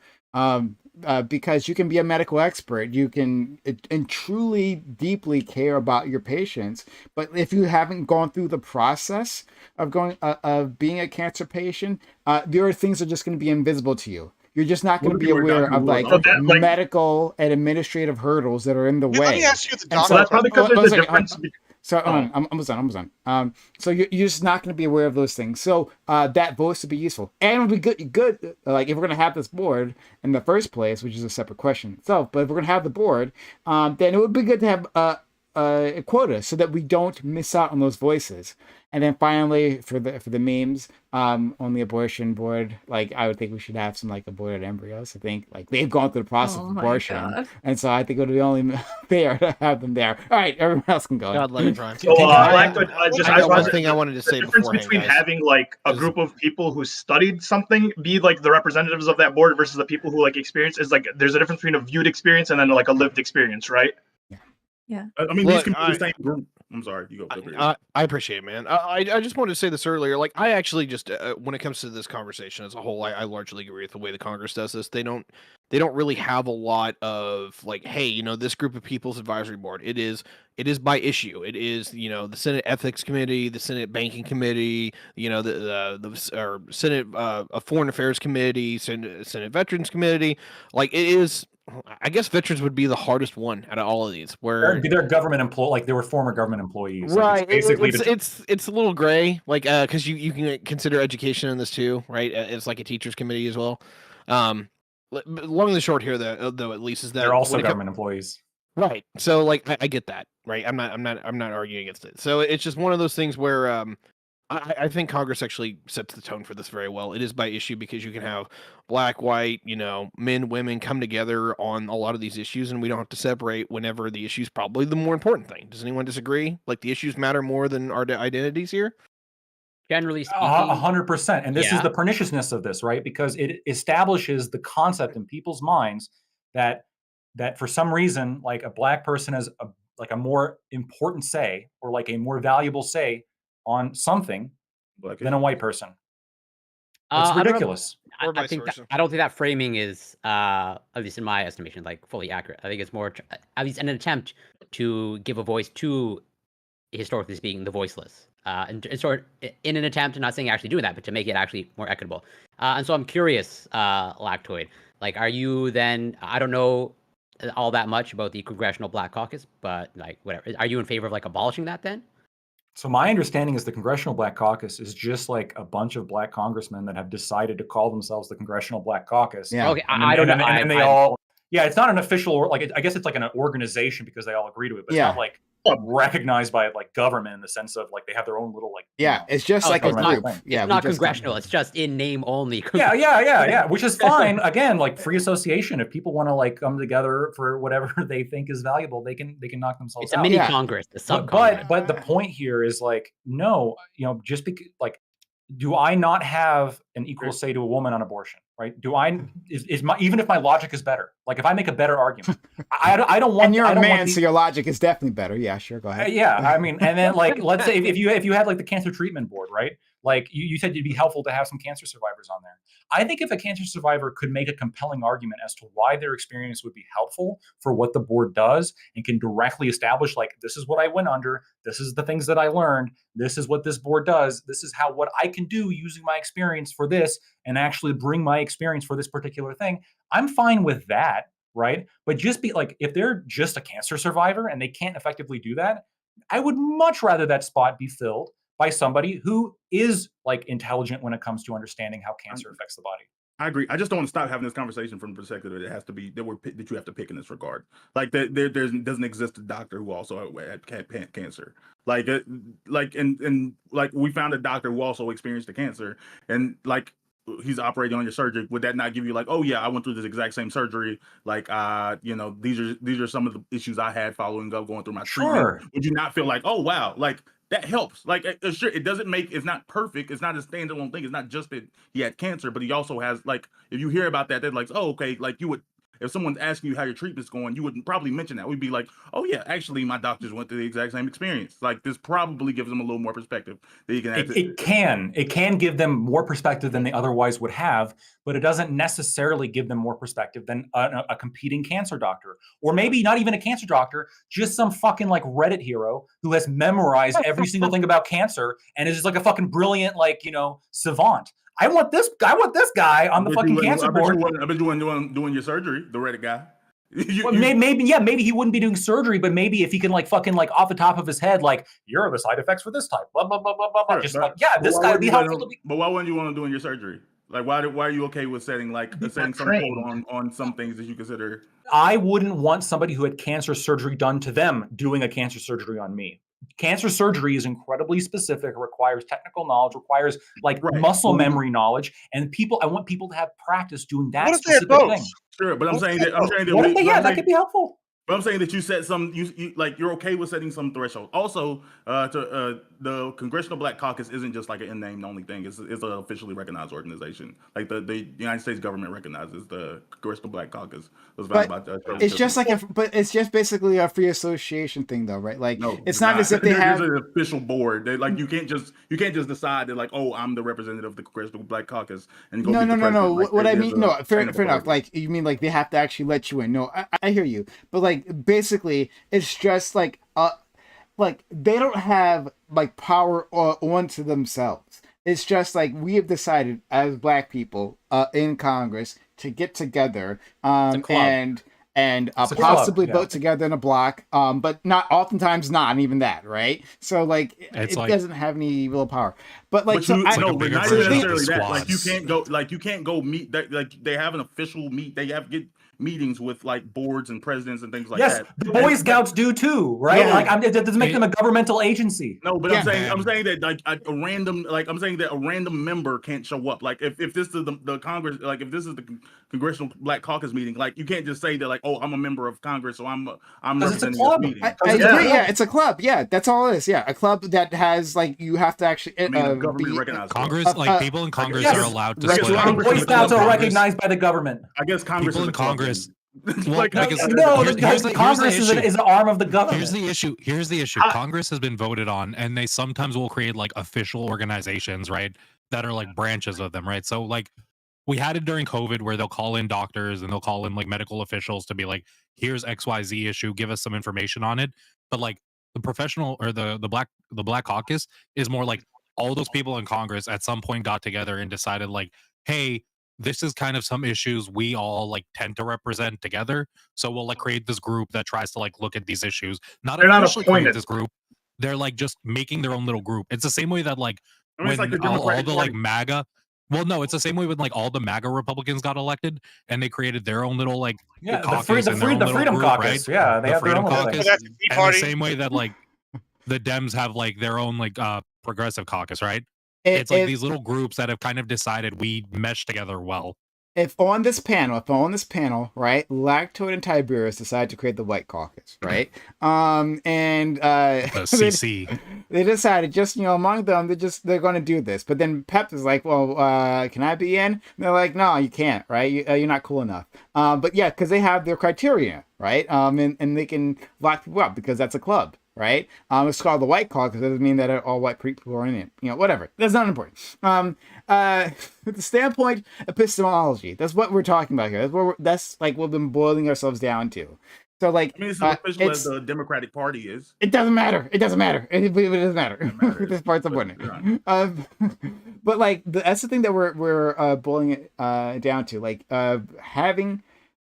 because you can be a medical expert, you can and truly deeply care about your patients. But if you haven't gone through the process of being a cancer patient, there are things that are just going to be invisible to you. You're just not going to be aware of like medical and administrative hurdles that are in the way. Let me ask you the doctor. So that's probably because there's a difference. So I'm almost done. So you're just not going to be aware of those things. So that voice would be useful, and it would be good. Like if we're going to have this board in the first place, which is a separate question itself, but if we're going to have the board, then it would be good to have a quota so that we don't miss out on those voices. And then finally, for the memes, on the abortion board, like I would think we should have some like aborted embryos. I think like they've gone through the process of abortion, and so I think it would be only fair to have them there. All right, everyone else can go. God love you, Brian. One thing I wanted to say difference between having like a group of people who studied something be like the representatives of that board versus the people who like experience is like there's a difference between a viewed experience and then like a lived experience, right? Yeah. I mean, these can be the same group. I'm sorry, you go. I appreciate it, man. I just wanted to say this earlier. Like, I actually just when it comes to this conversation as a whole, I largely agree with the way the Congress does this. They don't really have a lot of like, hey, this group of people's advisory board. It is by issue. It is the Senate Ethics Committee, the Senate Banking Committee, the Senate Foreign Affairs Committee, Senate Veterans Committee. Like it is. I guess veterans would be the hardest one out of all of these. Where they're government employee, like they were former government employees, right? Like it's a little gray, like because you can consider education in this too, right? It's like a teachers committee as well. Long and the short here, though, at least is that they're also government employees, right? So like I get that, right? I'm not arguing against it. So it's just one of those things where I think Congress actually sets the tone for this very well. It is by issue because you can have black, white, men, women come together on a lot of these issues, and we don't have to separate whenever the issue is probably the more important thing. Does anyone disagree? Like the issues matter more than our identities here? Generally speaking, 100%. And this is the perniciousness of this, right? Because it establishes the concept in people's minds that for some reason, like a black person has a more important say or like a more valuable say on something than a white person. It's ridiculous. or I vice think versa. I don't think that framing is, at least in my estimation, like fully accurate. I think it's more, at least an attempt to give a voice to, historically speaking, the voiceless. And sort in an attempt, not saying actually doing that, but to make it actually more equitable. And so I'm curious, Lactoid, like, are you then? I don't know all that much about the Congressional Black Caucus, but like, whatever. Are you in favor of like abolishing that then? So my understanding is the Congressional Black Caucus is just like a bunch of black congressmen that have decided to call themselves the Congressional Black Caucus. Yeah. Okay, And then, I don't know. And then they all, yeah, it's not an official, like, I guess it's like an organization because they all agree to it, but Yeah. it's not like recognized by like government in the sense of like they have their own little like, Yeah, it's just like a governmental group. thing. Yeah, It's we not just congressional. It's just in name only. Yeah, which is fine. Again, like free association. If people want to like come together for whatever they think is valuable, they can knock themselves It's a out. mini Yeah. Congress, a sub Congress. But the point here is like, no, just because like, do I not have an equal say to a woman on abortion? Right? Do I? Is my, even if my logic is better, like if I make a better argument, I don't want. And you're I a don't man, want so your logic is definitely better. Yeah, sure, go ahead. yeah, I mean, and then like, let's say if you had like the cancer treatment board, right? Like you said, it'd be helpful to have some cancer survivors on there. I think if a cancer survivor could make a compelling argument as to why their experience would be helpful for what the board does and can directly establish, like, this is what I went under, this is the things that I learned, this is what this board does, this is how what I can do using my experience for this and actually bring my experience for this particular thing, I'm fine with that, right? But just be like, if they're just a cancer survivor and they can't effectively do that, I would much rather that spot be filled by somebody who is like intelligent when it comes to understanding how cancer affects the body. I agree. I just don't want to stop having this conversation from the perspective that it has to be that you have to pick in this regard. Like there doesn't exist a doctor who also had cancer. Like and like we found a doctor who also experienced the cancer, and like he's operating on your surgery. Would that not give you like, oh yeah, I went through this exact same surgery. Like these are some of the issues I had following up going through my treatment. Would you not feel like, oh wow, like that helps? Like sure, it doesn't make, it's not perfect, it's not a standalone thing, it's not just that he had cancer, but he also has, like, if you hear about that, they're like, oh okay, like you would, if someone's asking you how your treatment's going, you wouldn't probably mention that. We'd be like, oh yeah, actually my doctors went through the exact same experience. Like this probably gives them a little more perspective that you can have. It can give them more perspective than they otherwise would have, but it doesn't necessarily give them more perspective than a competing cancer doctor, or maybe not even a cancer doctor, just some fucking like Reddit hero who has memorized every single thing about cancer and is just like a fucking brilliant, like, savant. I want this guy on the fucking cancer board. I bet you weren't doing your surgery, the Reddit guy. Maybe he wouldn't be doing surgery, but maybe if he can like fucking like off the top of his head, like, here are the side effects for this type, blah blah blah blah blah. Just like, yeah, this guy would be helpful. But why wouldn't you want to do in your surgery? Like, why are you okay with setting some quote on some things that you consider? I wouldn't want somebody who had cancer surgery done to them doing a cancer surgery on me. Cancer surgery is incredibly specific. It requires technical knowledge, requires like muscle memory knowledge, and I want people to have practice doing that specific thing. Sure, but I'm saying that that could be helpful. But I'm saying that you set some, you like, you're okay with setting some threshold. Also, the Congressional Black Caucus isn't just like an in-name only thing. It's an officially recognized organization. Like the United States government recognizes the Congressional Black Caucus. It's just like it's just basically a free association thing, though, right? Like, no, it's not as if they have an official board. Like you can't just decide that like, oh, I'm the representative of the Congressional Black Caucus and go. No. Like, what I mean, no, fair enough. Like, you mean like they have to actually let you in? No, I hear you, but like, basically it's just like they don't have like power onto themselves. It's just like we have decided as Black people in Congress to get together and possibly vote together in a block, but oftentimes not even that, right? So like it doesn't have any real power. But like, not necessarily that. Like you can't go meet that. Like they have an official meet. They have get meetings with like boards and presidents and things like that. Yes, the Boy Scouts do too, right? Like it doesn't make them a governmental agency. No, but I'm saying that like a random member can't show up. Like if this is the Congress, like if this is the Congressional Black Caucus meeting, like you can't just say that like, oh, I'm a member of Congress, so I'm representing this meeting. I agree. Yeah, it's a club. Yeah, that's all it is. Yeah, a club that has like you have to actually government recognized Congress. Like people in Congress are allowed to. Boy Scouts are recognized by the government. I guess Congress is Congress. Congress is an arm of the government. Here's the issue. Congress has been voted on, and they sometimes will create like official organizations, right? That are like branches of them, right? So like we had it during COVID where they'll call in doctors and they'll call in like medical officials to be like, here's XYZ issue, give us some information on it. But like the professional or the Black Caucus is more like all those people in Congress at some point got together and decided like, hey, this is kind of some issues we all like tend to represent together. So we'll like create this group that tries to like look at these issues. They're not Officially create appointed. this group. They're like just making their own little group. It's the same way that like I mean, it's when like the all Democratic the like Party. MAGA. Well, no, it's the same way when like all the MAGA Republicans got elected and they created their own little like Yeah, the, caucus and their own little Freedom group, Caucus. right? Yeah, they The have their Freedom own little Caucus. thing. So that's the Tea And the Party. same way that like the Dems have like their own like progressive caucus, right? If, It's like if, these little groups that have kind of decided we mesh together well. if on this panel, right, Lactoid and Tiberius decide to create the White Caucus, right? And The CC. they decided just, among them, they're going to do this. But then Pep is like, well, can I be in? And they're like, no, you can't, right? You're not cool enough. But yeah, because they have their criteria, right? And they can lock people up because that's a club. Right? It's called the White Caucus. It doesn't mean that all white people are in it. Whatever. That's not important. The standpoint epistemology. That's what we're talking about here. That's like what we've been boiling ourselves down to. So like, I mean, it's as official as the Democratic Party is. It doesn't matter. It doesn't matter. It doesn't matter. This part's important. But like, that's the thing that we're boiling it down to. Like, having,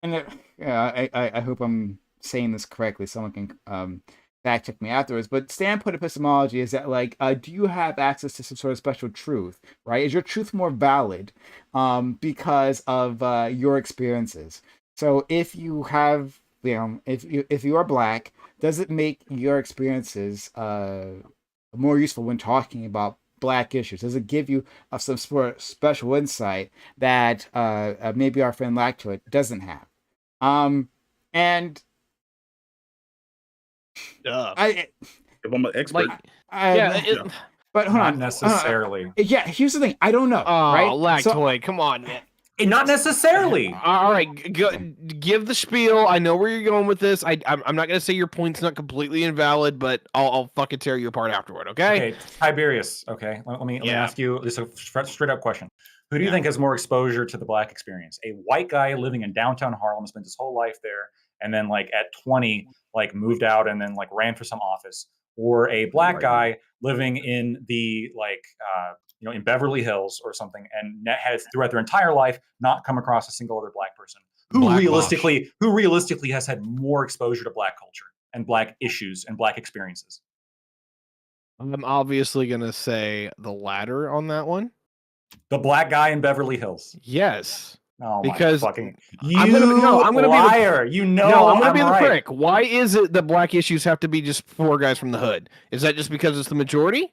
and I hope I'm saying this correctly. Someone can fact check me afterwards, but standpoint epistemology is that like, do you have access to some sort of special truth, right? Is your truth more valid because of your experiences? So if you have, if you are Black, does it make your experiences more useful when talking about Black issues? Does it give you some sort of special insight that maybe our friend Lactoid doesn't have? And If I'm an expert, but hold Not on, necessarily. yeah, here's the thing. I don't know. Oh, right? Lactoid, come on, man. Not necessarily. All right, give the spiel. I know where you're going with this. I'm not gonna say your point's not completely invalid, but I'll fucking tear you apart afterward. Okay? Okay, Tiberius. Okay, let me ask you this a straight up question. Who do you think has more exposure to the Black experience? A white guy living in downtown Harlem, spent his whole life there, and then like at 20, like moved out and then like ran for some office, or a Black guy living in the like in Beverly Hills or something, and has throughout their entire life not come across a single other Black person who realistically has had more exposure to Black culture and Black issues and Black experiences. I'm obviously gonna say the latter on that one. The Black guy in Beverly Hills. Yes. Oh, because my fucking I'm gonna liar. Be the, I'm gonna be the prick. Why is it that Black issues have to be just 4 guys from the hood? Is that just because it's the majority?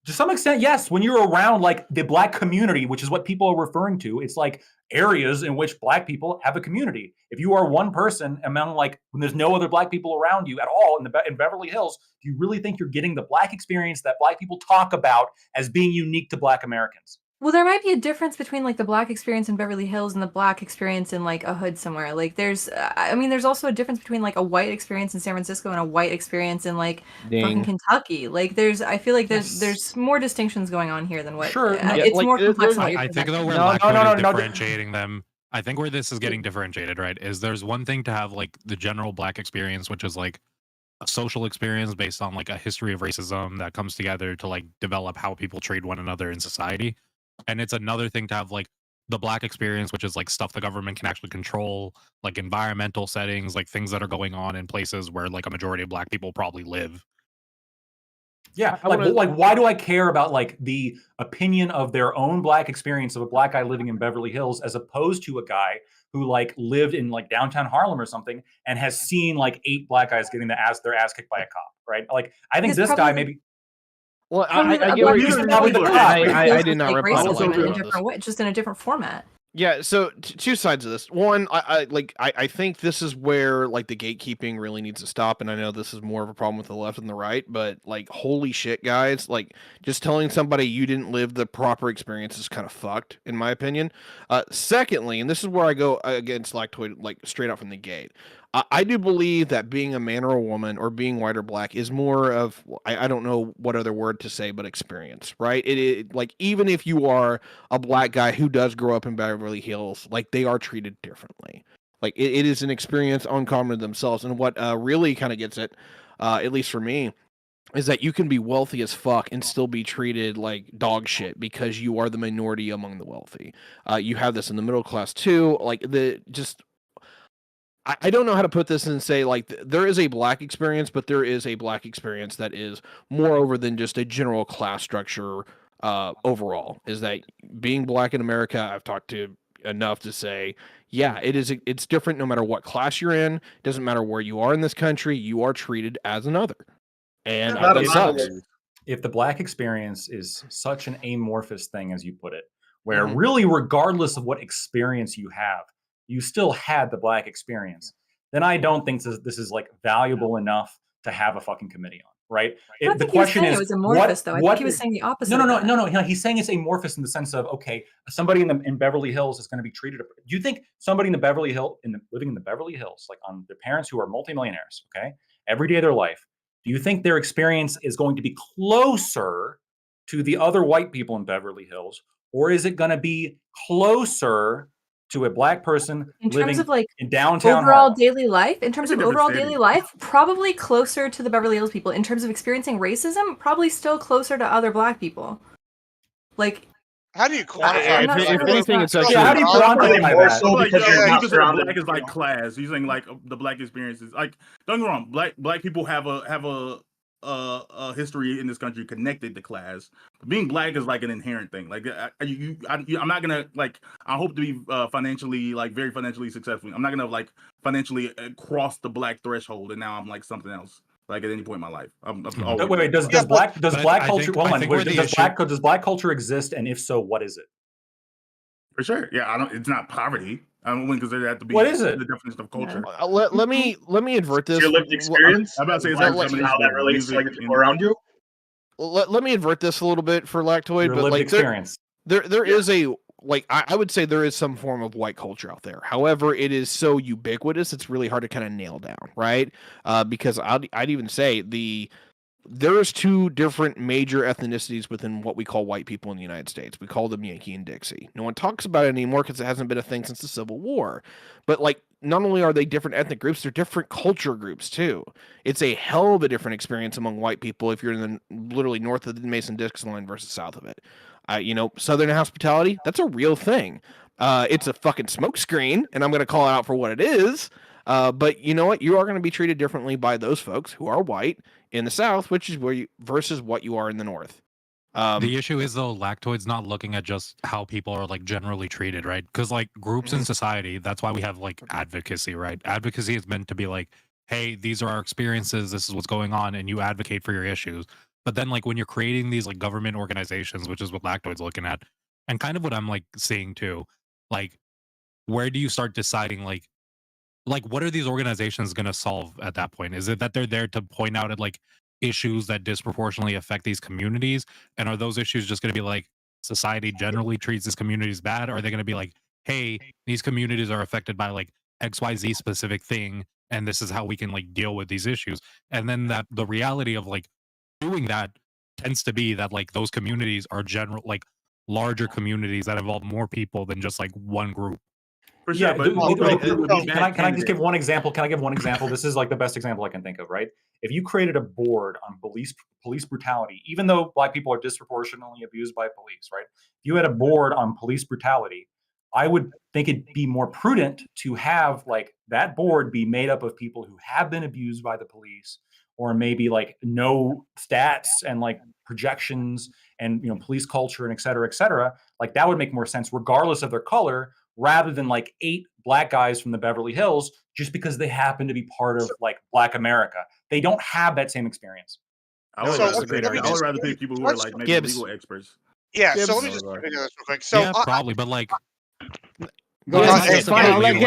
To some extent, yes. When you're around like the Black community, which is what people are referring to, it's like areas in which Black people have a community. If you are one person among like when there's no other Black people around you at all in Beverly Hills, do you really think you're getting the Black experience that Black people talk about as being unique to Black Americans? Well, there might be a difference between like the Black experience in Beverly Hills and the Black experience in like a hood somewhere. Like there's also a difference between like a white experience in San Francisco and a white experience in like fucking Kentucky. Like I feel like there's more distinctions going on here than what. It's like, more complex. I think though where differentiating them. I think where this is getting differentiated, right, is there's one thing to have like the general Black experience, which is like a social experience based on like a history of racism that comes together to like develop how people treat one another in society. And it's another thing to have like the Black experience, which is like stuff the government can actually control, like environmental settings, like things that are going on in places where like a majority of Black people probably live. Yeah, like why do I care about like the opinion of their own Black experience of a Black guy living in Beverly Hills as opposed to a guy who like lived in like downtown Harlem or something and has seen like 8 Black guys getting their ass kicked by a cop, right? Like I think this guy maybe. Well, I get what you're saying. I did not racism in a different way, just in a different format. Yeah, so 2 sides of this. One, I think this is where like the gatekeeping really needs to stop, and I know this is more of a problem with the left than the right, but like holy shit, guys, like just telling somebody you didn't live the proper experience is kind of fucked, in my opinion. Secondly, and this is where I go against Lactoid like straight out from the gate. I do believe that being a man or a woman or being white or black is more of, I don't know what other word to say, but experience, right? Like, even if you are a black guy who does grow up in Beverly Hills, like, they are treated differently. Like, it is an experience uncommon to themselves. And what really kind of gets it, at least for me, is that you can be wealthy as fuck and still be treated like dog shit because you are the minority among the wealthy. You have this in the middle class too. Like, I don't know how to put this and say, like, there is a black experience, but there is a black experience that is more over than just a general class structure overall. Is that being black in America, I've talked to enough to say, yeah, it's different no matter what class you're in. It doesn't matter where you are in this country, you are treated as another. And Not a that sucks. monolith. If the black experience is such an amorphous thing, as you put it, where really, regardless of what experience you have, you still had the black experience, then I don't think this is like valuable enough to have a fucking committee on, right? The question is, it was amorphous, though. I think he was saying the opposite. No. He's saying it's amorphous in the sense of, okay, somebody in Beverly Hills is going to be treated. Do you think somebody in the Beverly Hills, living in the Beverly Hills, like on their parents who are multimillionaires, okay, every day of their life, do you think their experience is going to be closer to the other white people in Beverly Hills, or is it going to be closer to a black person in living terms of like in downtown overall Harlem? daily life? In terms of overall daily life, probably closer to the Beverly Hills people. In terms of experiencing racism, probably still closer to other black people. Like, how do you quantify? If anything, it's actually how do you quantify more that? so because you're not the surrounded. black is like class. Using like the black experiences. Like, don't get me wrong, black people have a history in this country connected to class. Being black is like an inherent thing. Like, I'm not gonna, like, I hope to be financially, like, very financially successful. I'm not gonna, like, financially cross the black threshold and now I'm like something else. Like, at any point in my life, Wait. Does black culture? Does black culture exist? And if so, what is it? For sure, yeah. It's not poverty. I wouldn't consider that to be. What is it? The definition of culture. Let me invert this. Your lived experience. I'm about to say it's how like that relates to like the people around you. Let me invert this a little bit for Lactoid, Your but lived like experience. there is a, like, I would say there is some form of white culture out there. However, it is so ubiquitous, it's really hard to kind of nail down, right? Because I'd even say there's two different major ethnicities within what we call white people in the United States. We call them Yankee and Dixie. No one talks about it anymore because it hasn't been a thing since the Civil War. But, like, not only are they different ethnic groups, they're different culture groups too. It's a hell of a different experience among white people if you're in the literally north of the Mason-Dixon line versus south of it. Southern hospitality, that's a real thing. It's a fucking smokescreen, and I'm going to call it out for what it is. But you know what? You are going to be treated differently by those folks who are white in the South, which is where you versus what you are in the North. The issue is, though, Lactoid's not looking at just how people are, like, generally treated, right? Because, like, groups in society, that's why we have, like, advocacy, right? Advocacy is meant to be like, hey, these are our experiences, this is what's going on, and you advocate for your issues. But then, like, when you're creating these, like, government organizations, which is what Lactoid's looking at, and kind of what I'm, like, seeing too, like, where do you start deciding, like, what are these organizations going to solve at that point? Is it that they're there to point out at, like, issues that disproportionately affect these communities? And are those issues just going to be like, society generally treats these communities bad? Or are they going to be like, hey, these communities are affected by, like, XYZ specific thing, and this is how we can, like, deal with these issues? And then that the reality of, like, doing that tends to be that, like, those communities are larger communities that involve more people than just, like, one group. For sure, can I just give one example? Can I give one example? This is like the best example I can think of, right? If you created a board on police brutality, even though black people are disproportionately abused by police, right? If you had a board on police brutality, I would think it'd be more prudent to have, like, that board be made up of people who have been abused by the police, or maybe, like, know stats and, like, projections and, police culture and et cetera. Like, that would make more sense regardless of their color, rather than, like, 8 black guys from the Beverly Hills just because they happen to be part of, like, Black America. They don't have that same experience. I would rather pick people who are, like, maybe legal experts. Yeah, Gibbs. so let me just figure this real quick. So yeah, probably, but, like, Go ahead. It's fine. Let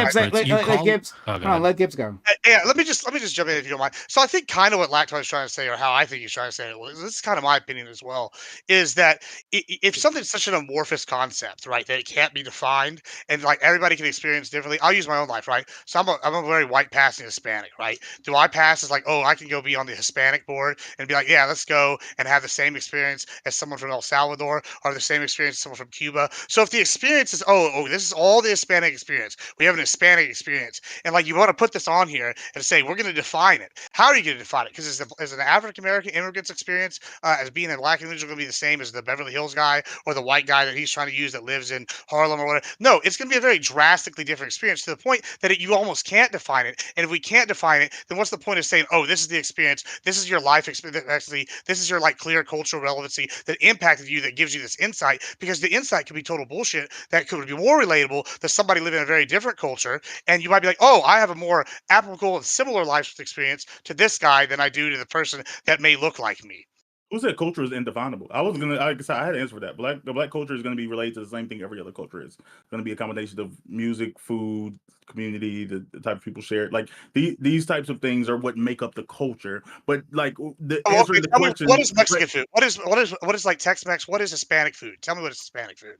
Gibbs go. Yeah, let me just jump in if you don't mind. So I think kind of what Lactoid is trying to say, or how I think he's trying to say it, well, this is kind of my opinion as well, is that if something's such an amorphous concept, right, that it can't be defined, and like everybody can experience differently. I'll use my own life, right? So I'm a very white passing Hispanic, right? Do I pass as like, oh, I can go be on the Hispanic board and be like, yeah, let's go and have the same experience as someone from El Salvador, or the same experience as someone from Cuba? So if the experience is, oh, this is all the Hispanic experience, we have an Hispanic experience, and like you want to put this on here and say we're going to define it. How are you going to define it? Because is an African American immigrant's experience as being a black individual going to be the same as the Beverly Hills guy or the white guy that he's trying to use that lives in Harlem or whatever? No, it's going to be a very drastically different experience, to the point that you almost can't define it. And if we can't define it, then what's the point of saying, oh, this is the experience, this is your life experience, actually, this is your like clear cultural relevancy that impacted you, that gives you this insight? Because the insight could be total bullshit that could be more relatable to somebody living in a very different culture, and you might be like, oh, I have a more applicable and similar life experience to this guy than I do to the person that may look like me. Who said culture is indefinable? I was gonna. I had to answer for that. The black culture is gonna be related to the same thing every other culture is. It's gonna be a combination of music, food, community, the type of people share it. Like these types of things are what make up the culture. But like the Oh, answer okay, to the tell me, question, what is Mexican food? What is like Tex-Mex? What is Hispanic food? Tell me what is Hispanic food.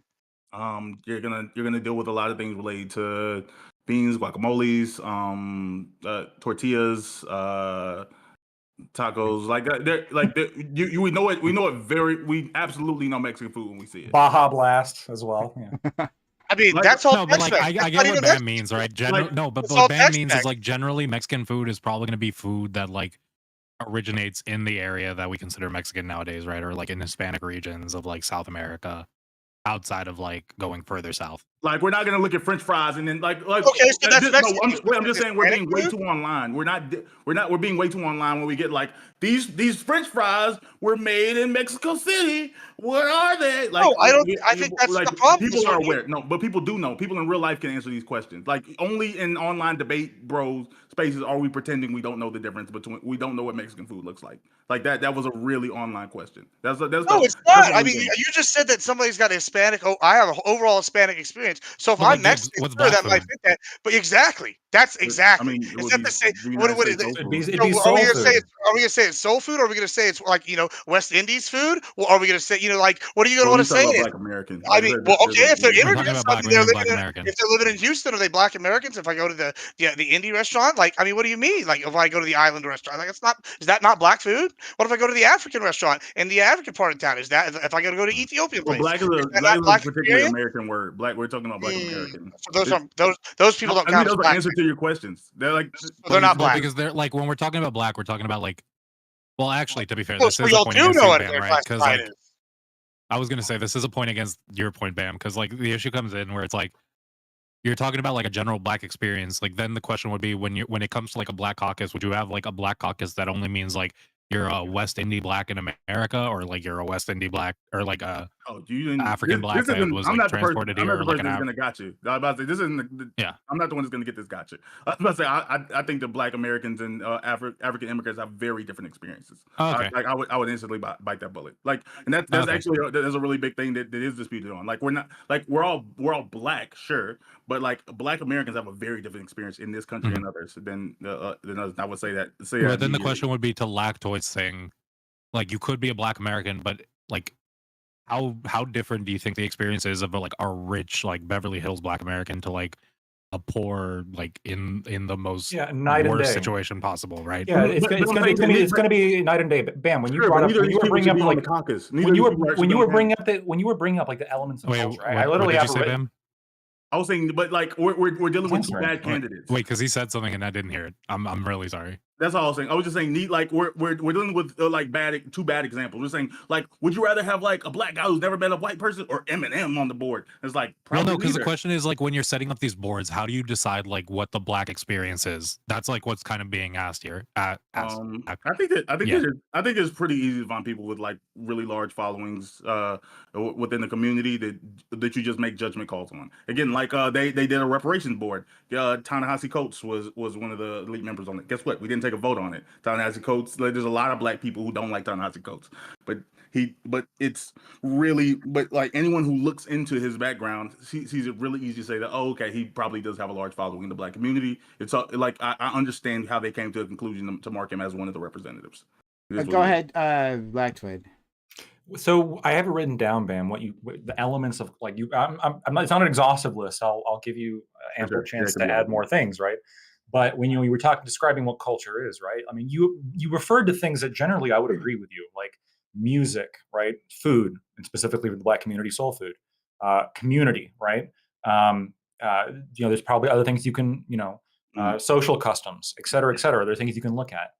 you're gonna deal with a lot of things related to beans, guacamoles, tortillas, tacos. We know it. We know it very. We absolutely know Mexican food when we see it. Baja Blast as well. Yeah. I mean, Like- that's all No, but like Tex-Mex. I get what BAM means, right? Like- No, but It's all what BAM means Tex-Mex. is like generally Mexican food is probably going to be food that like originates in the area that we consider Mexican nowadays, right? Or like in Hispanic regions of like South America, outside of like going further south. Like we're not gonna look at French fries and then like Okay, so that's Mexican I'm food. just saying we're being way Hispanic too online. We're being way too online when we get like these French fries were made in Mexico City. What are they? Like No, I think that's the problem. People is are when you- aware. No, but people do know. People in real life can answer these questions. Like only in online debate bros spaces are we pretending we don't know the difference between we don't know what Mexican food looks like. Like that was a really online question. No, it's that's not. the I only mean, thing. you just said that somebody's got a Hispanic. Oh, I have an overall Hispanic experience. So if But, I'm like, Gibbs, Mexican, what's sure, black that might food? fit that. But exactly, that's exactly. I mean, it It's would not be to say the what United is States it? soul It'd food. be Are soul we gonna say food. are we gonna say it's soul food, or are we gonna say it's like West Indies food? Or are we gonna say like what are you gonna Well, want to you talking say about it is? Black American. I mean, well, okay, if they're We're talking immigrants, about black. I mean, We they're mean black living. American. If they're living in Houston, are they Black Americans? If I go to the indie restaurant, like, I mean, what do you mean? Like, if I go to the island restaurant, like, it's not. Is that not black food? What if I go to the African restaurant in the African part of town? Is that if I go to Ethiopian Well, place? black is Is that black not is a black particularly experience? American word. Black. We're talking about Black American. So those people don't I count mean, as those are black. answer to your questions. They're like So they're not Well, black. because they're like when we're talking about black, we're talking about like. Well, actually, to be fair, Well, this so is a y'all point do against know you, what Bam, they're right? Because classified like as. I was gonna say this is a point against your point, Bam, because like the issue comes in where it's like you're talking about like a general black experience. Like then the question would be when it comes to like a black caucus, would you have like a black caucus that only means like you're a West Indie black in America, or like you're a West Indie black, or like a African black that was I'm like not the person. transported I'm here, not the or like person an that's gonna got you. I was about to say this isn't. Yeah. I'm not the one that's gonna get this gotcha. I was about to say I think the Black Americans and African immigrants have very different experiences. Oh, okay. I would instantly bite that bullet. Like, and that's Okay. actually there's a really big thing that is disputed on. Like, we're not like we're all black, sure, but like Black Americans have a very different experience in this country and others than others. I would say that. But then the immediately. question would be to Lactoid's thing, like you could be a black American, but like how different do you think the experience is of like a rich like Beverly Hills black American to like a poor like in the most night and worst day situation possible, right? Yeah, But- it's but gonna I'm saying it's gonna be night and day. But Bam, when you Sure, brought but up neither of when these you were people bringing should up be on like the caucus. Neither when of you these were people when should you be were on bringing up the elements of Wait, culture. what I literally did have you say, a Bam? I was saying, but like we're dealing with two Answer it. bad candidates. Wait, because he said something and I didn't hear it. I'm really sorry. That's all I was saying. I was just saying, like we're dealing with like two bad examples. We're saying, like, would you rather have like a black guy who's never met a white person or Eminem on the board? It's like Well, probably no, because the neither. question is like when you're setting up these boards, how do you decide like what the black experience is? That's like what's kind of being asked here. I think it's pretty easy to find people with like really large followings within the community that you just make judgment calls on. Again, like they did a reparations board. Ta-Nehisi Coates was one of the elite members on it. Guess what? We didn't take take a vote on it. Ta-Nehisi Coates, like, there's a lot of black people who don't like Ta-Nehisi Coates, but it's really, but like anyone who looks into his background sees it really easy to say that, oh, okay, he probably does have a large following in the black community. It's like I understand how they came to a conclusion to mark him as one of the representatives. Go ahead, Black Twid. So I have it written down, Bam. The elements of like you. I'm not, it's not an exhaustive list. I'll give you ample chance to add more things, right? But when you were describing what culture is, right? I mean, you referred to things that generally I would agree with you, like music, right? Food, and specifically with the Black community, soul food, community, right? There's probably other things you can, social customs, et cetera, et cetera. There are things you can look at.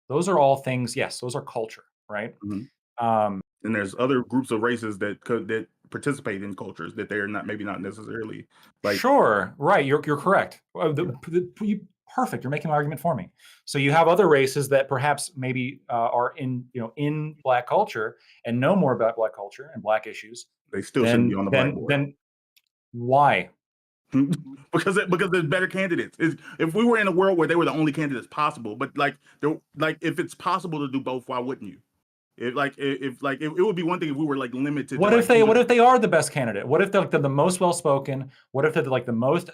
Those are all things. Yes, those are culture, right? Mm-hmm. And there's other groups of races that participate in cultures that they're maybe not necessarily like. Sure, right. You're correct. Perfect. You're making an argument for me. So you have other races that perhaps maybe are in Black culture and know more about Black culture and Black issues. They still shouldn't be on the Blackboard. Then why? because there's better candidates. If we were in a world where they were the only candidates possible, but if it's possible to do both, why wouldn't you? It would be one thing if we were like limited. What if they are the best candidate? What if they're the most well spoken? What if they're like the most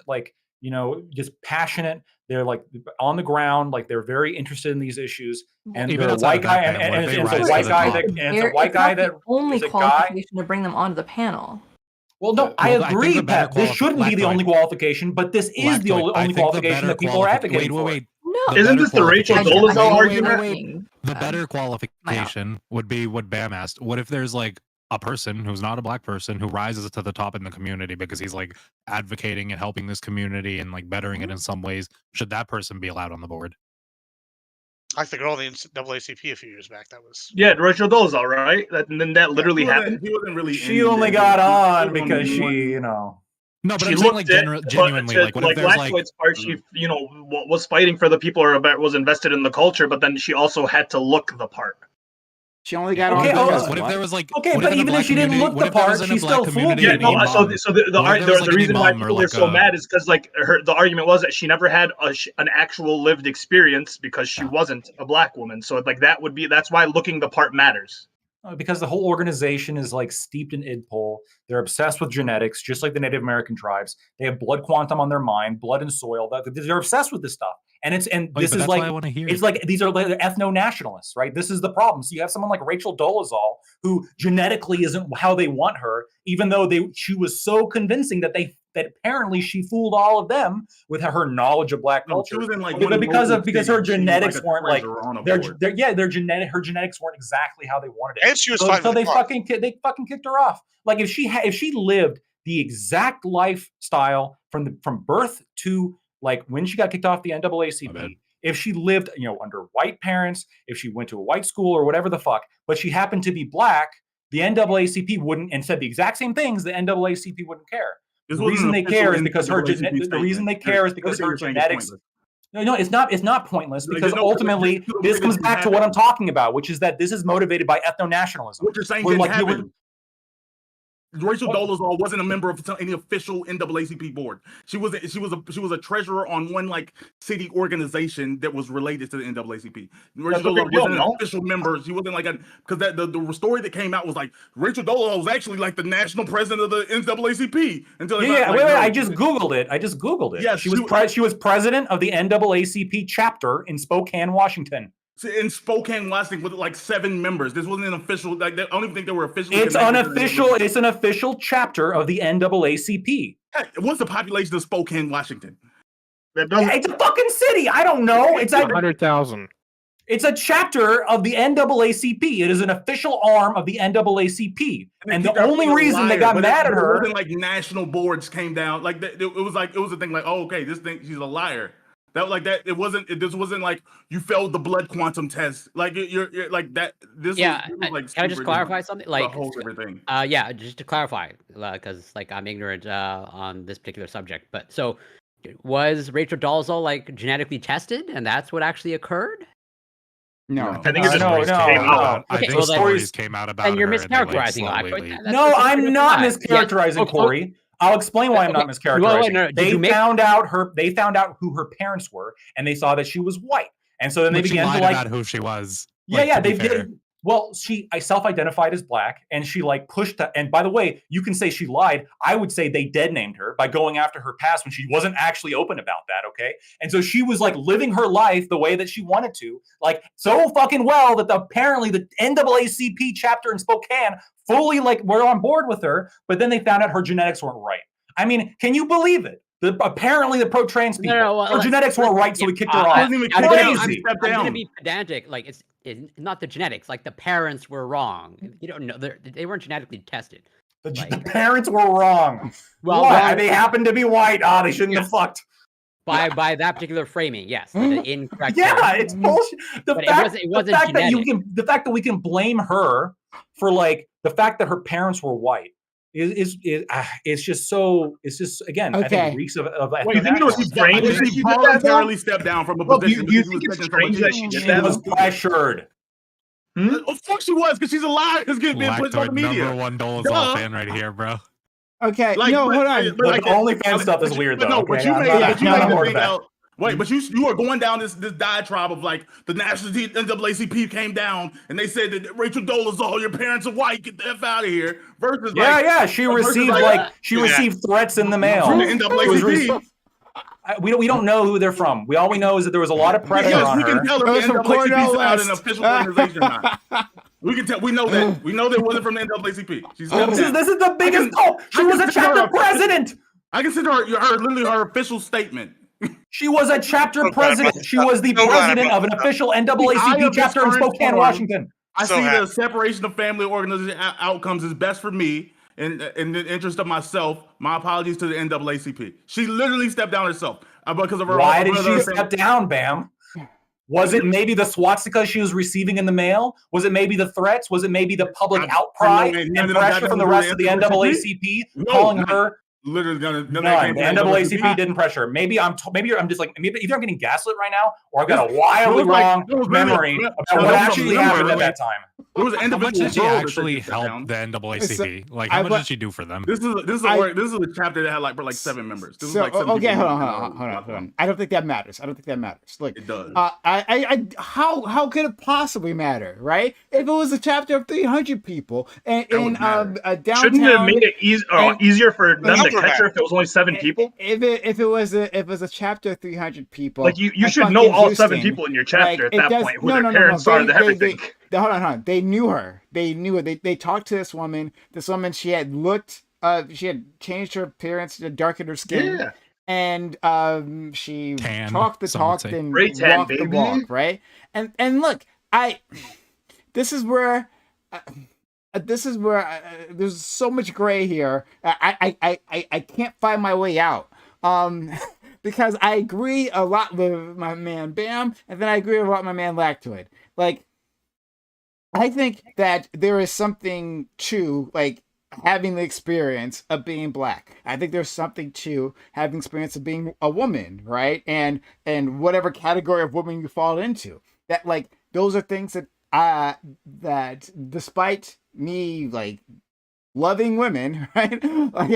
just passionate? They're like on the ground, like they're very interested in these issues. And they're a white guy, and it's a white guy that only qualification to bring them onto the panel. Well, no, I agree, Pat. This shouldn't be the only qualification, but this is the only qualification that people are advocating for. No, isn't this the Rachel Dolezal argument? The better qualification would be what Bam asked. What if there's like a person who's not a Black person who rises to the top in the community because he's like advocating and helping this community and like bettering it in some ways? Should that person be allowed on the board? I think all the NAACP a few years back. That was Rachel Dolezal, right? And then that literally happened. He wasn't really. She only got on because she, No, but she I'm saying like genuinely, like what if there's Black White's part, she was fighting for the people or was invested in the culture, but then she also had to look the part. She only got on. What if there was like but even if she didn't look the part, she still fooled you. So the reason why people are so mad is because the argument was that she never had an actual lived experience because she wasn't a Black woman. So that's why looking the part matters. Because the whole organization is like steeped in idpol. They're obsessed with genetics, just like the Native American tribes. They have blood quantum on their mind, blood and soil. They're obsessed with this stuff. And this is like, it's like these are like ethno-nationalists, right? This is the problem. So you have someone like Rachel Dolezal, who genetically isn't how they want her, even though she was so convincing that apparently she fooled all of them with her knowledge of Black culture. She was in, like, because her genetics weren't like her genetics weren't exactly how they wanted it. And she was so they fucking kicked her off. Like if she lived the exact lifestyle from birth to like when she got kicked off the NAACP, if she lived, under white parents, if she went to a white school or whatever the fuck, but she happened to be Black, the NAACP wouldn't, and said the exact same things, the NAACP wouldn't care. The reason they care is because her genetics. No, it's not pointless because ultimately this comes back to what I'm talking about, which is that this is motivated by ethno-nationalism. What you're saying didn't happen. Rachel Dolezal wasn't a member of any official NAACP board. She was a treasurer on one like city organization that was related to the NAACP. Rachel Dolezal wasn't an official member. She wasn't like because the story that came out was like Rachel Dolezal was actually like the national president of the NAACP until wait, I just googled it. Yeah, she was president of the NAACP chapter in Spokane, Washington. In Spokane, Washington, with like 7 members. This wasn't an official. Like, I don't even think they were officially. It's unofficial. It's an official chapter of the NAACP. Heck, what's the population of Spokane, Washington? It's a fucking city. I don't know. It's 100,000. It's a chapter of the NAACP. It is an official arm of the NAACP. And the only reason they got mad at her, it wasn't like national boards came down. Like it was a thing. Like, oh, okay, this thing, she's a liar. That like that. This wasn't like you failed the blood quantum test. Like you're like that. This was like. Can I just clarify something? Like everything. Just to clarify, because like I'm ignorant on this particular subject. But so, was Rachel Dolezal like genetically tested, and that's what actually occurred? No, I think it's stories came out. I think stories came out about. And you're her mischaracterizing. No, I'm not mischaracterizing, Corey. I'll explain why I'm not Okay, mischaracterizing. well, wait, no, did They you make- found out who her parents were, and they saw that she was white, and so then they But she began to lied like about who she was. Yeah, like, yeah, to be they fair. did. Well, I self-identified as black, and she like pushed. And by the way, you can say she lied. I would say they dead named her by going after her past when she wasn't actually open about that. Okay, and so she was like living her life the way that she wanted to, like so fucking well that apparently the NAACP chapter in Spokane fully like were on board with her. But then they found out her genetics weren't right. I mean, can you believe it? Apparently the pro-trans people, her genetics weren't right, so we kicked her off. Wasn't even I'm crazy. going to be pedantic. Like it's not the genetics. Like the parents were wrong. You don't know they weren't genetically tested. The Like, parents were wrong. Well, Why? They happened to be white. They shouldn't have fucked. by that particular framing, yes, the incorrect. Yeah, framing. it's bullshit. But it wasn't genetic. The fact that we can blame her for like the fact that her parents were white it's just so it's just again I think reeks of Wait, you think it was strange that she voluntarily stepped down from a position? Do you think it's strange that she did that? She was pressured. Of course she was, because she's a liar. It's being pushed on the media. Number one Dolezal fan right here, bro. Okay, Like, no, but- hold on. but like- the OnlyFans stuff is weird though. No, Okay? but you I'm made not- the I'm not on board thing with that. out. Wait, but you are going down this diatribe of like the national NAACP came down and they said that Rachel Dolezal, your parents are white, get the F out of here. Versus She received received threats in the mail. from the NAACP. We don't know who they're from. All we know is that there was a lot of pressure Yes, on we her. can tell if the NAACP is out an official organization or not. We can tell. We know that. We know that it wasn't from the NAACP. She's This is the biggest. She was a chapter president. I consider her literally her official statement. She was a chapter president. She was the president of an official NAACP chapter in Spokane, Washington. I see the separation of family organization outcomes is best for me in the interest of myself. My apologies to the NAACP. She literally stepped down herself because of her. Why did she step down, Bam? Was it maybe the swastika she was receiving in the mail? Was it maybe the threats? Was it maybe the public outcry and pressure from the rest of the NAACP calling her? Literally, none the NAACP didn't pressure. Maybe I'm just like either I'm getting gaslit right now, or I've got a wildly wrong memory about what actually happened at that time. There was an How much did she individual actually help the NAACP? Like, how much did she do for them? This is a chapter that had like 7 members. This So was like 7 okay, people. hold on. I don't think that matters. Look, It does. How could it possibly matter, right? If it was a chapter of 300 people and in downtown, shouldn't it have made it easier for them to catch her if it was only 7 people? If it was a chapter of 300 people, like you should know all 7 people in your chapter at that point. Who their parents are, everything. Hold on. They knew her. They talked to this woman. This woman, she had changed her appearance to darken her skin. Yeah. And she talked the talk and walked the walk, right? And look, this is where there's so much gray here. I can't find my way out. Because I agree a lot with my man Bam, and then I agree a lot with my man Lactoid. Like, I think that there is something to like having the experience of being black. I think there's something to having the experience of being a woman, right? And whatever category of woman you fall into. That like those are things that that despite me like loving women, right? Like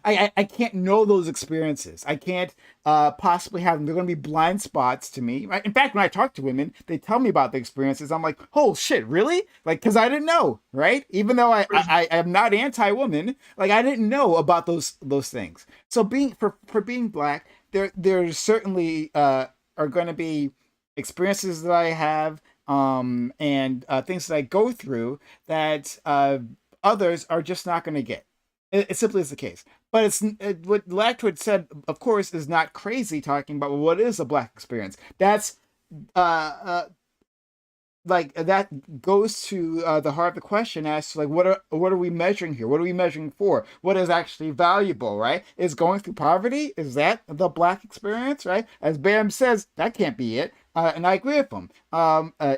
I can't know those experiences. I can't possibly have them. They're going to be blind spots to me. Right? In fact, when I talk to women, they tell me about the experiences. I'm like, oh shit, really? Like, because I didn't know, right? Even though I am not anti-woman, like I didn't know about those things. So for being black, there certainly are going to be experiences that I have and things that I go through that others are just not going to get. It simply is the case. But what Lactoid said, of course, is not crazy talking about what is a black experience. That's like that goes to the heart of the question as to like what are we measuring here? What are we measuring for? What is actually valuable, right? Is going through poverty? Is that the black experience, right? As Bam says, that can't be it. And I agree with him.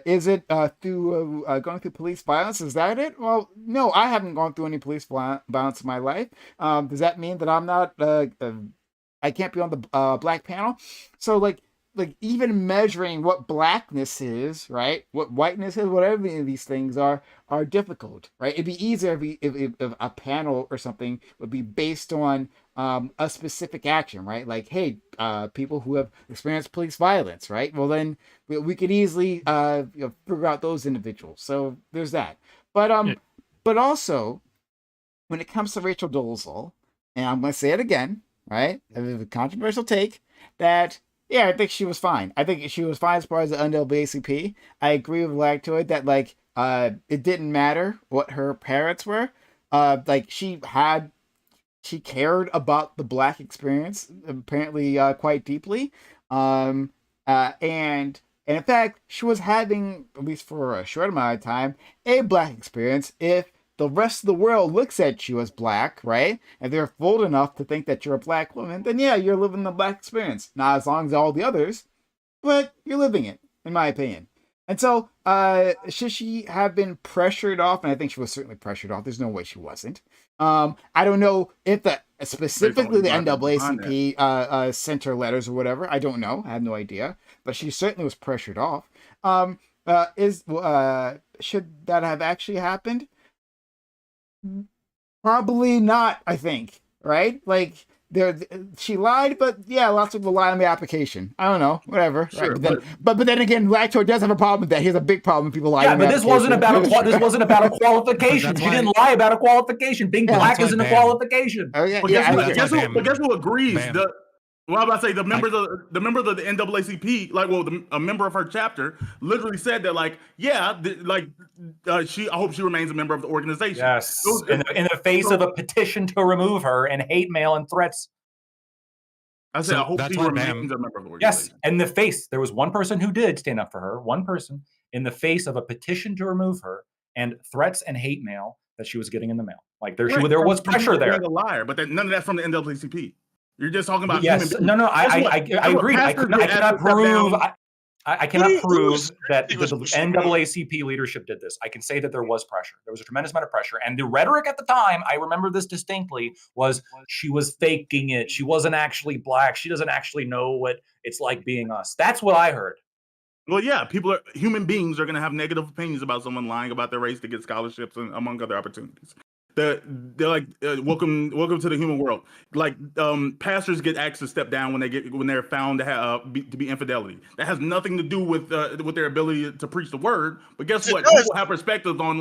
Is it through going through police violence? Is that it? Well, no, I haven't gone through any police violence in my life. Does that mean that I'm not? I can't be on the black panel? So like like even measuring what blackness is, right? What whiteness is, whatever any of these things are difficult, right? It'd be easier if a panel or something would be based on a specific action, right? Like, hey, people who have experienced police violence, right? Well, then we could easily figure out those individuals. So there's that. But also, when it comes to Rachel Dolezal, and I'm going to say it again, right? A controversial take that, yeah, I think she was fine. I think she was fine as far as the NAACP. I agree with Lactoid that, like, it didn't matter what her parents were. Like, she cared about the Black experience, apparently quite deeply. And in fact, she was having, at least for a short amount of time, a Black experience. If the rest of the world looks at you as Black, right? And they're fooled enough to think that you're a Black woman, then yeah, you're living the Black experience. Not as long as all the others, but you're living it, in my opinion. And so, should she have been pressured off? And I think she was certainly pressured off. There's no way she wasn't. I don't know if specifically the NAACP sent her letters or whatever. I don't know. I have no idea. But she certainly was pressured off. Should that have actually happened? Probably not, I think. Right? Like, she lied, but yeah, lots of people lie on the application. I don't know, whatever. Sure, right? But then again, Lacto does have a problem with that. He has a big problem with people lying. Yeah, but this wasn't about a qualification. She didn't lie about a qualification. Being Black isn't a qualification. But guess who agrees? Well, I'm about to say the members of the NAACP, like, a member of her chapter, literally said that, like, yeah, I hope she remains a member of the organization. Yes, in the face of a petition to remove her and hate mail and threats. I said, I hope she remains a member of the organization. Yes, in the face, there was one person who did stand up for her. One person in the face of a petition to remove her and threats and hate mail that she was getting in the mail. Like there was pressure there. A liar, but none of that's from the NAACP. You're just talking about human beings. No, I agree. I cannot prove. I cannot prove that the NAACP leadership did this. I can say that there was pressure. There was a tremendous amount of pressure. And the rhetoric at the time, I remember this distinctly, was she was faking it. She wasn't actually Black. She doesn't actually know what it's like being us. That's what I heard. Well, yeah, human beings are going to have negative opinions about someone lying about their race to get scholarships and among other opportunities. They're like, welcome to the human world. Like, pastors get asked to step down when they're found to be infidelity. That has nothing to do with their ability to preach the word. But guess what? People have perspectives on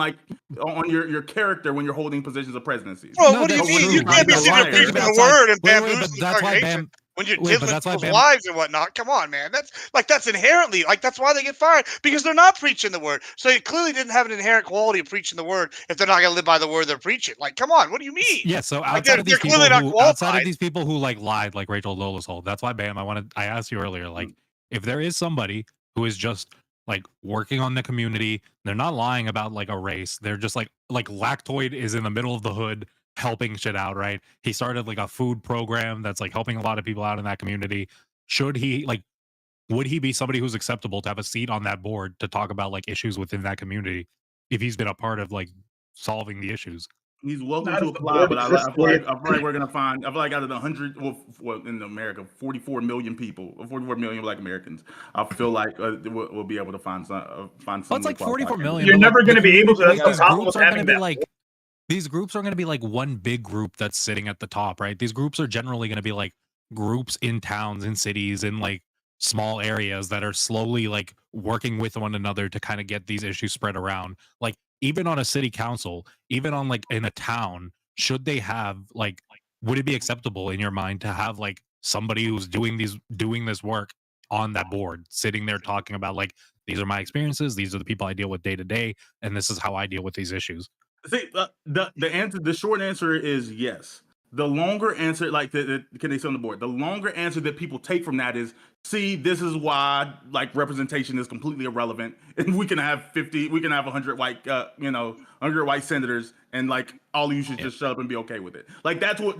your character when you're holding positions of presidency. Bro, what do you mean? You can't be sitting there preaching the word and bamboozling the congregation when you're dealing with people's lives and whatnot. Come on, man. That's inherently, that's why they get fired, because they're not preaching the word. So it clearly didn't have an inherent quality of preaching the word if they're not going to live by the word they're preaching. Like, come on, what do you mean? Yeah, so outside of these people who like lied, like Rachel Dolezal, that's why, Bam, I asked you earlier, like, if there is somebody who is just like working on the community, they're not lying about like a race, they're just like Lactoid is in the middle of the hood helping shit out, right? He started like a food program that's like helping a lot of people out in that community. Would he be somebody who's acceptable to have a seat on that board to talk about like issues within that community if he's been a part of like solving the issues? He's welcome to apply, but I feel like we're gonna find. I feel like out of the 100, well, in America, 44 million people, 44 million Black Americans, I feel like we'll be able to find some. It's like 44 million. You're never going to be able to. That's the problem with having that. These groups are going to be like one big group that's sitting at the top, right? These groups are generally going to be like groups in towns, in cities, in like small areas that are slowly like working with one another to kind of get these issues spread around. Like even on a city council, even on like in a town, should they have like, would it be acceptable in your mind to have like somebody who's doing this work on that board, sitting there talking about like, these are my experiences, these are the people I deal with day to day, and this is how I deal with these issues? See, the short answer is yes. The longer answer, like can they sit on the board? The longer answer that people take from that is, see, this is why like representation is completely irrelevant, and we can have 100 white, 100 white senators, and like all of you should just shut up and be okay with it. Like that's what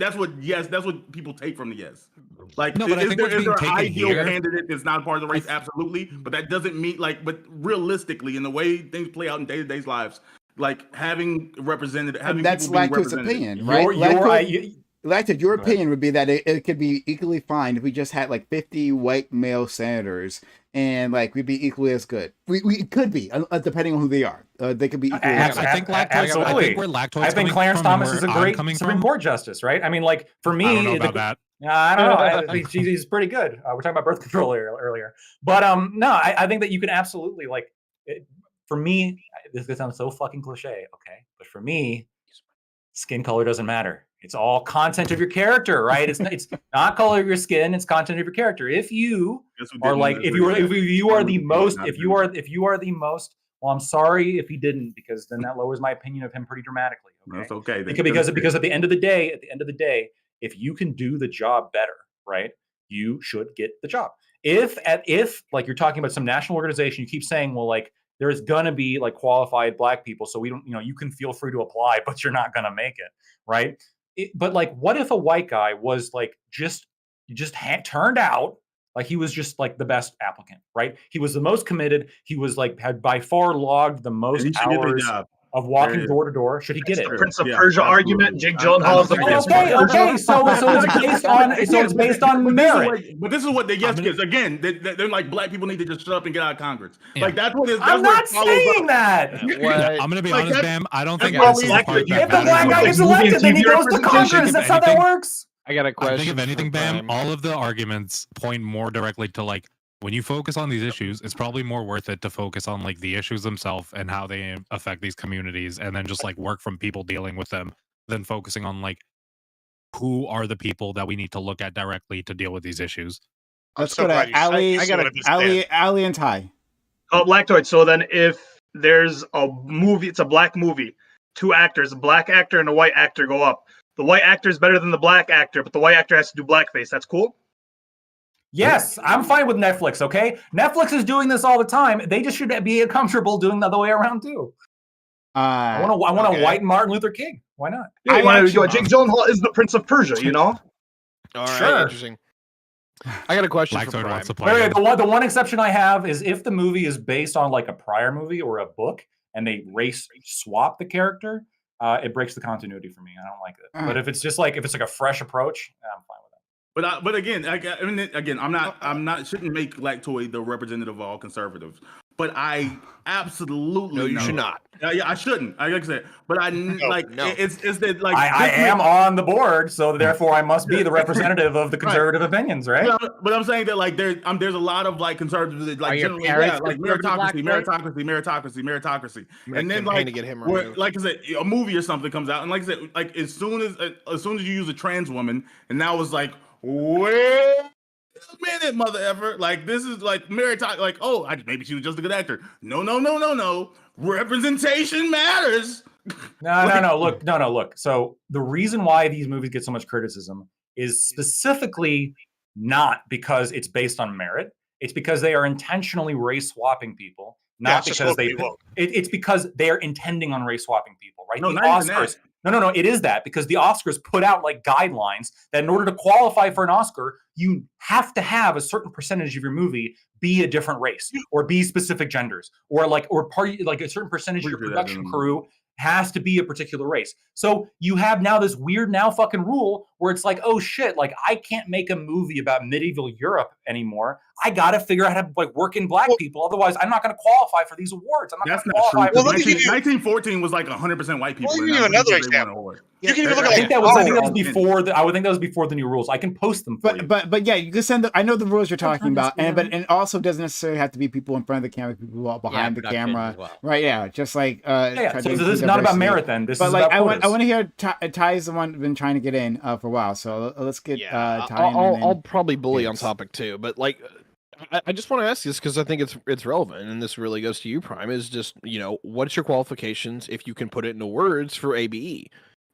people take from the yes. Like, no, but is there an ideal candidate that's not part of the race? Absolutely, but that doesn't mean but realistically, in the way things play out in day-to-day lives, like having that's Lacto's opinion, right? Lactate, your Go ahead. opinion would be that it could be equally fine if we just had like 50 white male senators, and like we'd be equally as good. We could be, depending on who they are. They could be equally as good. I think Lactoid's, I think where Lactoid's I think coming Clarence from Thomas and is a where I'm great coming Supreme from, Court justice, right? I mean, like for me, I don't know about that. I don't know. He's pretty good. We're talking about birth control earlier, but no, I think that you can absolutely like. For me, this is gonna sound so fucking cliche, okay? But for me, skin color doesn't matter. It's all content of your character, right? It's not color of your skin. It's content of your character. If you are like, if you are the most, if you are the most. Well, I'm sorry if he didn't, because then that lowers my opinion of him pretty dramatically. Okay? That's okay. Because at the end of the day, if you can do the job better, right, you should get the job. If like you're talking about some national organization, you keep saying, well, like there's gonna be like qualified Black people, so we don't, you can feel free to apply, but you're not gonna make it, right? But like, what if a white guy was like turned out like he was just like the best applicant, right? He was the most committed. He was like had by far logged the most hours of walking door to door. Should he get it? The Prince of Persia argument. Jake Gyllenhaal is the Prince of Okay. Persia. So it's based on merit. But this is what they guess, because again, they're like, Black people need to just shut up and get out of Congress. Yeah. Like that's what it is. I'm not saying that. I'm gonna be honest, Bam. I don't think That's this is the part If the that Black guy matters. gets elected, then he goes to Congress. That's how that works. I got a question. I think if anything, for Bam, Prime. all of the arguments point more directly to like, when you focus on these issues, it's probably more worth it to focus on like the issues themselves and how they affect these communities, and then just like work from people dealing with them, than focusing on like who are the people that we need to look at directly to deal with these issues. Let's go to Ali. Ali and Ty. Oh, Lactoid. So then, if there's a movie, it's a Black movie. 2 actors, a Black actor and a white actor go up. The white actor is better than the Black actor, but the white actor has to do blackface. That's cool. Yes, I'm fine with Netflix. Okay, Netflix is doing this all the time. They just should be comfortable doing the other way around too. I want to whiten Martin Luther King. Why not? Yeah, Jake Gyllenhaal is the Prince of Persia. All right, Sure. interesting. I got a question for Lactoid Prime. wants to play. The one exception I have is if the movie is based on like a prior movie or a book, and they race swap the character, it breaks the continuity for me. I don't like it. But if it's just like a fresh approach, I'm fine with it. But again, I'm not shouldn't make Lactoid the representative of all conservatives. But I absolutely No, you should not. Yeah, I shouldn't. Like I said, but it's that like I am on the board, so therefore I must be the representative of the conservative opinions, right? Yeah, but I'm saying that like there's a lot of like conservatives that like generally like meritocracy, and then like to get him like I said, a movie or something comes out, and like I said, like as soon as you use a trans woman, and now it's like, wait a minute, mother effer, like this is like meritocracy, like maybe she was just a good actor. No, representation matters. No. Look. So the reason why these movies get so much criticism is specifically not because it's based on merit. It's because they are intentionally race swapping people, not because it's because they are intending on race swapping people, right? No, the not even Oscars. that. No. It is that, because the Oscars put out like guidelines that in order to qualify for an Oscar, you have to have a certain percentage of your movie be a different race or be specific genders, or a certain percentage of your production crew has to be a particular race. So you have now this weird fucking rule where it's like, oh shit, like I can't make a movie about medieval Europe anymore. I got to figure out how to like work in Black people. Otherwise, I'm not going to qualify for these awards. That's not true. 1914 was like 100% white people. Well, let me give you another example. You can even look at I think that was before the new rules. I can post them for you. But yeah, you can send. I know the rules you're talking about, and also doesn't necessarily have to be people in front of the camera, people behind the camera, right? Yeah, just like So this is not about merit then. This is like about I want to hear Ty's the one been trying to get in for a while, so let's get Ty. I'll probably bully on topic too, but like. I just want to ask this because I think it's relevant, and this really goes to you, Prime. Is just what's your qualifications if you can put it into words for ABE?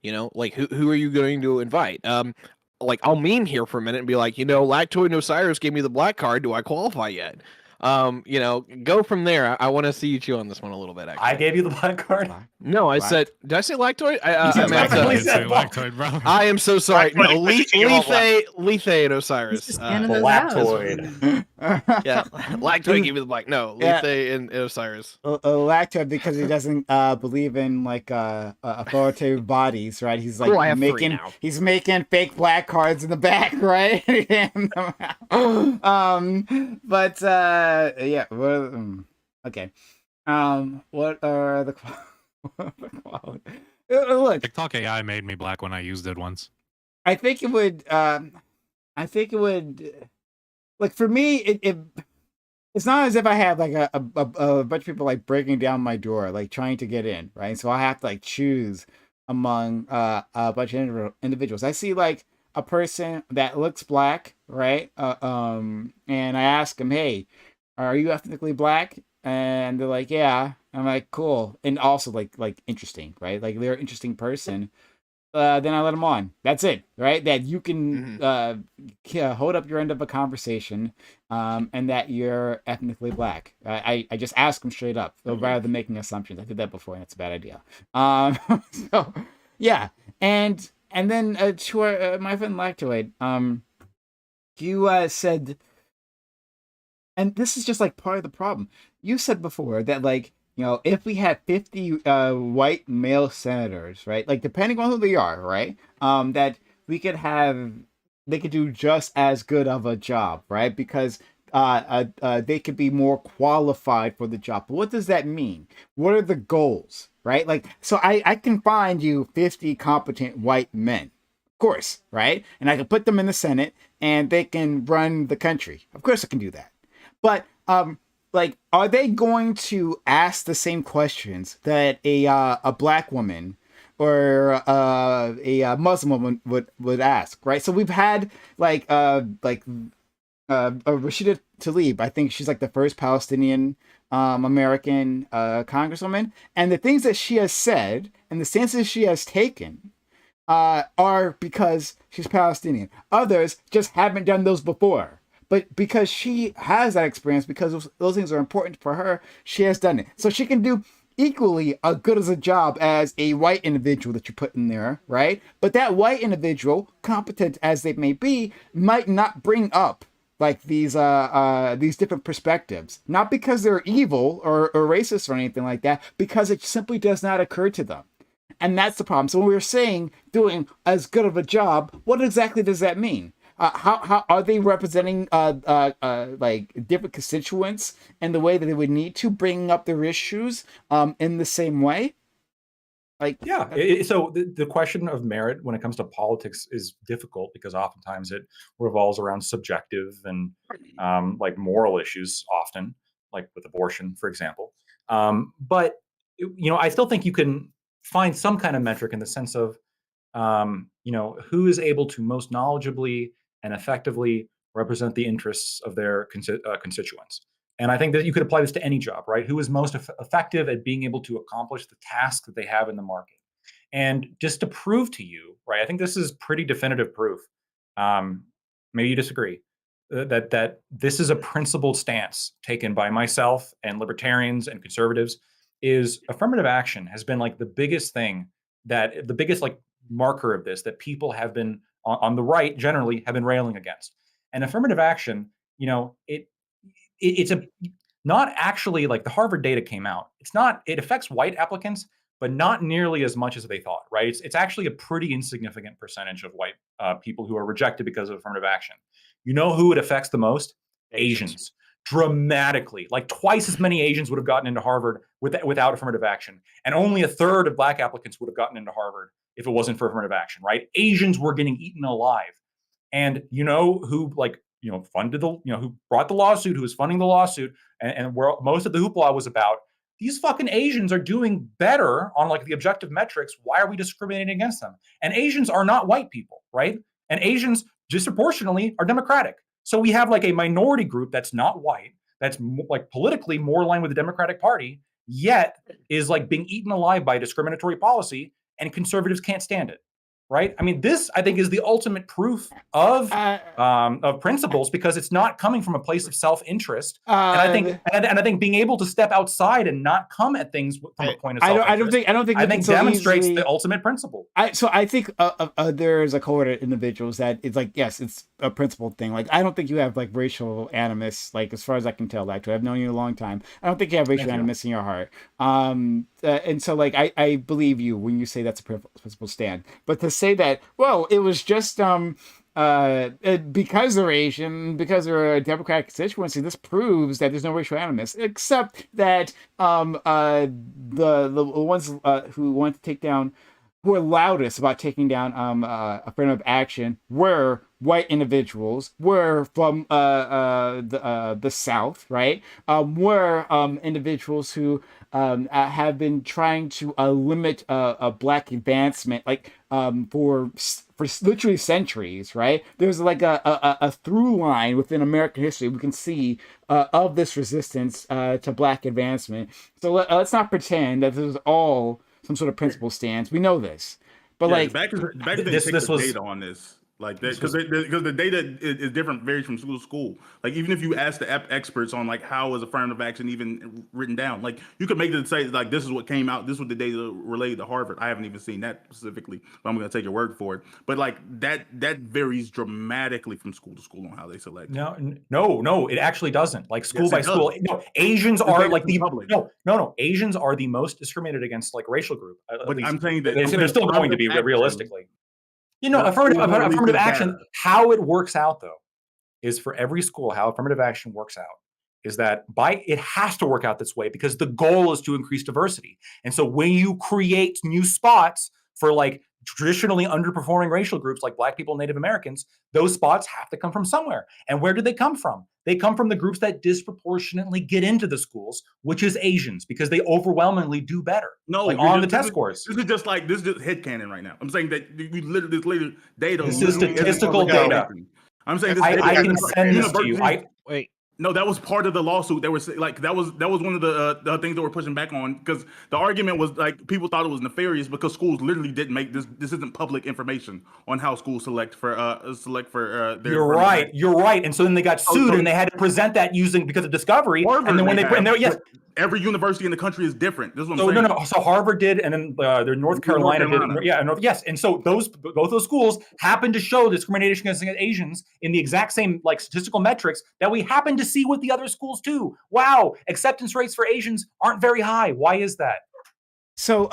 Like who are you going to invite? Like I'll meme here for a minute and be like, Lactoid Osiris gave me the black card. Do I qualify yet? You know, go from there. I want to see you chew on this one a little bit. Actually, I gave you the black card. no, I Black? said. Did I say lactoid? You said I meant lactoid. I He did said say black. lactoid, bro. I am so sorry. Black No, Toy, quit thinking all black. Lethe and He's Osiris. just scanning those eyes. Blactoid. Yeah, lactoid give me the black. No, Yeah. Lethe and Osiris. Lactoid because he doesn't believe in like authoritative bodies, right? He's like Cool, I have 3 making now. he's making fake black cards in the back, right? But yeah, okay. What are the qualities? Look, TikTok AI made me black when I used it once. I think it would. Like for me, it's not as if I have like a bunch of people like breaking down my door, like trying to get in, right? So I have to like choose among a bunch of individuals. I see like a person that looks black, right? And I ask them, "Hey, are you ethnically black?" And they're like, "Yeah." I'm like, "Cool," and also like interesting, right? Like they're an interesting person. Then I let them on. That's it, right? That you can hold up your end of a conversation, and that you're ethnically black. I just ask them straight up, rather than making assumptions. I did that before, and that's a bad idea. So yeah, and then to my friend Lactoid, you said, and this is just like part of the problem. You said before that like, you know, if we had 50 white male senators, right? Like depending on who they are, right? That we could have, they could do just as good of a job, right? Because they could be more qualified for the job. But what does that mean? What are the goals, right? Like, so I can find you 50 competent white men, of course, right? And I can put them in the Senate and they can run the country. Of course I can do that. But like, are they going to ask the same questions that a black woman or a Muslim woman would ask, right? So we've had like Rashida Tlaib. I think she's like the first Palestinian American congresswoman, and the things that she has said and the stances she has taken are because she's Palestinian. Others just haven't done those before. But because she has that experience, because those things are important for her, she has done it. So she can do equally as good as a job as a white individual that you put in there, right? But that white individual, competent as they may be, might not bring up like these different perspectives. Not because they're evil or racist or anything like that, because it simply does not occur to them. And that's the problem. So when we're saying doing as good of a job, what exactly does that mean? How are they representing like different constituents in the way that they would need to, bring up their issues in the same way? Like, Yeah. So the question of merit when it comes to politics is difficult because oftentimes it revolves around subjective and like moral issues, often like with abortion, for example. But you know, I still think you can find some kind of metric in the sense of you know, who is able to most knowledgeably and effectively represent the interests of their constituents. And I think that you could apply this to any job, right? Who is most effective at being able to accomplish the task that they have in the market? And just to prove to you, right? I think this is pretty definitive proof. Um, Maybe you disagree that this is a principled stance taken by myself and libertarians and conservatives. Is affirmative action has been like the biggest thing that the biggest like marker of this that people have been on the right generally have been railing against. And affirmative action, you know, it's a not actually like the Harvard data came out. It's not, it affects white applicants, but not nearly as much as they thought, right? It's actually a pretty insignificant percentage of white people who are rejected because of affirmative action. You know who it affects the most? Asians. Dramatically, like twice as many Asians would have gotten into Harvard without affirmative action, and only a third of black applicants would have gotten into Harvard if it wasn't for affirmative action, right? Asians were getting eaten alive. And you know who, like, you know, funded the, you know, who brought the lawsuit, who was funding the lawsuit, and where most of the hoopla was about, these fucking Asians are doing better on like the objective metrics. Why are we discriminating against them? And Asians are not white people, right? And Asians disproportionately are Democratic. So we have like a minority group that's not white, that's like politically more aligned with the Democratic Party, yet is like being eaten alive by discriminatory policy, and conservatives can't stand it, right? I mean, this I think is the ultimate proof of principles, because it's not coming from a place of self-interest. And I think being able to step outside and not come at things from a point of self-interest, I don't think we can so demonstrates easily, the ultimate principle. I think there's a cohort of individuals that it's like, yes, it's a principled thing. Like, I don't think you have like racial animus, like as far as I can tell. Actually, I've known you a long time. I don't think you have racial animus in your heart. And so like I believe you when you say that's a principled stand. But to say that, well, it was just because they're Asian, because they're a Democratic constituency, this proves that there's no racial animus, except that the ones who want to take down, who are loudest about taking down affirmative action, were white individuals, were from the South, right? Were individuals who have been trying to limit black advancement, like for literally centuries, right? There's like a through line within American history we can see of this resistance to black advancement. So let's not pretend that this is all some sort of principle stance. We know this, but like back then, this was data on this. Like that, because the data is different, varies from school to school. Like, even if you ask the experts on like how is affirmative action even written down, like you could make it say like this is what came out, this is what the data related to Harvard. I haven't even seen that specifically, but I'm going to take your word for it. But like that varies dramatically from school to school on how they select. No, it actually doesn't. Like school by school. No, Asians are like Asians are the most discriminated against like racial group. But I'm saying that they're still going to be realistically. Affirmative action, how it works out though, is for every school, how affirmative action works out is that it has to work out this way because the goal is to increase diversity. And so when you create new spots for like traditionally underperforming racial groups like Black people and Native Americans, those spots have to come from somewhere. And where do they come from? They come from the groups that disproportionately get into the schools, which is Asians, because they overwhelmingly do better. No, like on the test scores. This is just headcanon right now. I'm saying that we literally data. This is statistical data. I'm saying this. I can send this to you. Wait. No, that was part of the lawsuit. They were like that was one of the things that we're pushing back on, because the argument was like people thought it was nefarious because schools literally didn't make this. This isn't public information on how schools select for their. You're right. And so then they got sued and they had to present that because of discovery. Harvard and then when every university in the country is different. This is what I'm saying. No. So Harvard did, and then the North Carolina did. Yes. And so both those schools happened to show discrimination against Asians in the exact same like statistical metrics that we happen to see with the other schools too. Wow, acceptance rates for Asians aren't very high. Why is that? So,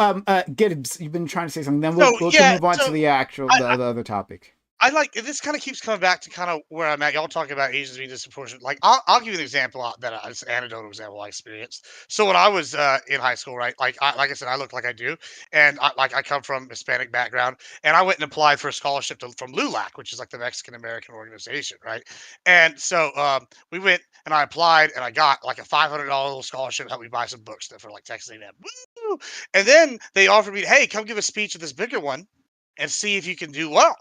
Gibbs, you've been trying to say something. Then we'll move on to the other topic. I like this. Kind of keeps coming back to kind of where I'm at. Y'all talking about Asians being disproportionate. Like, I'll give you an example it's an anecdotal example I experienced. So when I was in high school, right, like I said, I look like I do, and I come from Hispanic background, and I went and applied for a scholarship from LULAC, which is like the Mexican American organization, right? And so we went and I applied, and I got like a $500 little scholarship to help me buy some books for like Texas A&M. Woo! And then they offered me, hey, come give a speech at this bigger one, and see if you can do well.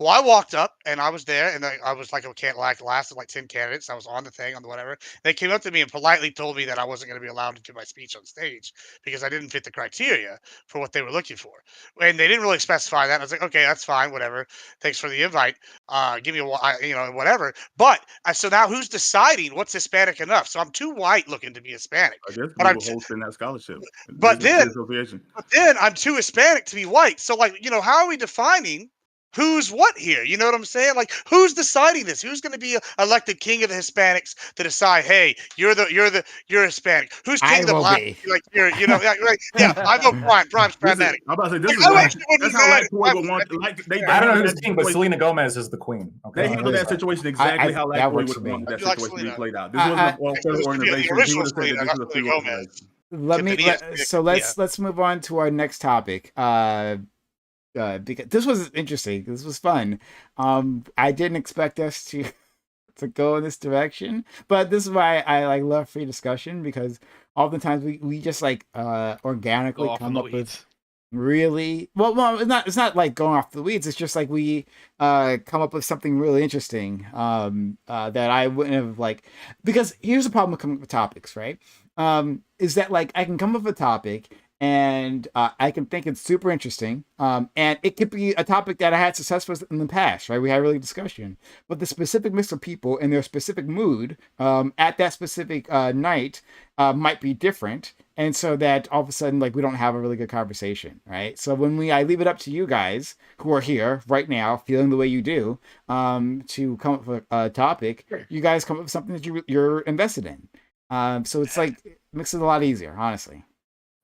Well, I walked up and I was there, and I was like, last of like 10 candidates. I was on the thing, on the whatever. They came up to me and politely told me that I wasn't going to be allowed to do my speech on stage because I didn't fit the criteria for what they were looking for. And they didn't really specify that. I was like, okay, that's fine, whatever. Thanks for the invite. Give me whatever. But so now who's deciding what's Hispanic enough? So I'm too white looking to be Hispanic. I guess but I'm hosting that scholarship. But then I'm too Hispanic to be white. So like, how are we defining who's what here? You know what I'm saying? Like, who's deciding this? Who's going to be elected king of the Hispanics to decide? Hey, you're Hispanic. Who's king of the black? Like, yeah. I vote Prime. Prime's pragmatic. I'm about to say this is how Lacroix would want. I don't know who's king, but Selena Gomez is the queen. Okay, they handled that situation exactly how Lacroix would want that situation to be played out. This wasn't a organization. He would have said that this was a free organization. Let's move on to our next topic. Because this was interesting. This was fun. I didn't expect us to go in this direction, but this is why I love free discussion, because oftentimes we just organically come up with really well. It's not like going off the weeds. It's just like we come up with something really interesting that I wouldn't have because here's the problem with coming up with topics, right? Is that I can come up with a topic. and I can think it's super interesting. And it could be a topic that I had success with in the past, right? We had a really discussion, but the specific mix of people in their specific mood at that specific night might be different. And so that all of a sudden, like, we don't have a really good conversation, right? So when I leave it up to you guys who are here right now, feeling the way you do, to come up with a topic, you guys come up with something that you're invested in. So it's like, makes it a lot easier, honestly.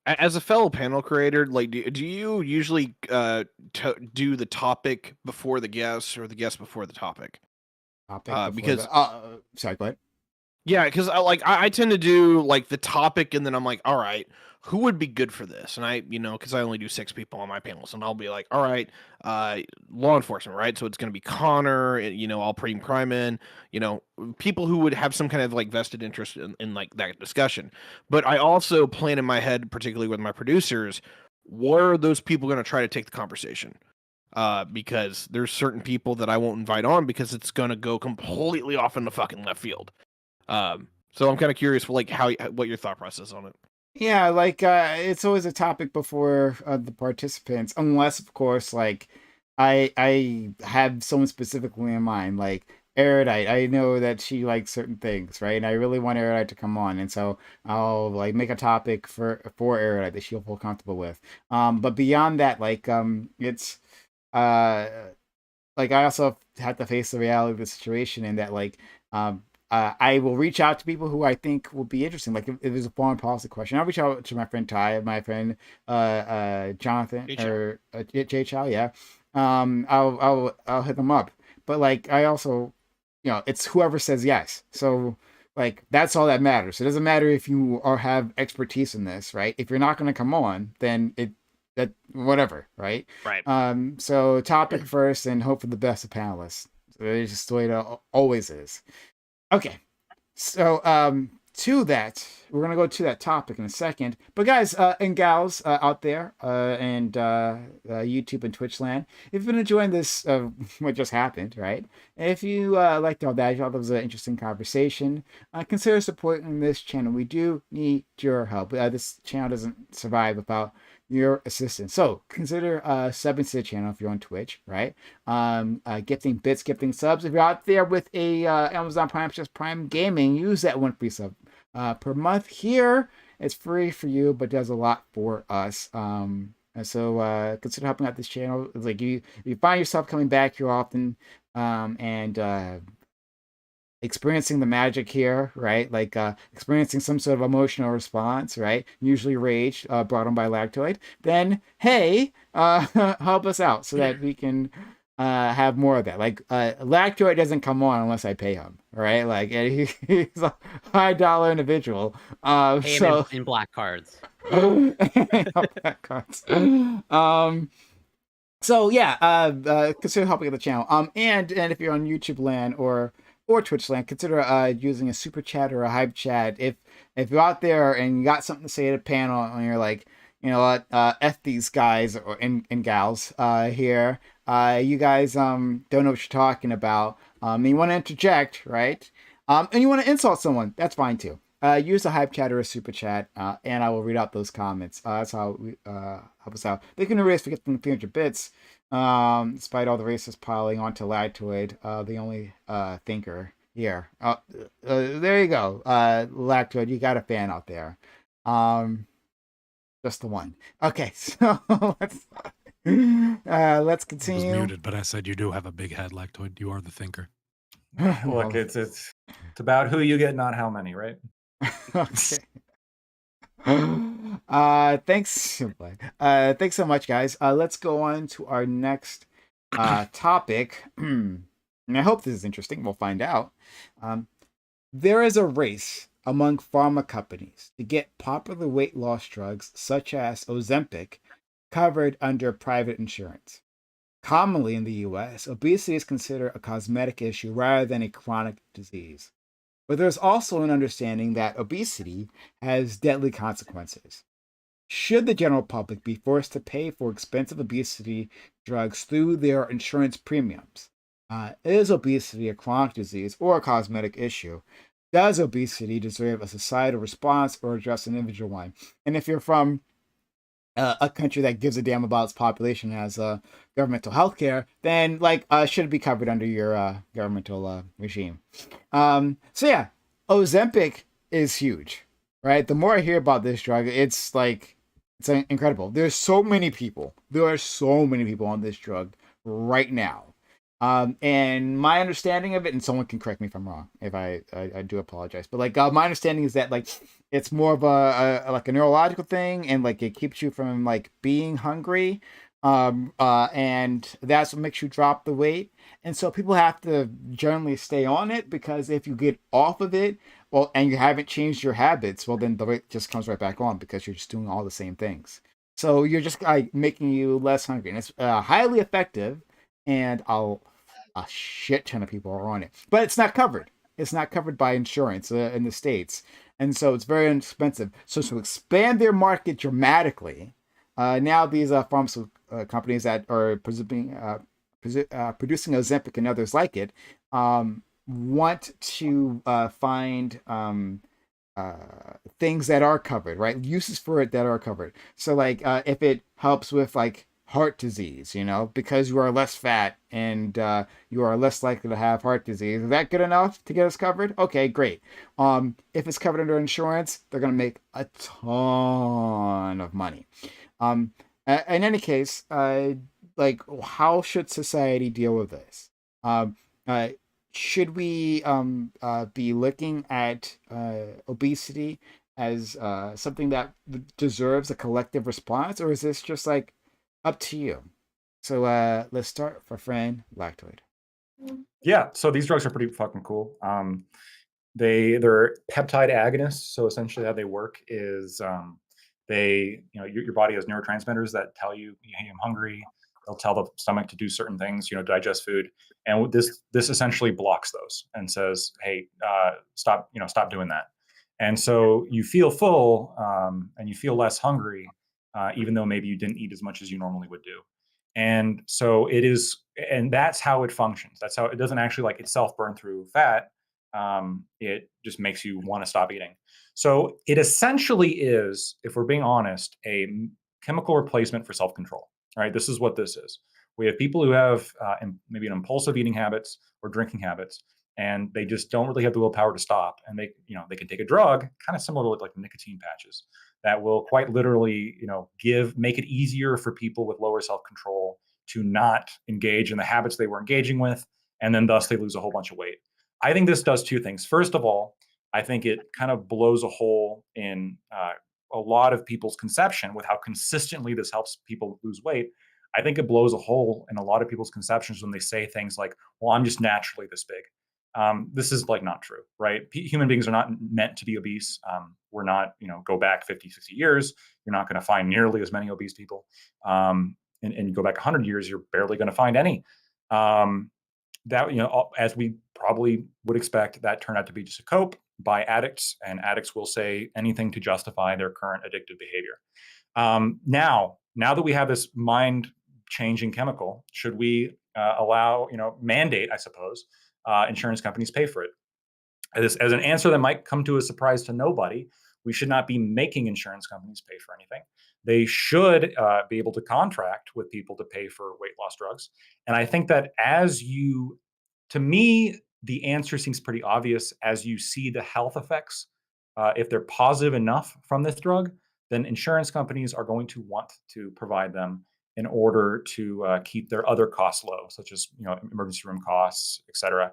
As a fellow panel creator, like, do you usually do the topic before the guest or the guest before the topic? Because sorry, go ahead. Yeah, because I tend to do like the topic, and then I'm like, all right, who would be good for this? And because I only do 6 people on my panels, and I'll be like, all right, law enforcement, right? So it's going to be Connor, I'll bring Prime in, people who would have some kind of like vested interest in like that discussion. But I also plan in my head, particularly with my producers, where are those people going to try to take the conversation? Because there's certain people that I won't invite on because it's going to go completely off in the fucking left field. So I'm kind of curious for like what your thought process on it. Yeah, like it's always a topic before the participants, unless of course like I have someone specifically in mind, like Erudite. I know that she likes certain things, right? And I really want Erudite to come on, and so I'll like make a topic for Erudite that she'll feel comfortable with. But beyond that, like it's like I also have to face the reality of the situation, and that like I will reach out to people who I think will be interesting. Like if there's a foreign policy question, I'll reach out to my friend Ty, my friend Jonathan or Jay Chow. Yeah, I'll hit them up. But like I also, it's whoever says yes. So like that's all that matters. It doesn't matter if you have expertise in this, right? If you're not going to come on, then that whatever, right? Right. So topic first, and hope for the best of panelists. So it's just the way it always is. Okay, so to that, we're gonna go to that topic in a second. But guys and gals out there and YouTube and Twitch land, if you've been enjoying this, what just happened, right? If you liked all that, you thought that was an interesting conversation, consider supporting this channel. We do need your help. This channel doesn't survive without your assistance. So consider subbing to the channel if you're on Twitch, right? Gifting bits, gifting subs. If you're out there with a Amazon Prime, just Prime Gaming, use that one free sub per month. Here, it's free for you, but does a lot for us. And so consider helping out this channel. It's like you find yourself coming back here often, and experiencing the magic here, right? Like experiencing some sort of emotional response, right? Usually rage, brought on by Lactoid. Then, hey, help us out so that we can have more of that. Like Lactoid doesn't come on unless I pay him, right? Like he's a $5 individual. Pay him in black cards. Black cards. So yeah, consider helping the channel. And if you're on YouTube land or Twitch land, consider using a super chat or a hype chat. If you're out there and you got something to say at a panel and you're like, you know what, F these guys and gals here. You guys don't know what you're talking about. And you want to interject, right? And you want to insult someone, that's fine too. Use a hype chat or a super chat, and I will read out those comments. That's how we help us out. They can erase forget them 300 bits. Despite all the racists piling onto Lactoid, the only thinker here. There you go, Lactoid. You got a fan out there. Just the one. Okay, so let's continue. I was muted, but I said you do have a big head, Lactoid. You are the thinker. Look, it's about who you get, not how many, right? Okay. Thanks. Thanks so much, guys. Let's go on to our next topic. And I hope this is interesting. We'll find out. There is a race among pharma companies to get popular weight loss drugs such as Ozempic covered under private insurance. Commonly in the US, obesity is considered a cosmetic issue rather than a chronic disease. But there's also an understanding that obesity has deadly consequences. Should the general public be forced to pay for expensive obesity drugs through their insurance premiums? Is obesity a chronic disease or a cosmetic issue? Does obesity deserve a societal response or just an individual one? And if you're from a country that gives a damn about its population has governmental health care, then like should it be covered under your governmental regime? So yeah, Ozempic is huge, right? The more I hear about this drug, it's like it's incredible. There's so many people. There are so many people on this drug right now. And my understanding of it, and someone can correct me if I'm wrong, if I do apologize, but like my understanding is that like it's more of a like a neurological thing, and like it keeps you from like being hungry, and that's what makes you drop the weight. And so people have to generally stay on it, because if you get off of it, well, and you haven't changed your habits, well, then the weight just comes right back on because you're just doing all the same things. So you're just like making you less hungry, and it's highly effective, and a shit ton of people are on it, but it's not covered. It's not covered by insurance in the States, and so it's very expensive. So to expand their market dramatically, now these pharmaceutical companies that are producing Ozempic and others like it want to find things that are covered, right? Uses for it that are covered. So like if it helps with like heart disease, because you are less fat and you are less likely to have heart disease. Is that good enough to get us covered? Okay, great. If it's covered under insurance, they're going to make a ton of money. In any case, like, how should society deal with this? Should we be looking at obesity as something that deserves a collective response, or is this just like up to you? So let's start for friend Lactoid. Yeah, so these drugs are pretty fucking cool. They're peptide agonists. So essentially, how they work is your body has neurotransmitters that tell you, hey, I'm hungry. They'll tell the stomach to do certain things, digest food, and this essentially blocks those and says, hey, stop doing that. And so you feel full and you feel less hungry, even though maybe you didn't eat as much as you normally would do. And so it is, and that's how it functions. That's how it doesn't actually like itself burn through fat. It just makes you want to stop eating. So it essentially is, if we're being honest, a chemical replacement for self-control, right? This is what this is. We have people who have maybe an impulsive eating habits or drinking habits, and they just don't really have the willpower to stop. And they can take a drug, kind of similar to like nicotine patches, that will quite literally, make it easier for people with lower self-control to not engage in the habits they were engaging with, and then thus they lose a whole bunch of weight. I think this does two things. First of all, I think it kind of blows a hole in a lot of people's conception with how consistently this helps people lose weight. I think it blows a hole in a lot of people's conceptions when they say things like, well, I'm just naturally this big. This is like not true, right? Human beings are not meant to be obese. We're not, go back 50, 60 years, you're not going to find nearly as many obese people. And you go back 100 years, you're barely going to find any. That, as we probably would expect, that turned out to be just a cope by addicts, and addicts will say anything to justify their current addictive behavior. Now that we have this mind-changing chemical, should we allow, mandate, I suppose, insurance companies pay for it? As an answer that might come to a surprise to nobody, we should not be making insurance companies pay for anything. They should be able to contract with people to pay for weight loss drugs. And I think that to me, the answer seems pretty obvious as you see the health effects. If they're positive enough from this drug, then insurance companies are going to want to provide them in order to keep their other costs low, such as emergency room costs, et cetera.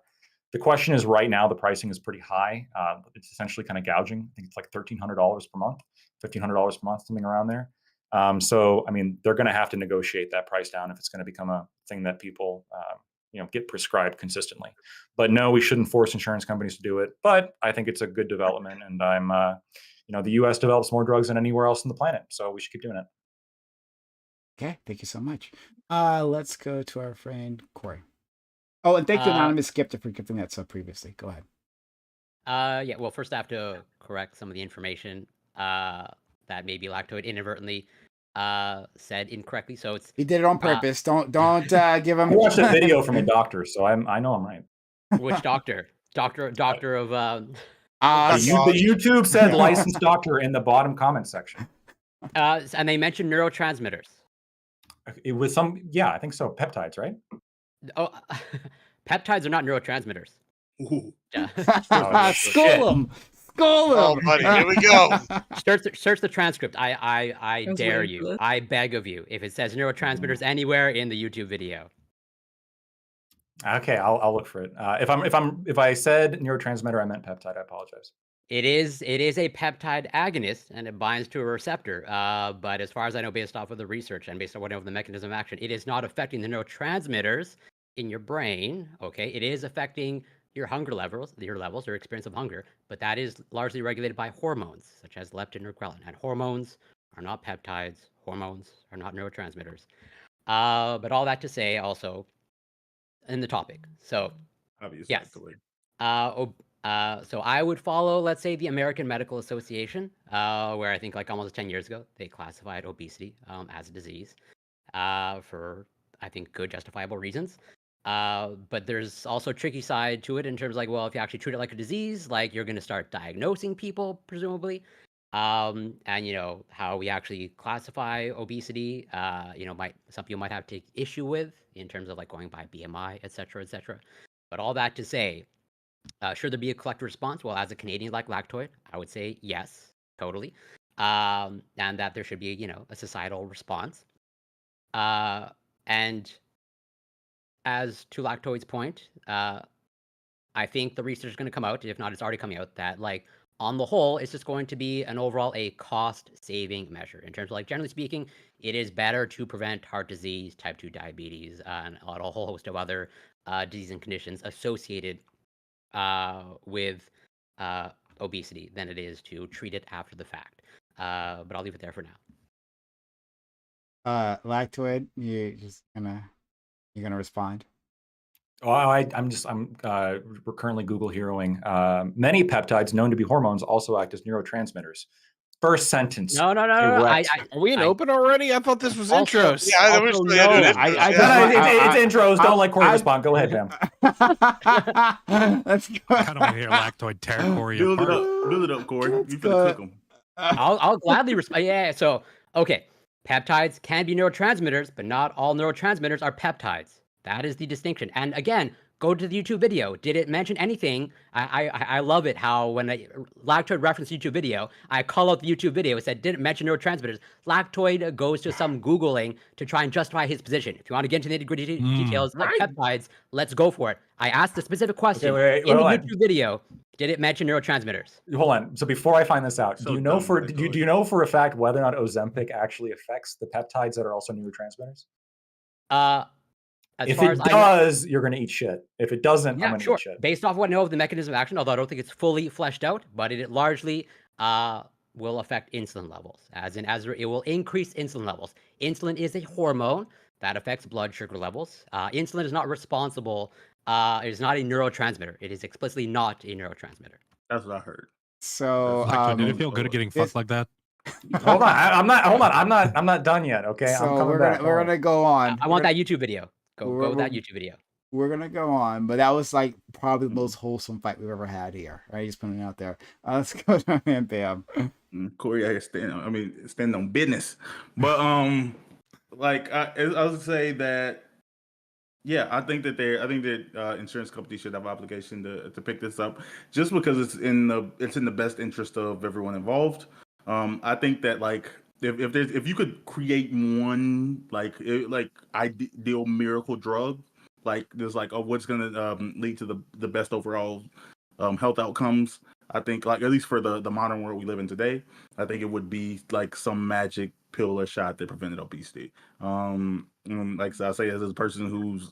The question is, right now the pricing is pretty high. It's essentially kind of gouging. I think it's like $1,300 per month, $1,500 per month, something around there. So, I mean, they're going to have to negotiate that price down if it's going to become a thing that people, get prescribed consistently. But no, we shouldn't force insurance companies to do it. But I think it's a good development, and the U.S. develops more drugs than anywhere else on the planet, so we should keep doing it. Okay, thank you so much. Let's go to our friend Corey. Oh, and thank you, Anonymous Skeptic, for giving that sub previously. Go ahead. Yeah, well, first I have to correct some of the information that maybe Lactoid inadvertently said incorrectly. So it's He did it on purpose. Don't give him. I watched a video from a doctor, so I know I'm right. Which doctor? Doctor of the YouTube said licensed doctor in the bottom comment section. And they mentioned neurotransmitters. It was some, yeah, I think so. Peptides, right? Oh, peptides are not neurotransmitters. Ooh. Yeah. Oh, School shit. him. School him. Oh, buddy, here we go. Search the transcript. I was dare waiting for you. this. I beg of you. If it says neurotransmitters anywhere in the YouTube video, Okay, I'll look for it. If I said neurotransmitter, I meant peptide. I apologize. it is a peptide agonist and it binds to a receptor. But as far as I know, based off of the research and based on what I know of the mechanism of action, it is not affecting the neurotransmitters in your brain. Okay, it is affecting your hunger levels, your experience of hunger, but that is largely regulated by hormones such as leptin or ghrelin. And hormones are not peptides. Hormones are not neurotransmitters. But all that to say, also in the topic. So Obviously. yes. So I would follow, let's say, the American Medical Association, where I think like almost 10 years ago, they classified obesity as a disease for, I think, good justifiable reasons. But there's also a tricky side to it in terms of like, well, if you actually treat it like a disease, like you're going to start diagnosing people, presumably. And how we actually classify obesity, some people might have to take issue with in terms of like going by BMI, et cetera, et cetera. But all that to say, should there be a collective response? Well, as a Canadian like Lactoid, I would say yes, totally. And that there should be, a societal response. And as to Lactoid's point, I think the research is going to come out, if not, it's already coming out, that like on the whole, it's just going to be an overall a cost-saving measure. In terms of like generally speaking, it is better to prevent heart disease, type 2 diabetes, and a whole host of other disease and conditions associated with obesity than it is to treat it after the fact. But I'll leave it there for now. Lactoid, you're gonna respond. Oh, we're currently Google heroing. Many peptides known to be hormones also act as neurotransmitters. First sentence. No. Correct. Are we in open already? I thought this was Also- intros. Yeah, we're still doing it's intros. Don't let Corey respond. Go ahead, Pam. Let's go. I don't want to hear Lactoid tear Corey Build it apart. up. Build it up, Corey. Let's You go. finna cook them. I'll gladly respond. Yeah. So okay, peptides can be neurotransmitters, but not all neurotransmitters are peptides. That is the distinction. And again, go to the YouTube video. Did it mention anything? I love it how when Lactoid referenced YouTube video, I call out the YouTube video. It said, didn't mention neurotransmitters. Lactoid goes to some Googling to try and justify his position. If you want to get into the nitty-gritty details of peptides, let's go for it. I asked a specific question in the YouTube video. Did it mention neurotransmitters? Hold on. So before I find this out, So do you know dumb, do you know for a fact whether or not Ozempic actually affects the peptides that are also neurotransmitters? As If far it as I know, does, you're going to eat shit. If it doesn't, I'm yeah, going to sure. eat shit. Based off what I know of the mechanism of action, although I don't think it's fully fleshed out, but it largely will affect insulin levels. As it will increase insulin levels. Insulin is a hormone that affects blood sugar levels. Insulin is not responsible. It is not a neurotransmitter. It is explicitly not a neurotransmitter. That's what I heard. So Lactoid, did it feel good at getting fucked like that? Hold on. I'm not done yet. Okay. I'm so coming we're back. gonna go on. I want that YouTube video. Go with that we're- YouTube video. We're gonna go on, but that was like probably the most wholesome fight we've ever had here. Right, just putting it out there. Let's go to man, Bam. Corey, I stand on business. But I would say that, yeah, I think that insurance companies should have obligation to pick this up, just because it's in the best interest of everyone involved. I think that like if you could create one ideal miracle drug, like there's like what's gonna lead to the best overall health outcomes. I think like at least for the modern world we live in today, I think it would be like some magic pill or shot that prevented obesity. Like I say, as a person who's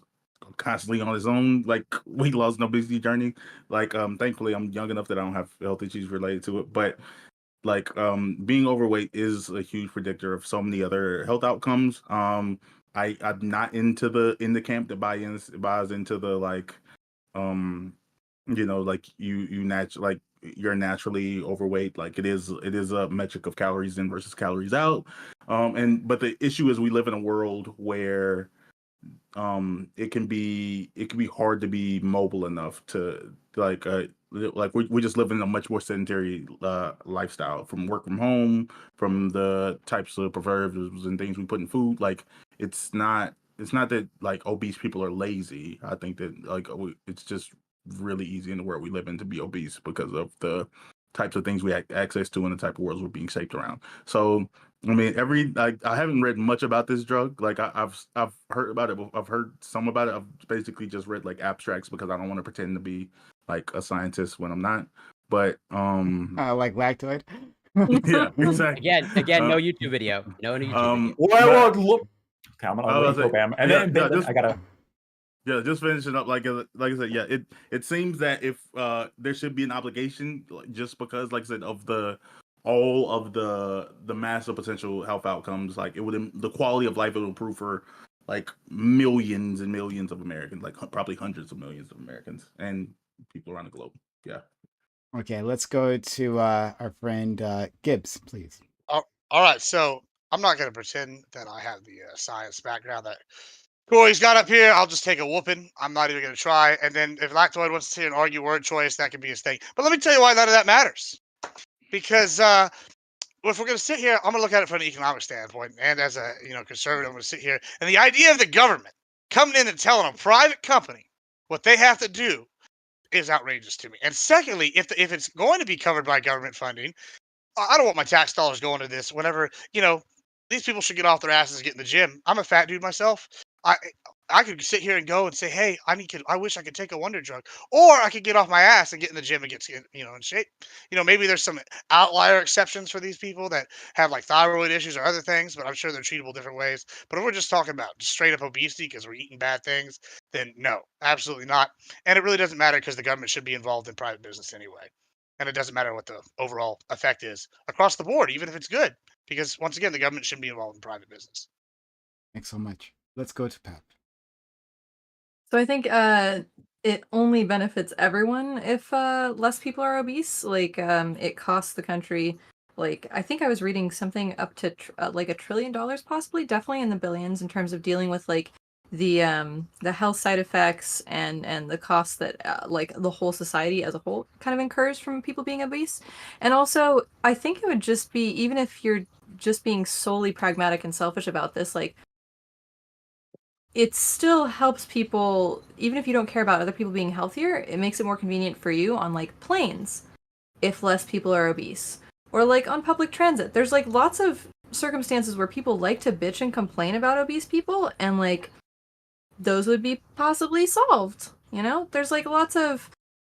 constantly on his own like weight loss and obesity journey, like thankfully I'm young enough that I don't have health issues related to it, but like being overweight is a huge predictor of so many other health outcomes. I'm not into the camp that buys into the like like you're naturally overweight. Like it is a metric of calories in versus calories out. But the issue is we live in a world where it can be hard to be mobile enough to like we just live in a much more sedentary lifestyle, from work from home, from the types of preservatives and things we put in food. Like it's not that like obese people are lazy. I think that like it's just really easy in the world we live in to be obese because of the types of things we have access to and the type of worlds we're being shaped around. So I mean, I haven't read much about this drug. Like I've heard about it. I've heard some about it. I've basically just read like abstracts because I don't want to pretend to be like a scientist when I'm not. But Like lactoid. yeah, exactly. Again, no Uh, YouTube video. No YouTube video. Well, but look, I'm I gonna was go, like, Bam, and yeah, then just I gotta. yeah, just finishing up. Like I said, yeah, it seems that if there should be an obligation, like, just because, like I said, of the all of the massive potential health outcomes, like the quality of life it would improve for like millions and millions of Americans, like probably hundreds of millions of Americans and people around the globe. Yeah. Okay, let's go to our friend Gibbs, please. All right, so I'm not going to pretend that I have the science background that Corey's got up here. I'll just take a whooping. I'm not even going to try. And then if Lactoid wants to sit and argue word choice, that could be his thing. But let me tell you why none of that matters. Because if we're going to sit here, I'm going to look at it from an economic standpoint, and as a conservative, I'm going to sit here. And the idea of the government coming in and telling a private company what they have to do is outrageous to me. And secondly, if it's going to be covered by government funding, I don't want my tax dollars going to this. Whenever these people should get off their asses and get in the gym. I'm a fat dude myself. I I could sit here and go and say, hey, I wish I could take a wonder drug, or I could get off my ass and get in the gym and get in shape. Maybe there's some outlier exceptions for these people that have like thyroid issues or other things, but I'm sure they're treatable different ways. But if we're just talking about just straight up obesity because we're eating bad things, then no, absolutely not. And it really doesn't matter because the government should be involved in private business anyway. And it doesn't matter what the overall effect is across the board, even if it's good, because once again, the government shouldn't be involved in private business. Thanks so much. Let's go to Pat. So I think it only benefits everyone if less people are obese. Like it costs the country, like I think I was reading something up to like $1 trillion, possibly, definitely in the billions, in terms of dealing with like the health side effects and the costs that like the whole society as a whole kind of incurs from people being obese. And also, I think it would just be, even if you're just being solely pragmatic and selfish about this, like it still helps people, even if you don't care about other people being healthier, it makes it more convenient for you on like planes if less people are obese, or like on public transit. There's like lots of circumstances where people like to bitch and complain about obese people, and like those would be possibly solved. There's like lots of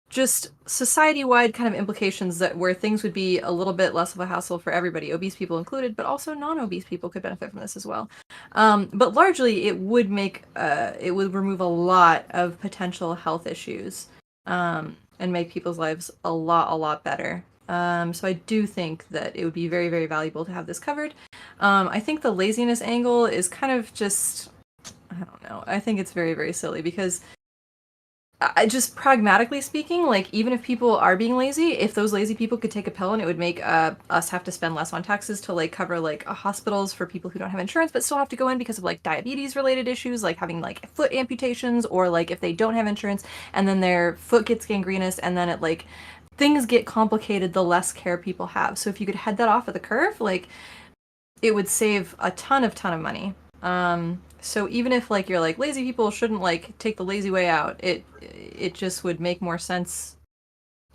just society-wide kind of implications that where things would be a little bit less of a hassle for everybody, obese people included, but also non-obese people could benefit from this as well. But largely, it would remove a lot of potential health issues, and make people's lives a lot better. So I do think that it would be very, very valuable to have this covered. I think the laziness angle is kind of just, I don't know. I think it's very, very silly because just pragmatically speaking, like even if people are being lazy, if those lazy people could take a pill and it would make us have to spend less on taxes to like cover like hospitals for people who don't have insurance but still have to go in because of like diabetes related issues, like having like foot amputations, or like if they don't have insurance and then their foot gets gangrenous and then it like things get complicated the less care people have. So if you could head that off at the curve, like it would save a ton of money. So even if like you're like lazy people shouldn't like take the lazy way out, it just would make more sense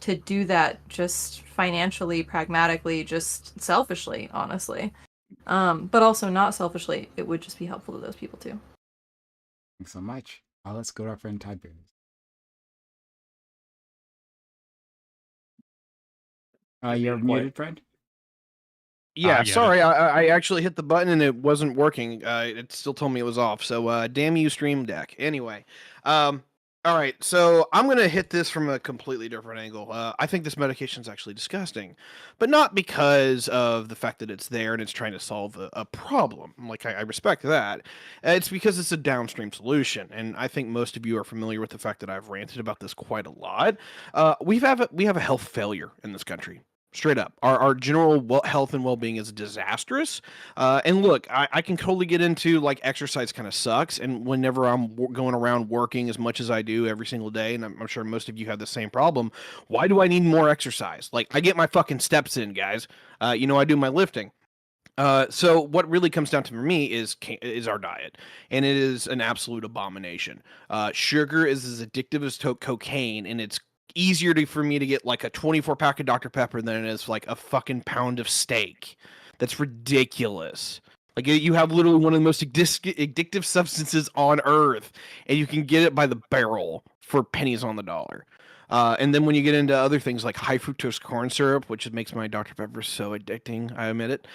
to do that just financially, pragmatically, just selfishly, honestly. But also not selfishly, it would just be helpful to those people too. Thanks so much. Let's go to our friend Tiberius. You're muted, friend. Yeah, sorry, I actually hit the button and it wasn't working. It still told me it was off. So damn you, Stream Deck. Anyway, all right. So I'm gonna hit this from a completely different angle. I think this medication is actually disgusting, but not because of the fact that it's there and it's trying to solve a problem. Like I respect that. It's because it's a downstream solution, and I think most of you are familiar with the fact that I've ranted about this quite a lot. We have a health failure in this country. Straight up, our general health and well-being is disastrous. And look, I can totally get into like exercise kind of sucks, and whenever I'm going around working as much as I do every single day, and I'm sure most of you have the same problem. Why do I need more exercise? Like I get my fucking steps in, guys. I do my lifting. So what really comes down to for me is our diet, and it is an absolute abomination. Sugar is as addictive as cocaine, and it's easier for me to get like a 24 pack of Dr. Pepper than it is like a fucking pound of steak. That's ridiculous. Like you have literally one of the most addictive substances on earth, and you can get it by the barrel for pennies on the dollar. And then when you get into other things like high fructose corn syrup, which makes my Dr. Pepper so addicting, I admit it,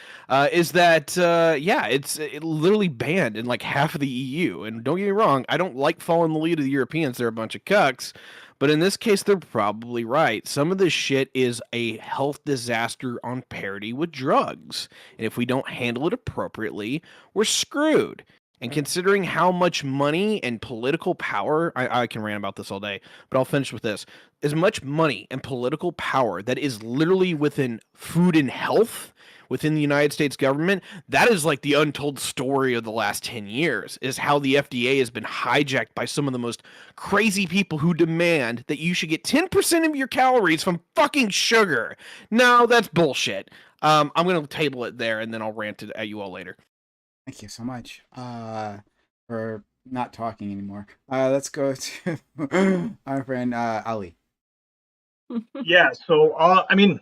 is that, it's literally banned in like half of the EU. And don't get me wrong, I don't like following the lead of the Europeans. They're a bunch of cucks. But in this case, they're probably right. Some of this shit is a health disaster on parity with drugs. And if we don't handle it appropriately, we're screwed. And considering how much money and political power, I can rant about this all day, but I'll finish with this. As much money and political power that is literally within food and health within the United States government, that is like the untold story of the last 10 years, is how the FDA has been hijacked by some of the most crazy people who demand that you should get 10% of your calories from fucking sugar. No, that's bullshit. I'm going to table it there, and then I'll rant at you all later. Thank you so much for not talking anymore. Let's go to our friend Ali. Yeah, so I mean,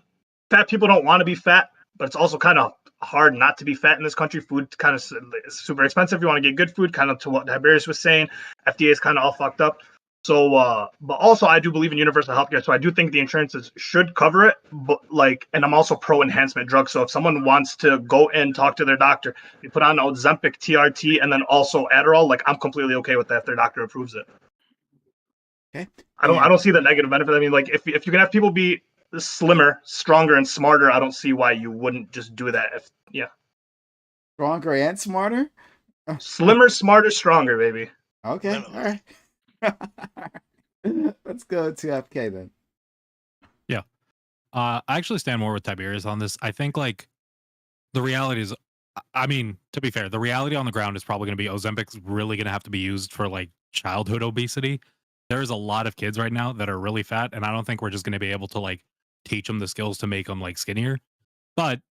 fat people don't want to be fat, but it's also kind of hard not to be fat in this country. Food kind of is super expensive. You want to get good food, kind of to what Tiberius was saying. FDA is kind of all fucked up. So, but also I do believe in universal healthcare. So I do think the insurances should cover it. But and I'm also pro enhancement drugs. So if someone wants to go and talk to their doctor, you put on Ozempic, TRT, and then also Adderall. Like I'm completely okay with that if their doctor approves it. Okay. I don't see the negative benefit. I mean, like if you can have people be slimmer, stronger, and smarter, I don't see why you wouldn't just do that. Stronger and smarter? Slimmer, smarter, stronger, baby. Okay, all right. Let's go to FK then. Yeah. I actually stand more with Tiberius on this. I think like the reality is, I mean, to be fair, the reality on the ground is probably going to be Ozempic's really going to have to be used for like childhood obesity. There's a lot of kids right now that are really fat, and I don't think we're just going to be able to like teach them the skills to make them like skinnier. But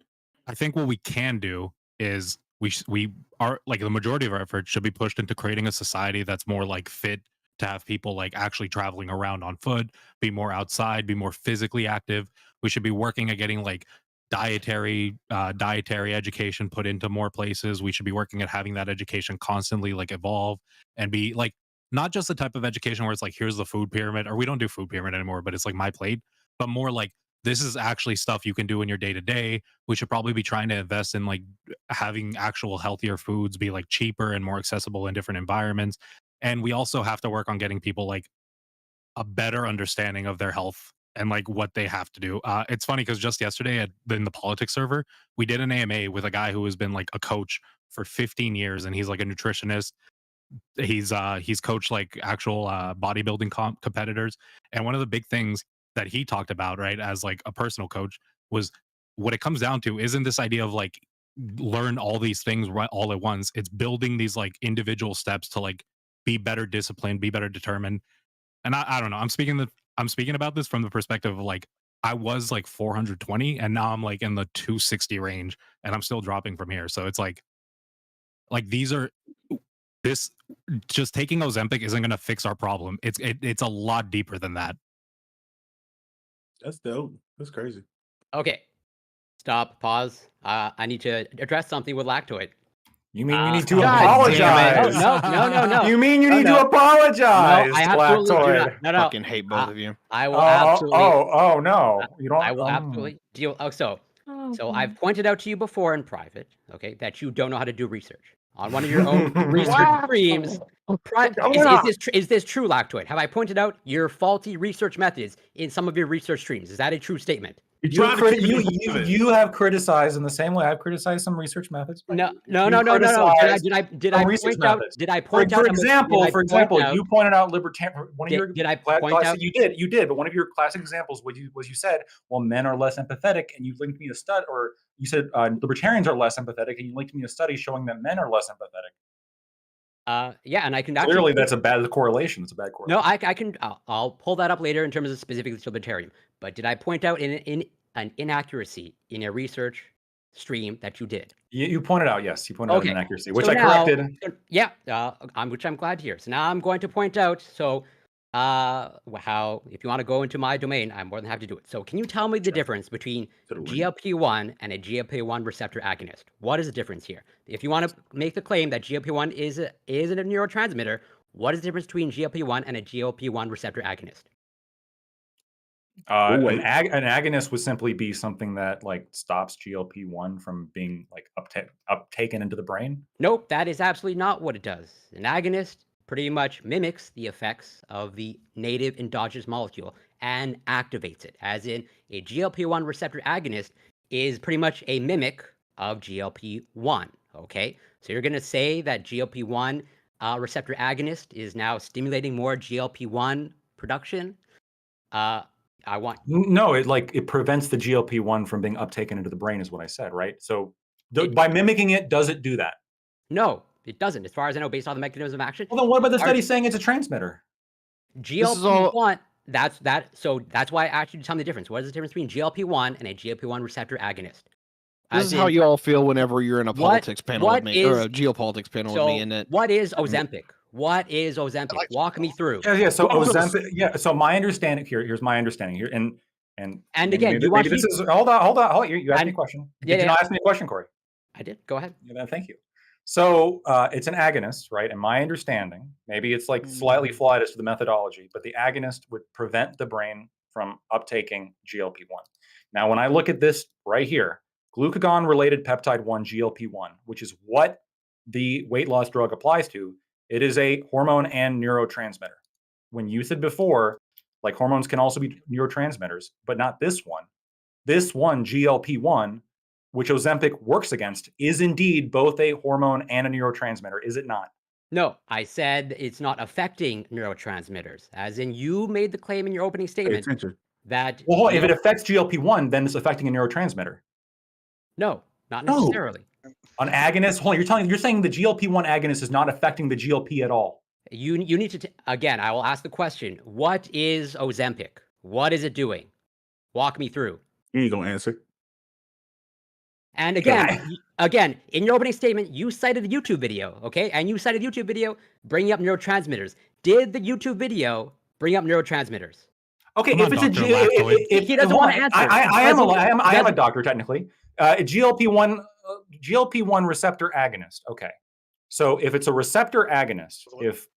I think what we can do is we are like the majority of our efforts should be pushed into creating a society that's more like fit to have people like actually traveling around on foot, be more outside, be more physically active. We should be working at getting like dietary education put into more places. We should be working at having that education constantly like evolve and be like not just the type of education where it's like here's the food pyramid, or we don't do food pyramid anymore, but it's like my plate, but more like this is actually stuff you can do in your day to day. We should probably be trying to invest in like having actual healthier foods be like cheaper and more accessible in different environments. And we also have to work on getting people like a better understanding of their health and like what they have to do. It's funny because just yesterday in the politics server, we did an AMA with a guy who has been like a coach for 15 years, and he's like a nutritionist. He's coached like actual bodybuilding competitors, and one of the big things that he talked about, right, as like a personal coach, was what it comes down to isn't this idea of like learn all these things right all at once. It's building these like individual steps to like be better disciplined, be better determined. And I don't know. I'm speaking about this from the perspective of like I was like 420 and now I'm like in the 260 range and I'm still dropping from here. So it's like these are this just taking Ozempic isn't going to fix our problem. It's a lot deeper than that. That's dope. That's crazy. Okay. Stop. Pause. I need to address something with Lactoid. You mean you need to God apologize? No. You mean you need no. to apologize? No, I absolutely do not. No. Fucking hate both of you. I will absolutely. Oh no! You don't. I will absolutely deal. So I've pointed out to you before in private, okay, that you don't know how to do research on one of your own research streams. Is this true, Lactoid? Have I pointed out your faulty research methods in some of your research streams? Is that a true statement? You have criticized in the same way I've criticized some research methods. No. You Did criticized I some research point out? methods. Did I point out? For example, you pointed out libertarian. One of your Did I point classic, out? you did, but one of your classic examples was you said, well, men are less empathetic, and you linked me a study, or you said libertarians are less empathetic, and you linked me a study showing that men are less empathetic. Yeah, and I can Clearly, actually. that's a bad correlation. It's a bad correlation. No, I can. I'll pull that up later in terms of specifically libertarian. But did I point out in an inaccuracy in a research stream that you did? You pointed out, yes, you pointed out an Okay. inaccuracy, which So I now- corrected. Yeah, which I'm glad to hear. So now I'm going to point out. So, how if you want to go into my domain, I'm more than happy to do it. So, can you tell me the difference between GLP-1 and a GLP-1 receptor agonist? What is the difference here? If you want to make the claim that GLP-1 is a neurotransmitter, what is the difference between GLP-1 and a GLP-1 receptor agonist? An agonist would simply be something that like stops GLP-1 from being like uptaken into the brain. Nope, that is absolutely not what it does. An agonist pretty much mimics the effects of the native endogenous molecule and activates it, as in a GLP-1 receptor agonist is pretty much a mimic of GLP-1, okay? So you're going to say that GLP-1 receptor agonist is now stimulating more GLP-1 production? No, it prevents the GLP-1 from being uptaken into the brain is what I said, right? So by mimicking it, does it do that? No, it doesn't. As far as I know, based on the mechanism of action. Well, then what about the study saying it's a transmitter? GLP-1, so that's why I asked you to tell me the difference. What is the difference between GLP-1 and a GLP-1 receptor agonist? This is how you all feel whenever you're in a politics panel with me, or a geopolitics panel with me. And what is Ozempic? What is Ozempic? Walk me through. Yeah. So Ozempic. Yeah. So my understanding here's my understanding here, and again, you want hold on. You asked me a question. Did you not ask me a question, Corey? I did. Go ahead. Yeah, thank you. So it's an agonist, right? And my understanding, maybe it's like slightly flawed as to the methodology, but the agonist would prevent the brain from uptaking GLP-1. Now, when I look at this right here, glucagon-related peptide 1, GLP-1, which is what the weight loss drug applies to, it is a hormone and neurotransmitter. When you said before, like hormones can also be neurotransmitters, but not this one. This one, GLP-1, which Ozempic works against, is indeed both a hormone and a neurotransmitter, is it not? No, I said it's not affecting neurotransmitters. As in, you made the claim in your opening statement that... Well, if it affects GLP-1, then it's affecting a neurotransmitter. No, not necessarily. An agonist, you're saying the GLP-1 agonist is not affecting the GLP at all. You need to, again, I will ask the question, what is Ozempic? What is it doing? Walk me through. You ain't gonna answer. And again, in your opening statement, you cited the YouTube video, okay? And you cited the YouTube video bringing up neurotransmitters. Did the YouTube video bring up neurotransmitters? Okay, if it's he doesn't want to answer. I am a doctor technically. GLP-1 receptor agonist. Okay, so if it's a receptor agonist, if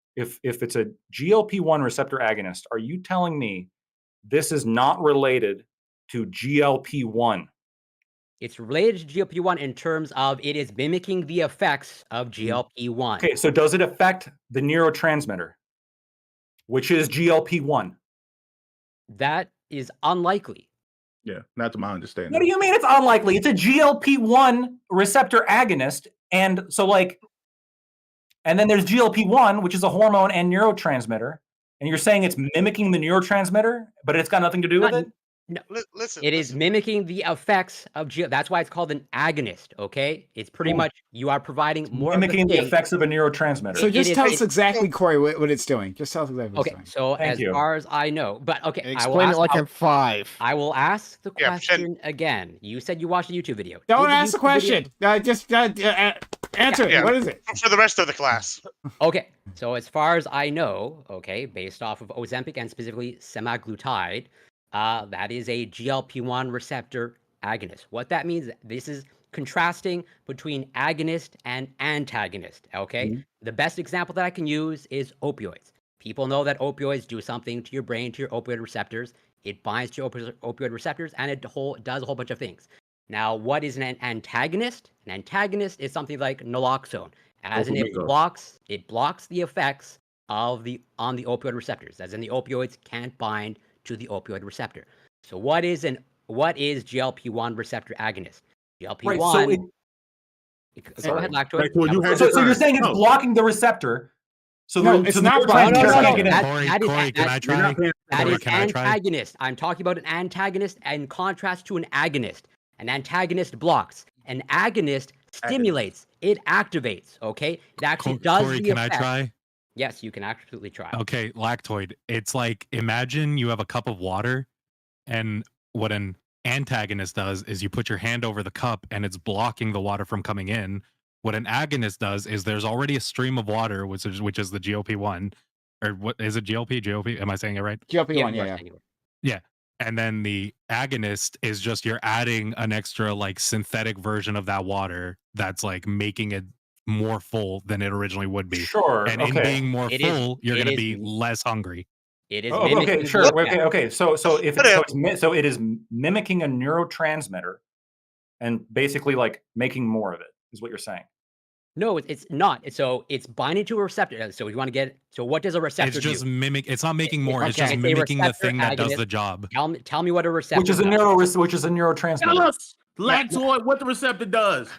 it's a GLP-1 receptor agonist, are you telling me this is not related to GLP-1? It's related to GLP-1 in terms of it is mimicking the effects of GLP-1. Okay, so does it affect the neurotransmitter, which is GLP-1? That is unlikely. Yeah, not to my understanding. What do you mean it's unlikely? It's a GLP-1 receptor agonist, and so and then there's GLP-1, which is a hormone and neurotransmitter, and you're saying it's mimicking the neurotransmitter, but it's got nothing to do with it? No, it is mimicking the effects of that's why it's called an agonist, okay? It's pretty much you are providing more mimicking the effects of a neurotransmitter. So just tell us exactly, Corey, what it's doing. Just tell us exactly what it's doing. So as far as I know, but okay, explain it like I'm 5. I will ask the question again. You said you watched a YouTube video. Don't ask the question. Just answer it. What is it? For the rest of the class. Okay, so as far as I know, okay, based off of Ozempic and specifically semaglutide, that is a GLP-1 receptor agonist. What that means, this is contrasting between agonist and antagonist, okay? Mm-hmm. The best example that I can use is opioids. People know that opioids do something to your brain, to your opioid receptors. It binds to opioid receptors, and it does a whole bunch of things. Now, what is an antagonist? An antagonist is something like naloxone, as in it blocks the effects on the opioid receptors, as in the opioids can't bind to the opioid receptor. So what is an what is GLP-1 receptor agonist? GLP-1. Right. So Go ahead, Lactoid. Right, well, you had so you're saying it's No. blocking the receptor. So No, the, it's so not the blocking the neurotransmitter receptor. can't get in. Corey, can I try? You're not paying That Corey, is can I try? antagonist. I'm talking about an antagonist in contrast to an agonist. An antagonist blocks. An agonist stimulates. It activates. Okay, it actually does Corey, the can effect. I try? Yes, you can absolutely try. Okay, Lactoid. It's like, imagine you have a cup of water, and what an antagonist does is you put your hand over the cup and it's blocking the water from coming in. What an agonist does is there's already a stream of water, which is the GLP-1, or what is it? GLP? Am I saying it right? GLP-1, you are yeah. saying it. Yeah. And then the agonist is just you're adding an extra like synthetic version of that water that's like making it more full than it originally would be. Sure. And in Okay. being more It is- full, you're it going to is- be less hungry. It is Oh, okay. mimicking Sure. the Okay. effect. Okay. So if But, so it is mimicking a neurotransmitter, and basically like making more of it is what you're saying. No, it's not. So it's binding to a receptor. So you want to get. So what does a receptor It's just do? it's not making more, it's okay. just It's a mimicking the receptor thing that does agonist. the job. Tell me what a receptor. Which is a does. neurotransmitter. Tell us, Lactoid, what the receptor does.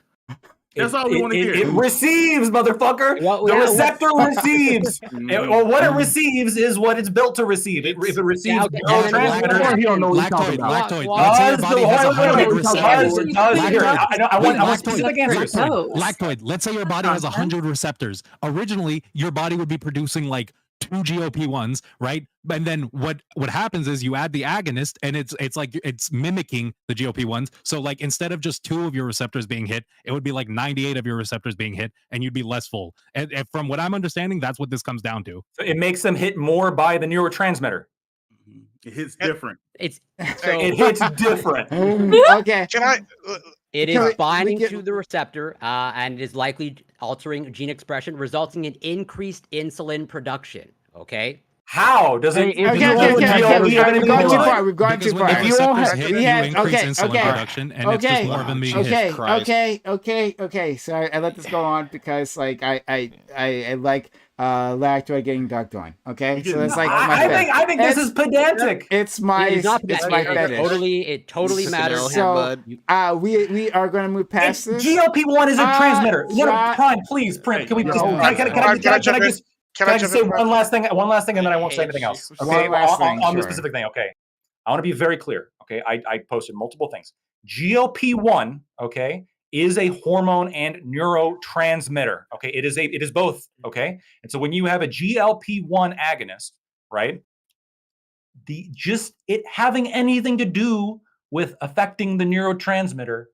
That's all we want to hear. It receives, motherfucker. Well, the yeah, receptor receives. Or what it receives is what it's built to receive. If it receives Yeah, okay. neurotransmitter, He don't know what he's talking Lactoid, about. let's say your body has 100 receptors. I want Lactoid, specific answers. Lactoid, let's say your body has 100 receptors. Originally, your body would be producing like 2 GLP-1s, right? And then what happens is you add the agonist, and it's like it's mimicking the GLP-1s. So like instead of just 2 of your receptors being hit, it would be like 98 of your receptors being hit, and you'd be less full. And from what I'm understanding, that's what this comes down to. So it makes them hit more by the neurotransmitter. It hits different. It's so It hits different. Okay. Can I? it Can is we binding get- to the receptor, and it is likely altering gene expression, resulting in increased insulin production. Okay. How does it? Okay, does Okay, it okay, do with okay, GLP okay. have We've anything gone to too do with it? far. We've gone Because too when far. the If you all receptors have- hit, we you had- increase okay, insulin okay. production, and it's Okay. just more of them being Okay, hit. okay. Sorry, I let this go on because like I like Lactoid getting dunked on. Okay, so that's like my thing. I think this is pedantic. It's my It is not it's my fetish. It totally matters. So we are going to move past this. GLP-1 is a transmitter. Shot. Prime, please, Prim. Can we just? Can I just say one last thing, and then I won't say anything else. Okay, One last thing, on the sure. specific thing. Okay, I want to be very clear. Okay, I posted multiple things. GLP-1, okay, is a hormone and neurotransmitter. Okay, it is both. Okay, and so when you have a GLP-1 agonist, right, it having anything to do with affecting the neurotransmitter,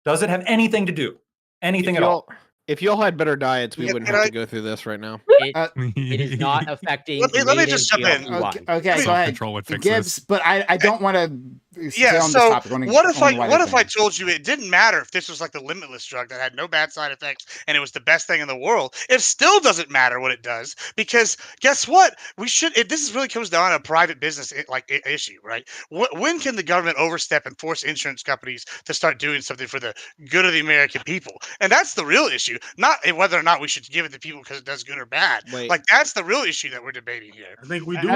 does it have anything to do? Anything at all? If y'all had better diets, we Yeah, wouldn't can have I- to go through this right now. It is not affecting. Let me just jump in. GLP-1. Okay, go ahead. Self-control would fix Gibbs, this. but I don't want to stay Yeah. on this So topic. what if I told you it didn't matter if this was like the limitless drug that had no bad side effects and it was the best thing in the world? It still doesn't matter what it does, because guess what? This is really comes down to a private business issue, right? When can the government overstep and force insurance companies to start doing something for the good of the American people? And that's the real issue, not whether or not we should give it to people because it does good or bad. Wait. Like that's the real issue that we're debating here. I think we do.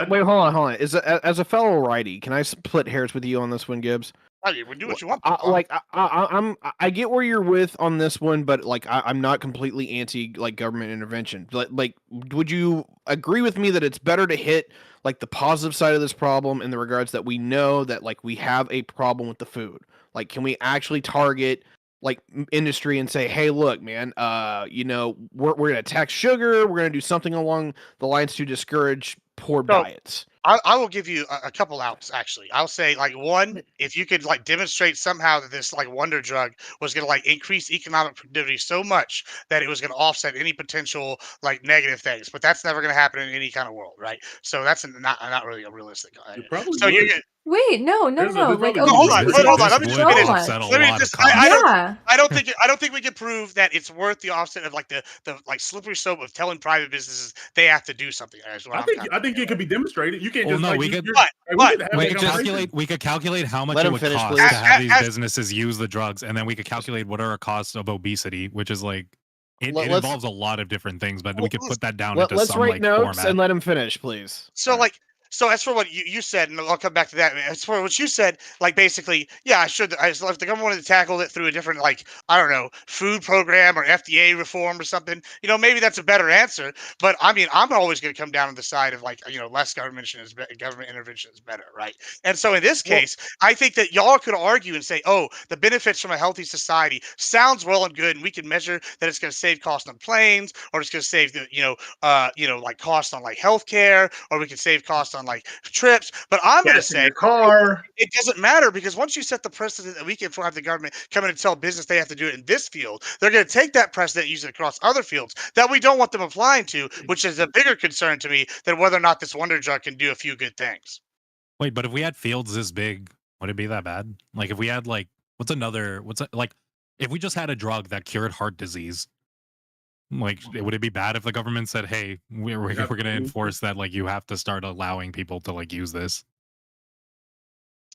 Wait, hold on. As a fellow righty, can I split hairs with you on this one, Gibbs? I mean, we do what you want. to. I get where you're with on this one, but like I'm not completely anti like government intervention. Like, would you agree with me that it's better to hit like the positive side of this problem in the regards that we know that like we have a problem with the food? Like, can we actually target like industry and say, hey, look, man, we're gonna tax sugar, we're gonna do something along the lines to discourage poor diets. I will give you a couple outs, actually. I'll say, like, one, if you could like demonstrate somehow that this like wonder drug was going to like increase economic productivity so much that it was going to offset any potential like negative things, but that's never going to happen in any kind of world, right? So that's not really a realistic. So would. you're Wait, no. hold on. Okay, Hold on. Let me This just would finish. offset a Let me lot of just. costs. I don't think we can prove that it's worth the offset of like the like slippery slope of telling private businesses they have to do something. I think it could be demonstrated. You can't Well, just no, like, we could- We could calculate how much Let it him would finish, cost please. to have these As- businesses use the drugs, and then we could calculate what are our costs of obesity, which is like it Let's- involves a lot of different things, but we could put that down into Let's some write like notes format. and let him finish, please. So like So as for what you said, and I'll come back to that. As for what you said, like basically, yeah, if the government wanted to tackle it through a different, like, I don't know, food program or FDA reform or something, maybe that's a better answer. But I mean, I'm always going to come down on the side of like, less government intervention is better, right? And so in this Well, case, I think that y'all could argue and say, oh, the benefits from a healthy society sounds well and good, and we can measure that it's going to save cost on planes, or it's going to save the, like cost on like healthcare, or we can save cost on like trips. But I'm going to gas in say your car. it doesn't matter, because once you set the precedent that we can have the government come in and tell business they have to do it in this field, they're going to take that precedent, use it across other fields that we don't want them applying to, which is a bigger concern to me than whether or not this wonder drug can do a few good things. Wait, but if we had fields this big, would it be that bad? Like if we had like if we just had a drug that cured heart disease, like would it be bad if the government said, "Hey, we're going to enforce that, like you have to start allowing people to like use this"?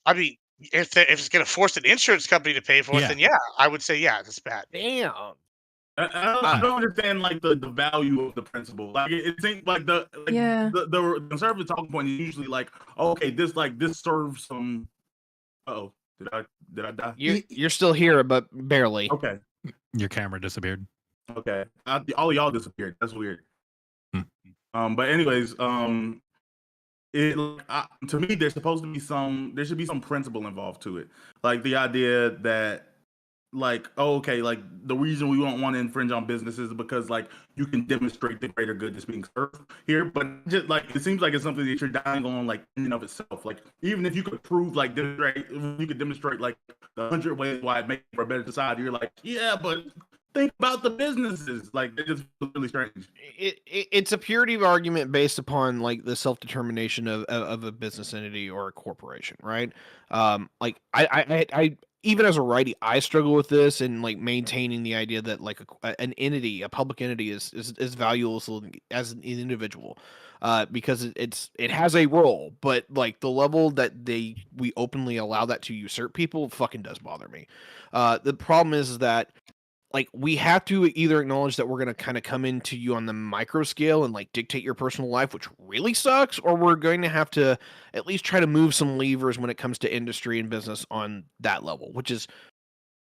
I mean, if it's going to force an insurance company to pay for it, then yeah, I would say yeah, that's bad. Damn. I don't understand like the value of the principle. Like it seems like the conservative talking point is usually like, okay, this serves some. Oh, did I die? You're still here, but barely. Okay, your camera disappeared. Okay, all y'all disappeared. That's weird. But anyways, to me, there should be some principle involved to it, like the idea that. Like, oh, okay, like the reason we don't want to infringe on businesses is because like you can demonstrate the greater good that's being served here, but just like it seems like it's something that you're dying on, like in and of itself. Like even if you could prove, like you could demonstrate like the 100 ways why it makes for a better society, you're like, yeah, but think about the businesses. Like it just feels really strange. It's a purity of argument based upon like the self-determination of a business entity or a corporation, right? Like I even as a righty, I struggle with this and like maintaining the idea that like an entity, a public entity, is valuable as an individual, because it has a role, but like the level that we openly allow that to usurp people fucking does bother me. The problem is that like we have to either acknowledge that we're going to kind of come into you on the micro scale and like dictate your personal life, which really sucks, or we're going to have to at least try to move some levers when it comes to industry and business on that level, which is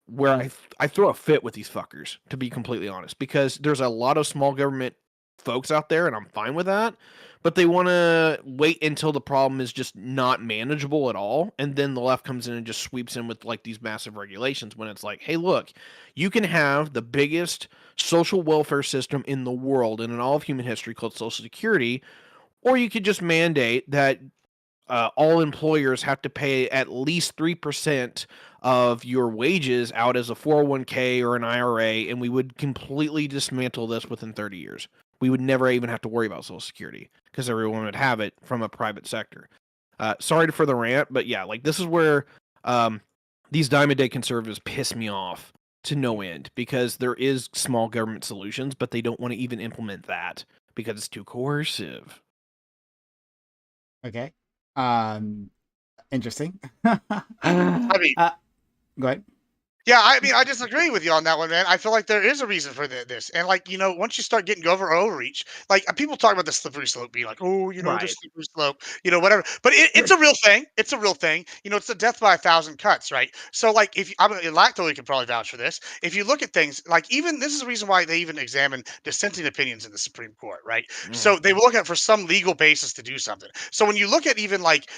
where I throw a fit with these fuckers, to be completely honest, because there's a lot of small government folks out there, and I'm fine with that, but they want to wait until the problem is just not manageable at all, and then the left comes in and just sweeps in with like these massive regulations when it's like, hey, look, you can have the biggest social welfare system in the world and in all of human history called Social Security, or you could just mandate that all employers have to pay at least 3% of your wages out as a 401k or an IRA, and we would completely dismantle this within 30 years. We would never even have to worry about Social Security because everyone would have it from a private sector. Sorry for the rant, but yeah, like this is where these Diamond Day conservatives piss me off to no end, because there is small government solutions, but they don't want to even implement that because it's too coercive. Okay. Interesting. I mean, go ahead. Yeah, I mean, I disagree with you on that one, man. I feel like there is a reason for this, and like once you start getting overreach, like people talk about the slippery slope being like, oh, the Right. slippery slope, whatever. But it's a real thing. It's a real thing. It's a death by 1,000 cuts, right? So like, if Lactoli can probably vouch for this. If you look at things like, even this is the reason why they even examine dissenting opinions in the Supreme Court, right? So they will look at for some legal basis to do something. So when you look at even like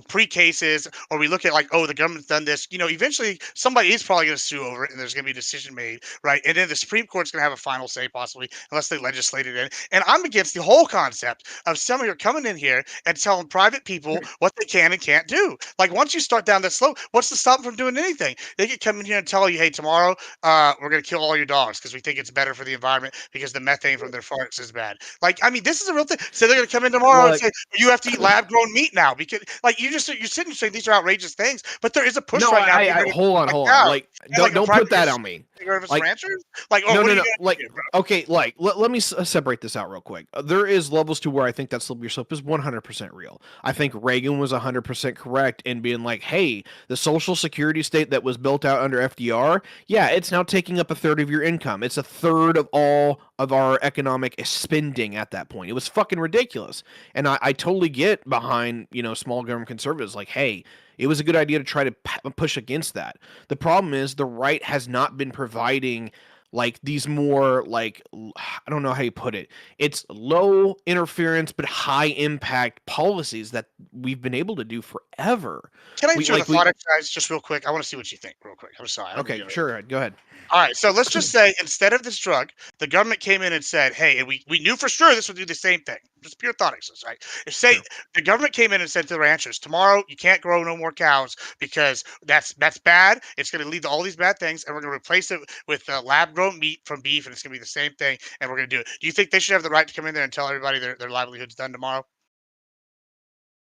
pre-cases, or we look at like, oh, the government's done this, eventually somebody is probably going to sue over it, and there's going to be a decision made, right? And then the Supreme Court's going to have a final say, possibly, unless they legislate it in. And I'm against the whole concept of somebody coming in here and telling private people what they can and can't do. Like, once you start down that slope, what's to stop them from doing anything? They could come in here and tell you, hey, tomorrow we're going to kill all your dogs because we think it's better for the environment because the methane from their farts is bad. Like, I mean, this is a real thing. So they're going to come in tomorrow and say, you have to eat lab-grown meat now, because like you're sitting saying these are outrageous things, but there is a push right now. Hold on. Like, don't put that on me. rid of us Like- ranchers? Like, oh, no, what no, are you no. gonna Like, do, bro? okay, like let me separate this out real quick. There is levels to where I think that slippery slope is 100% real. I think Reagan was 100% correct in being like, hey, the social security state that was built out under FDR, yeah, it's now taking up a third of your income. It's a third of all of our economic spending at that point. It was fucking ridiculous. And I totally get behind, small government conservatives like, hey, it was a good idea to try to push against that. The problem is the right has not been providing like these more like I don't know how you put it. It's low interference but high impact policies that we've been able to do forever. Can I We do like the we thought exercise just real quick? I want to see what you think real quick. I'm sorry. I don't mean okay, to- sure, go ahead. All right, so let's just say instead of this drug, the government came in and said, "Hey," and we knew for sure this would do the same thing. Just pure thought exercise, right? If say Sure. the government came in and said to the ranchers, "Tomorrow you can't grow no more cows because that's bad. It's going to lead to all these bad things, and we're going to replace it with lab grown meat from beef, and it's going to be the same thing, and we're going to do it." Do you think they should have the right to come in there and tell everybody their livelihood's done tomorrow?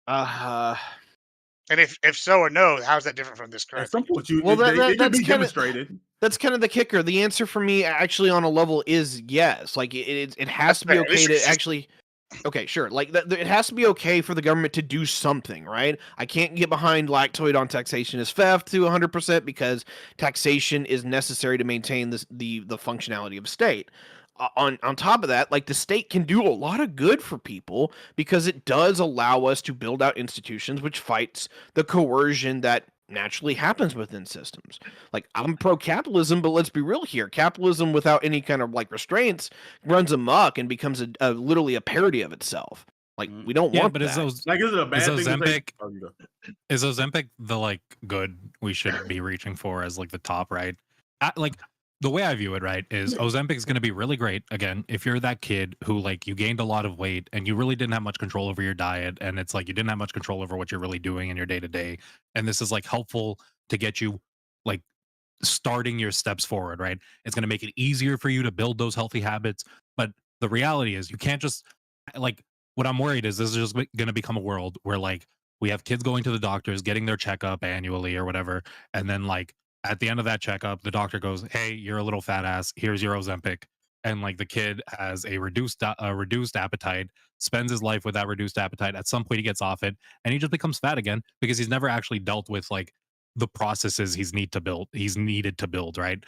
Uh And if so or no, how is that different from this current At some thing? point, you Well, it, it that's should be kinda- demonstrated. that's kind of the kicker. The answer for me actually on a level is yes. Like it has That's to be fair. okay This to is just- actually okay, sure. Like it has to be okay for the government to do something, right? I can't get behind lactoid on taxation as theft to 100% because taxation is necessary to maintain the functionality of a state. On top of that, like the state can do a lot of good for people because it does allow us to build out institutions which fights the coercion that naturally happens within systems. Like I'm pro capitalism, but let's be real here. Capitalism without any kind of like restraints runs amok and becomes literally a parody of itself. Like we don't Yeah, want but that. is Like, is it a bad thing to say? Ozempic Oh, you go. is Ozempic the like good we should be reaching for as like the top, right? Like the way I view it, right, is Ozempic is going to be really great again if you're that kid who like you gained a lot of weight and you really didn't have much control over your diet, and it's like you didn't have much control over what you're really doing in your day to day, and this is like helpful to get you like starting your steps forward, right? It's going to make it easier for you to build those healthy habits. But the reality is, you can't just like what I'm worried is this is just going to become a world where like we have kids going to the doctors, getting their checkup annually or whatever. And then like at the end of that checkup, the doctor goes, "Hey, you're a little fat ass. Here's your Ozempic." And like the kid has a reduced appetite, spends his life with that reduced appetite. At some point, he gets off it, and he just becomes fat again because he's never actually dealt with like the processes he's needed to build, right?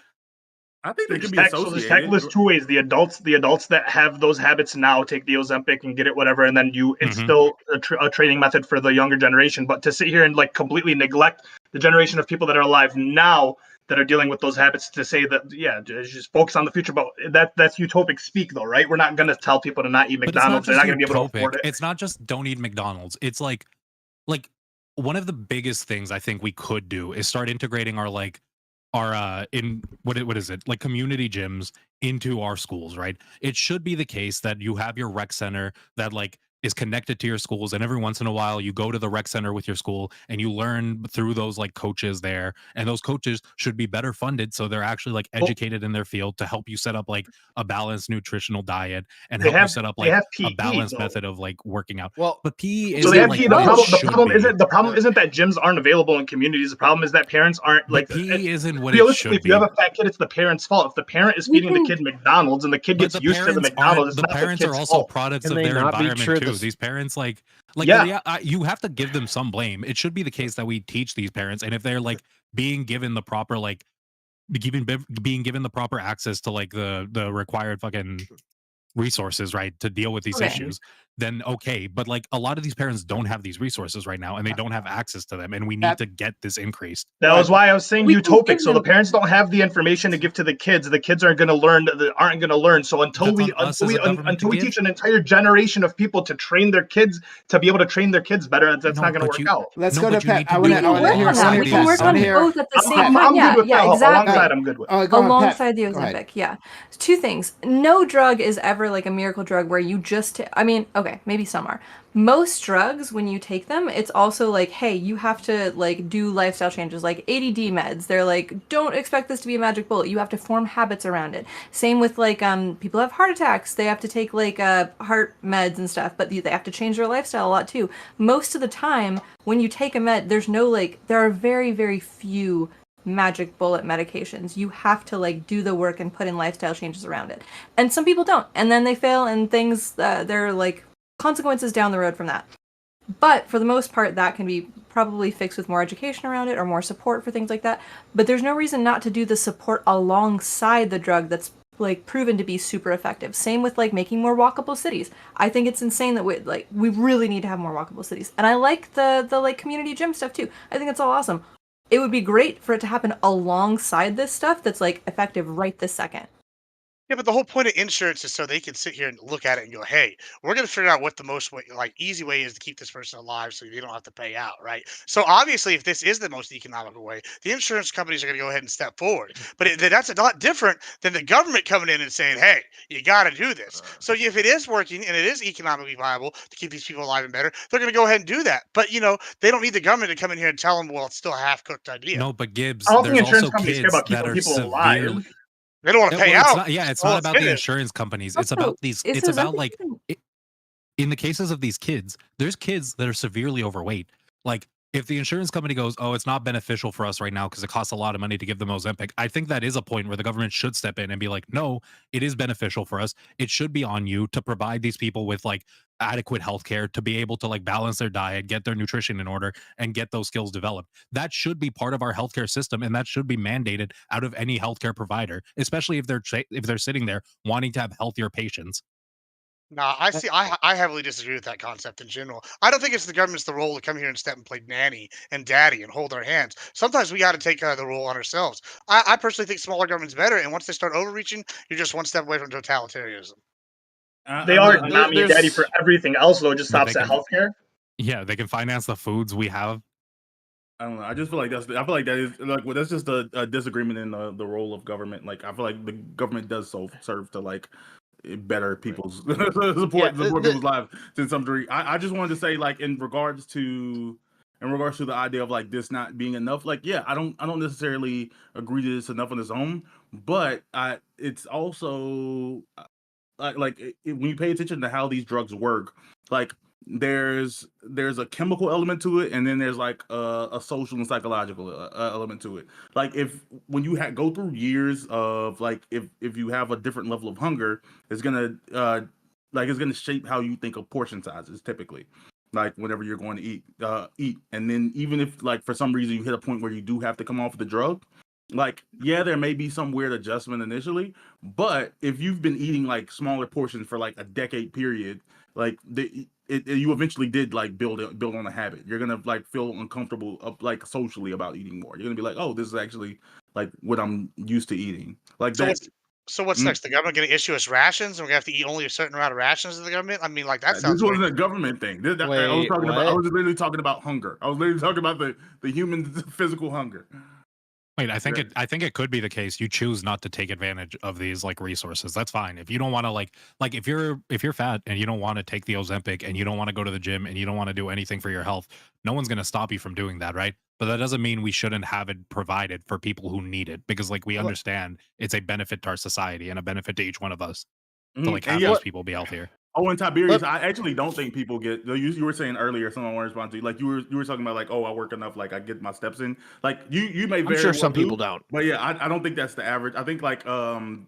I think they There's could be tech, so associated. there's two ways. The adults that have those habits now take the Ozempic and get it, whatever, and then it's Mhm. still a training method for the younger generation. But to sit here and like completely neglect the generation of people that are alive now that are dealing with those habits, to say that just focus on the future, but that's utopic speak, though, right? We're not going to tell people to not eat But McDonald's. They're not going to be able to utopic. afford it. It's not just don't eat McDonald's. It's like one of the biggest things I think we could do is start integrating our in what is it, like community gyms into our schools, right? It should be the case that you have your rec center that like is connected to your schools, and every once in a while you go to the rec center with your school and you learn through those like coaches there, and those coaches should be better funded so they're actually like educated in their field to help you set up like a balanced nutritional diet and help you set up like a balanced method of like working out. Well, But PE So isn't they have like PE. what it The should problem be. isn't that gyms aren't available in communities. The problem is that parents aren't like. But PE isn't what it Realistically, should if you be. have a fat kid, it's the parent's fault. If the parent is feeding the kid McDonald's and the kid But gets the used to the parents McDonald's, aren't. it's The not the parents kid's are also fault. products Can of they their not be environment true too. this- These parents like Yeah. you have to give them some blame. It should be the case that we teach these parents, and if they're like being given the proper like being given the proper access to like the required fucking resources, right, to deal with these Okay. issues, then okay. But like a lot of these parents don't have these resources right now, and they don't have access to them, and we need That- to get this increased. That was why I was saying We can utopic. give So the them- parents don't have the information to give to the kids. The kids aren't going to learn. So until That's on us as a government to we give. teach an entire generation of people to train their kids to be able to train their kids better, that's No, not going to but work you- out. Let's No, go to but you Pet. need to I do want it to We can work hear. on that. We can work on both at the same time. I'm Yeah, good with yeah, that. exactly. Alongside, I'm good with. Oh, go on, Alongside the Pet. Go ahead. Ozempic, yeah. Two things. No drug is ever like a miracle drug where you just, I mean, okay, maybe some are. Most drugs, when you take them, it's also like, hey, you have to like do lifestyle changes, like ADD meds. They're like, don't expect this to be a magic bullet. You have to form habits around it. Same with like people have heart attacks. They have to take like heart meds and stuff, but they have to change their lifestyle a lot too. Most of the time, when you take a med, there's no like, there are very, very few magic bullet medications. You have to like do the work and put in lifestyle changes around it. And some people don't, and then they fail, and things there are like consequences down the road from that. But for the most part, that can be probably fixed with more education around it or more support for things like that. But there's no reason not to do the support alongside the drug that's like proven to be super effective. Same with like making more walkable cities. I think it's insane that we really need to have more walkable cities. And I like the like community gym stuff too. I think it's all awesome. It would be great for it to happen alongside this stuff that's like effective right this second. Yeah, but the whole point of insurance is so they can sit here and look at it and go, "Hey, we're going to figure out what the most easy way is to keep this person alive, so they don't have to pay out." Right. So obviously, if this is the most economical way, the insurance companies are going to go ahead and step forward. But that's a lot different than the government coming in and saying, "Hey, you got to do this." So if it is working and it is economically viable to keep these people alive and better, they're going to go ahead and do that. But they don't need the government to come in here and tell them, "Well, it's still a half cooked idea." No, but Gibbs, I don't think there's insurance also companies care kids about that keeping are people severely. alive. They don't want to Yeah, pay well, out. it's All not it's about the been is. insurance companies. It's Also, about these. is It's about Ozempic like even- in the cases of these kids. There's kids that are severely overweight. Like if the insurance company goes, "Oh, it's not beneficial for us right now because it costs a lot of money to give them Ozempic," I think that is a point where the government should step in and be like, "No, it is beneficial for us. It should be on you to provide these people with like adequate health care to be able to like balance their diet, get their nutrition in order, and get those skills developed. That should be part of our healthcare system, and that should be mandated out of any healthcare provider, especially if they're sitting there wanting to have healthier patients." No, I see. I heavily disagree with that concept in general. I don't think it's the government's the role to come here and step and play nanny and daddy and hold our hands. Sometimes we got to take the role on ourselves. I personally think smaller government's better, and once they start overreaching, you're just one step away from totalitarianism. They are mommy and daddy for everything else, though. It just But stops they at can, healthcare. yeah, they can finance the foods we have. I don't know. I just feel like I feel like that is like well, that's just a disagreement in the role of government. Like I feel like the government does serve to like better people's support people's lives to some degree. I just wanted to say like in regards to the idea of like this not being enough. Like yeah, I don't necessarily agree that it's enough on its own, but it's also when you pay attention to how these drugs work, like there's a chemical element to it, and then there's like a social and psychological element to it. Like if when you go through years of like if you have a different level of hunger, it's gonna it's gonna shape how you think of portion sizes typically. Like whenever you're going to eat, and then even if like for some reason you hit a point where you do have to come off the drug, like yeah, there may be some weird adjustment initially, but if you've been eating like smaller portions for like a decade period, like you eventually did like build on a habit. You're gonna like feel uncomfortable like socially about eating more. You're gonna be like, oh, this is actually like what I'm used to eating. Like So that. what's next? The government going to issue us rations, and we're going to have to eat only a certain amount of rations of the government? I mean, like that This sounds weird. wasn't a government thing. I was Wait, talking about. I what? was literally talking about hunger. I was literally talking about the human physical hunger. Wait, I think it could be the case you choose not to take advantage of these like resources. That's fine. If you don't want to like if you're fat and you don't want to take the Ozempic and you don't want to go to the gym and you don't want to do anything for your health, no one's going to stop you from doing that, right? But that doesn't mean we shouldn't have it provided for people who need it, because like we understand it's a benefit to our society and a benefit to each one of us to like have those people be healthier. Oh, and Tiberius, I actually don't think people get. You were saying earlier, someone wanted to respond to you, like you were talking about, like, oh, I work enough, like I get my steps in. Like you may very I'm sure well some do, people don't. but yeah, I don't think that's the average. I think like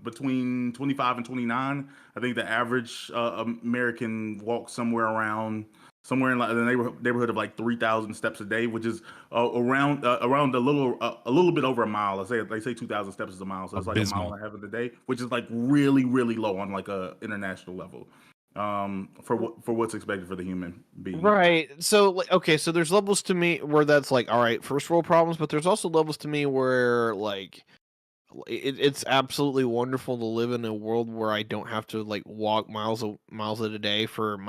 between 25 and 29, I think the average American walks somewhere in like the neighborhood of like 3,000 steps a day, which is around a little bit over a mile. They say 2,000 steps is a mile, so it's like a mile and a half of the day, which is like really really low on like a international level. For what's expected for the human being. Right. So like, okay, so there's levels to me where that's like, all right, first world problems, but there's also levels to me where like it's absolutely wonderful to live in a world where I don't have to like walk miles at a day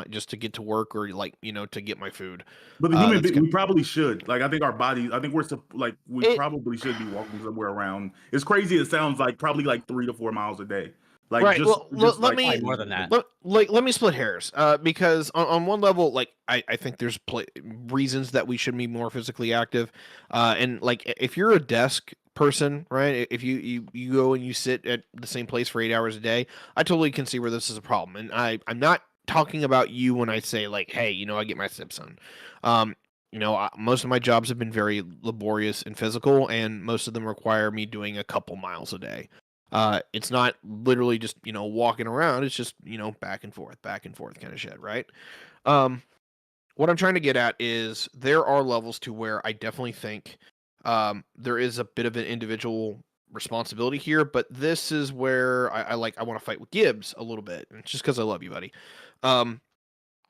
just to get to work or like to get my food. But the human being, we probably should. Like, I think our bodies. I think we probably should be walking somewhere around. As crazy as it sounds, like probably like 3 to 4 miles a day. Like, right. just Let me more than that. Let me split hairs. Because on one level, like I think there's reasons that we should be more physically active. And like if you're a desk person, right? If you go and you sit at the same place for 8 hours a day, I totally can see where this is a problem. And I'm not talking about you when I say like, hey, I get my steps on. most of my jobs have been very laborious and physical, and most of them require me doing a couple miles a day. It's not literally just, walking around. It's just, back and forth kind of shit, right? What I'm trying to get at is there are levels to where I definitely think there is a bit of an individual responsibility here, but this is where I want to fight with Gibbs a little bit, and it's just because I love you, buddy.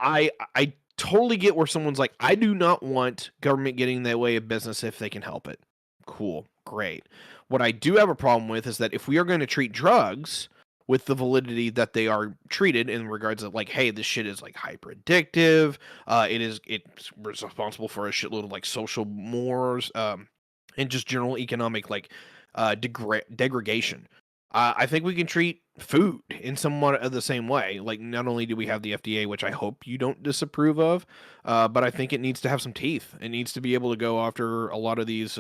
I totally get where someone's like, I do not want government getting in the way of business if they can help it. Cool, great. What I do have a problem with is that if we are going to treat drugs with the validity that they are treated in regards of like, hey, this shit is like hyper addictive. It's responsible for a shitload of like social mores, and just general economic like degradation. I think we can treat food in somewhat of the same way. Like, not only do we have the FDA, which I hope you don't disapprove of, but I think it needs to have some teeth. It needs to be able to go after a lot of these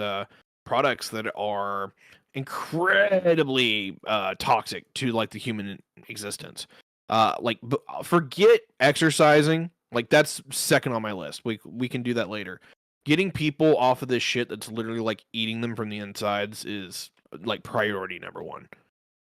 products that are incredibly toxic to like the human existence. Forget exercising. Like, that's second on my list. We can do that later. Getting people off of this shit that's literally like eating them from the insides is like priority number one.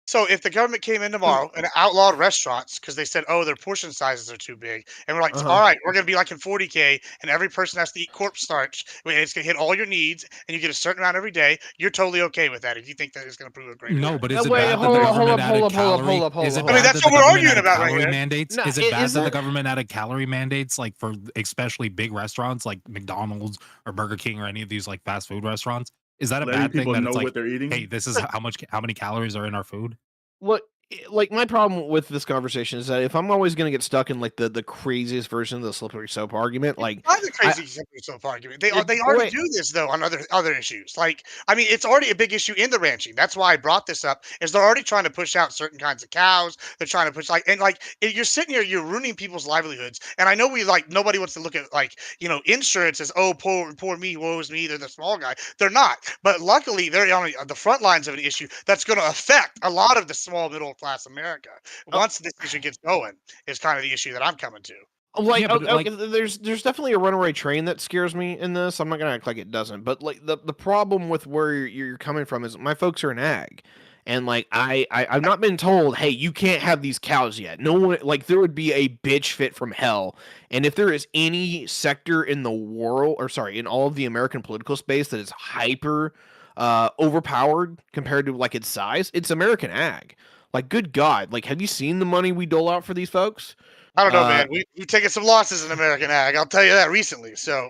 So if the government came in tomorrow and outlawed restaurants because they said, oh, their portion sizes are too big, and we're like, all right, we're going to be like in 40K, and every person has to eat corpse starch, and it's going to hit all your needs, and you get a certain amount every day, you're totally okay with that if you think that is going to prove a great. No, but is it Wait, bad that hold the up, hold government up, added hold up, hold up, calorie? hold up, hold Is up, it hold up. I mean, bad that's that the what we're government arguing added about right calorie here. mandates? No, Is it bad is that the there- government added calorie mandates, like for especially big restaurants like McDonald's or Burger King or any of these like fast food restaurants? Is that a Letting bad thing people that know it's like, what they're eating. hey, this is how many calories are in our food? Look, like, my problem with this conversation is that if I'm always going to get stuck in like the craziest version of the slippery soap argument, like, Not the crazy slippery slope argument. They It- already wait. do this though on other issues. Like, I mean, it's already a big issue in the ranching. That's why I brought this up. Is they're already trying to push out certain kinds of cows. They're trying to push you're sitting here, you're ruining people's livelihoods. And I know nobody wants to look at insurance as, oh, poor me, woe is me. They're the small guy. They're not. But luckily, they're on the front lines of an issue that's going to affect a lot of the small middle class America once this issue gets going. Is kind of the issue that I'm coming to. Like, Yeah, but, like- there's definitely a runaway train that scares me in this. I'm not gonna act like it doesn't, but like the problem with where you're coming from is my folks are in ag, and like I've not been told, hey, you can't have these cows yet. No one, like, there would be a bitch fit from hell, and if there is any sector in the world, or sorry, in all of the American political space that is hyper overpowered compared to like its size, it's American ag. Like, good God, like, have you seen the money we dole out for these folks? I don't know, man. We've taken some losses in American ag. I'll tell you that recently. So,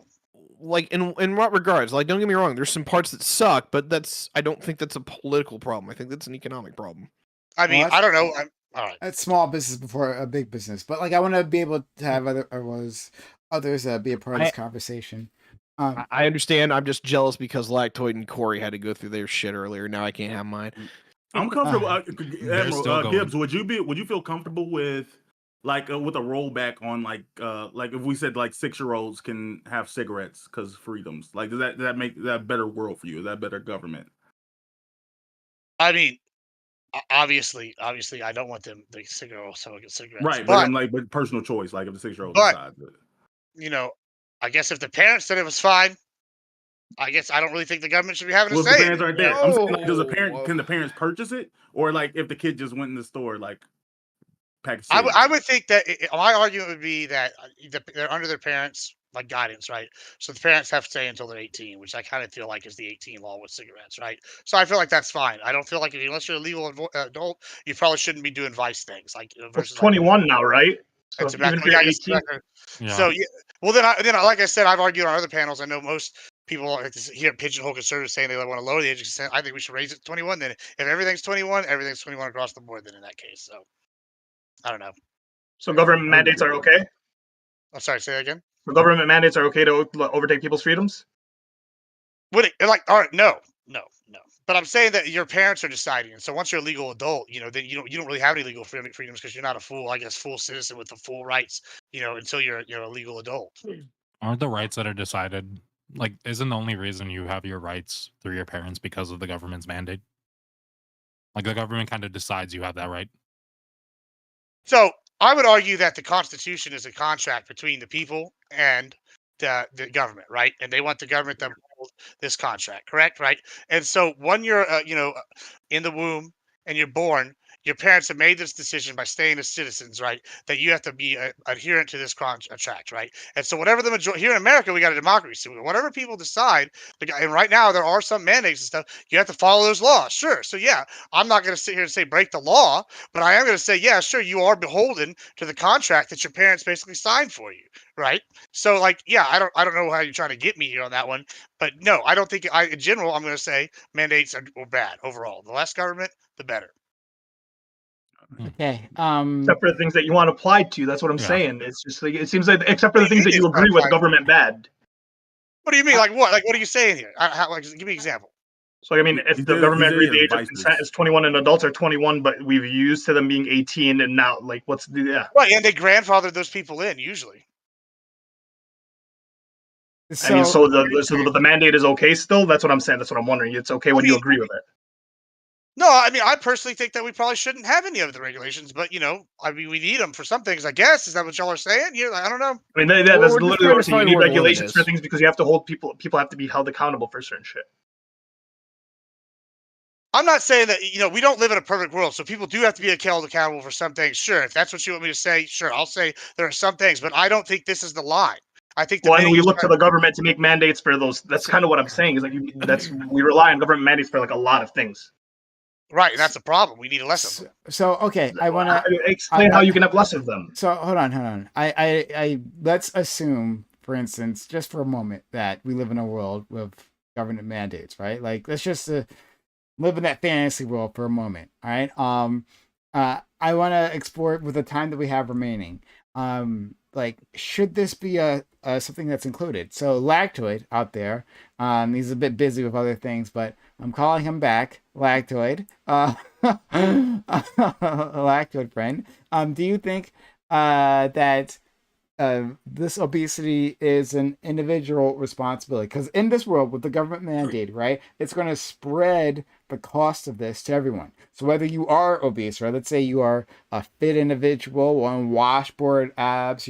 like, in what regards? Like, don't get me wrong. There's some parts that suck, but I don't think that's a political problem. I think that's an economic problem. I mean, Well, I don't know. All right. That's small business before a big business, but like I want to be able to have others be a part of this conversation. I understand. I'm just jealous because Lactoid and Corey had to go through their shit earlier. Now I can't have mine. I'm comfortable. They're still Admiral going. Gibbs, would you feel comfortable with with a rollback on like if we said like 6-year-olds can have cigarettes because freedoms? Like, does that make that a better world for you? Is that better government? I mean, obviously, I don't want them the cigarette so get cigarettes. Right, but but personal choice. Like if the 6-year-old But- decides it. I guess if the parents said it was fine, I guess I don't really think the government should be having Well, to if the say parents it. aren't there, I'm saying, like, No. can the parents purchase it, or like if the kid just went in the store, like pack of I cigarettes? would think that my argument would be that they're under their parents' like guidance, right? So the parents have to stay until they're 18, which I kind of feel like is the 18 law with cigarettes, right? So I feel like that's fine. I don't feel like unless you're a legal adult, you probably shouldn't be doing vice things like Well, versus it's 21 now, right? So It's even if yeah, you're I guess 18, Yeah. So yeah, well then, like I said, I've argued on other panels. I know most people here pigeonhole conservatives saying they want to lower the age of consent. I think we should raise it to 21. Then if everything's 21, everything's 21 across the board. Then in that case, so I don't know. so government mandates are okay. I'm sorry, say that again. So government mandates are okay to overtake people's freedoms. Would it all right? No. But I'm saying that your parents are deciding, and so once you're a legal adult, then you don't really have any legal freedoms because you're not a full citizen with the full rights, until you're a legal adult. Aren't the rights that are decided, like, isn't the only reason you have your rights through your parents because of the government's mandate? Like, the government kind of decides you have that right. So I would argue that the Constitution is a contract between the people and the government, right? And they want the government to uphold this contract, correct? Right? And so when you're, in the womb and you're born, your parents have made this decision by staying as citizens, right? That you have to be adherent to this contract, right? And so whatever the majority here in America, we got a democracy. So whatever people decide, and right now there are some mandates and stuff. You have to follow those laws, sure. So yeah, I'm not going to sit here and say break the law, but I am going to say, yeah, sure, you are beholden to the contract that your parents basically signed for you, right? So like, yeah, I don't know how you're trying to get me here on that one, but no, I don't think in general I'm going to say mandates are bad overall. The less government, the better. Okay. Except for the things that you want applied to. That's what I'm Yeah. saying. It's just like, it seems like, except for What the do you things that mean you it's not agree with, applied? government bad. What do you mean? Like what? Like what are you saying here? Like, give me an example. So I mean, He if the said government agreed the age of advices. consent is 21 and adults are 21, but we've used to them being 18, and now like what's the Right, and they grandfathered those people in usually. I mean, So so the mandate is okay still. That's what I'm saying. That's what I'm wondering. It's okay when you agree with it. No, I mean, I personally think that we probably shouldn't have any of the regulations, but I mean, we need them for some things, I guess. Is that what y'all are saying? I don't know. I mean, yeah, Well, that's we're just literally trying what to I'm saying. You find need where the limit regulations for is. things because you have to hold people have to be held accountable for certain shit. I'm not saying that we don't live in a perfect world, so people do have to be held accountable for some things. Sure, if that's what you want me to say, sure, I'll say there are some things, but I don't think this is the line. I think the Well, and minute we you look to start, the government to make mandates for those. That's kind of what I'm saying. Is like we rely on government mandates for like a lot of things. right, and that's the problem. We need less of them. so okay. I want to Explain how you can have less of them. So hold on. I let's assume, for instance, just for a moment, that we live in a world with government mandates, right? Like, let's just live in that fantasy world for a moment. All right. I want to explore it with the time that we have remaining. Like, should this be a something that's included? So Lactoid out there, he's a bit busy with other things, but I'm calling him back, Lactoid. Lactoid friend. Do you think that this obesity is an individual responsibility? Because in this world with the government mandate, right, it's going to spread the cost of this to everyone. So whether you are obese, right, let's say you are a fit individual on washboard abs,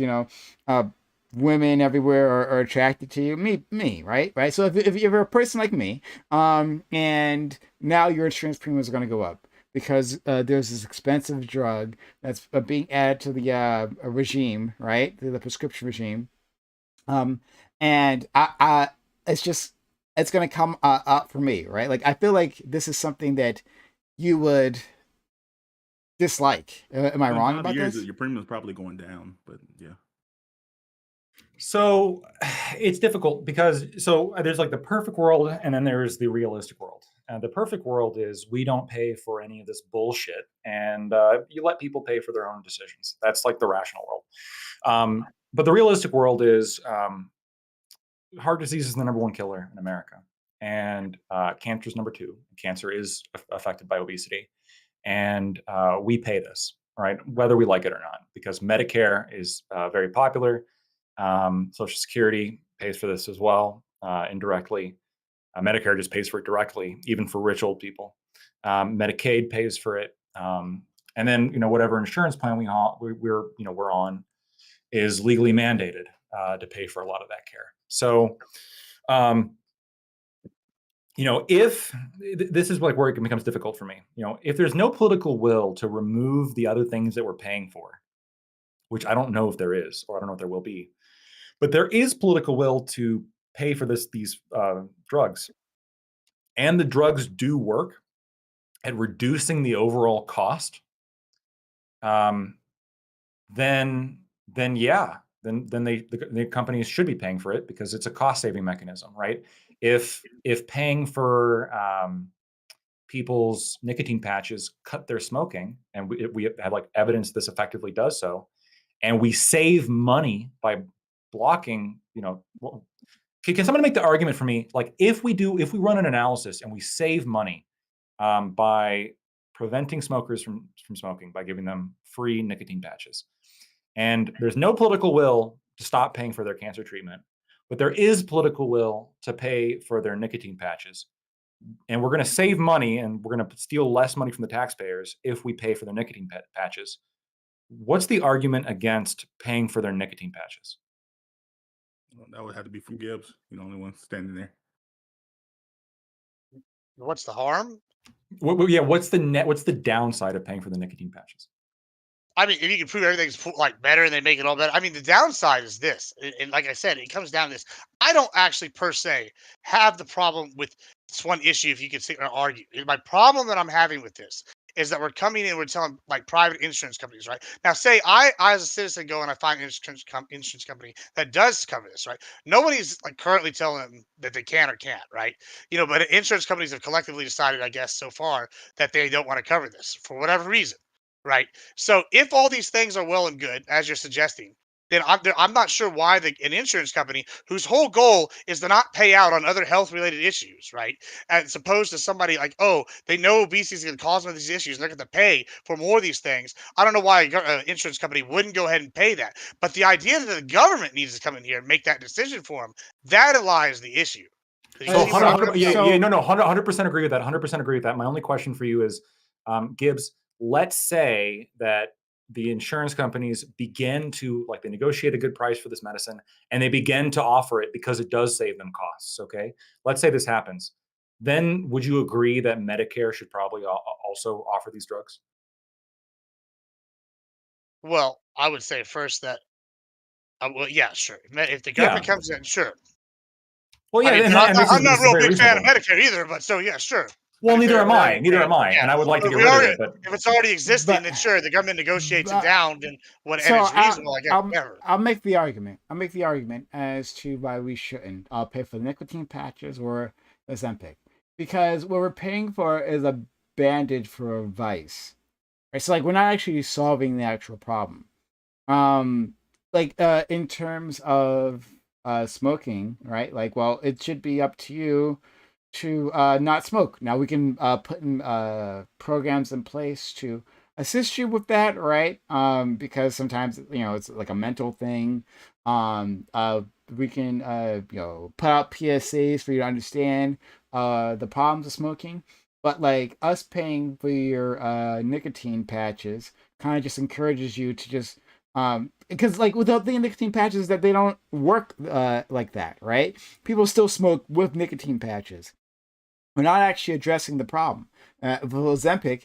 women everywhere are attracted to you. Me, right. So if you're a person like me, and now your insurance premiums are going to go up because there's this expensive drug that's being added to the regime, right? To the prescription regime. And it's going to come up for me, right? Like, I feel like this is something that you would dislike. Am I In wrong 5 about years, this? your premium's probably going down, but yeah. So it's difficult because there's like the perfect world and then there's the realistic world. The perfect world is we don't pay for any of this bullshit and you let people pay for their own decisions. That's like the rational world. But the realistic world is heart disease is the number one killer in America, and cancer is number two. Cancer is affected by obesity, and we pay this, right? Whether we like it or not, because Medicare is very popular. Social Security pays for this as well, indirectly. Medicare just pays for it directly, even for rich old people. Medicaid pays for it, and then whatever insurance plan we're on is legally mandated to pay for a lot of that care. So, if this is like where it becomes difficult for me, if there's no political will to remove the other things that we're paying for, which I don't know if there is, or I don't know if there will be, but there is political will to pay for these drugs, and the drugs do work at reducing the overall cost. Then yeah, then the companies should be paying for it because it's a cost saving mechanism, right? If paying for people's nicotine patches cut their smoking, and we have like evidence this effectively does so, and we save money by blocking, can someone make the argument for me? Like, if we run an analysis and we save money by preventing smokers from smoking by giving them free nicotine patches, and there's no political will to stop paying for their cancer treatment, but there is political will to pay for their nicotine patches, and we're going to save money and we're going to steal less money from the taxpayers if we pay for their nicotine patches. What's the argument against paying for their nicotine patches? Well, that would have to be from Gibbs. You're the only one standing there. What's the harm? Yeah, what's the downside of paying for the nicotine patches? I mean, if you can prove everything's like better and they make it all better. I mean, the downside is this, and like I said, it comes down to this. I don't actually per se have the problem with this one issue. If you could sit and argue, my problem that I'm having with this is that we're coming in, we're telling like private insurance companies, right? Now, say I as a citizen go and I find an insurance company that does cover this, right? Nobody's like currently telling them that they can or can't, right? But insurance companies have collectively decided, I guess, so far that they don't want to cover this for whatever reason, right? So if all these things are well and good, as you're suggesting, then I'm not sure why an insurance company whose whole goal is to not pay out on other health related issues, right? As opposed to somebody like, oh, they know obesity is going to cause one of these issues and they're going to pay for more of these things. I don't know why an insurance company wouldn't go ahead and pay that. But the idea that the government needs to come in here and make that decision for them, that lies the issue. So, See what I'm 100, yeah, so- yeah, no, 100% agree with that. 100% agree with that. My only question for you is, Gibbs, let's say that the insurance companies begin to, like, they negotiate a good price for this medicine and they begin to offer it because it does save them costs. Okay. Let's say this happens. Then would you agree that Medicare should probably also offer these drugs? Well, I would say first that, well, yeah, sure. If the Yeah. government comes in, sure. Well, yeah, I mean, and, I'm this not is a real very big fan of reasonable. Medicare either, but so yeah, sure. Well, neither Medicare, am I. Medicare, Neither am I. yeah. And I would like to But get rid of it. But if it's already existing, But- then sure, the government negotiates it but- down, then and So it's reasonable, I guess, whatever. I'll make the argument. I'll make the argument as to why we shouldn't. I'll pay for the nicotine patches or Ozempic, because what we're paying for is a bandage for a vice. Right? So like we're not actually solving the actual problem. In terms of smoking, right? Like, well, it should be up to you to not smoke. Now we can put in programs in place to assist you with that, right? Because sometimes it's like a mental thing. We can put out PSAs for you to understand the problems of smoking. But like us paying for your nicotine patches kind of just encourages you to just because like without the nicotine patches that they don't work like that, right? People still smoke with nicotine patches. We're not actually addressing the problem. With Ozempic,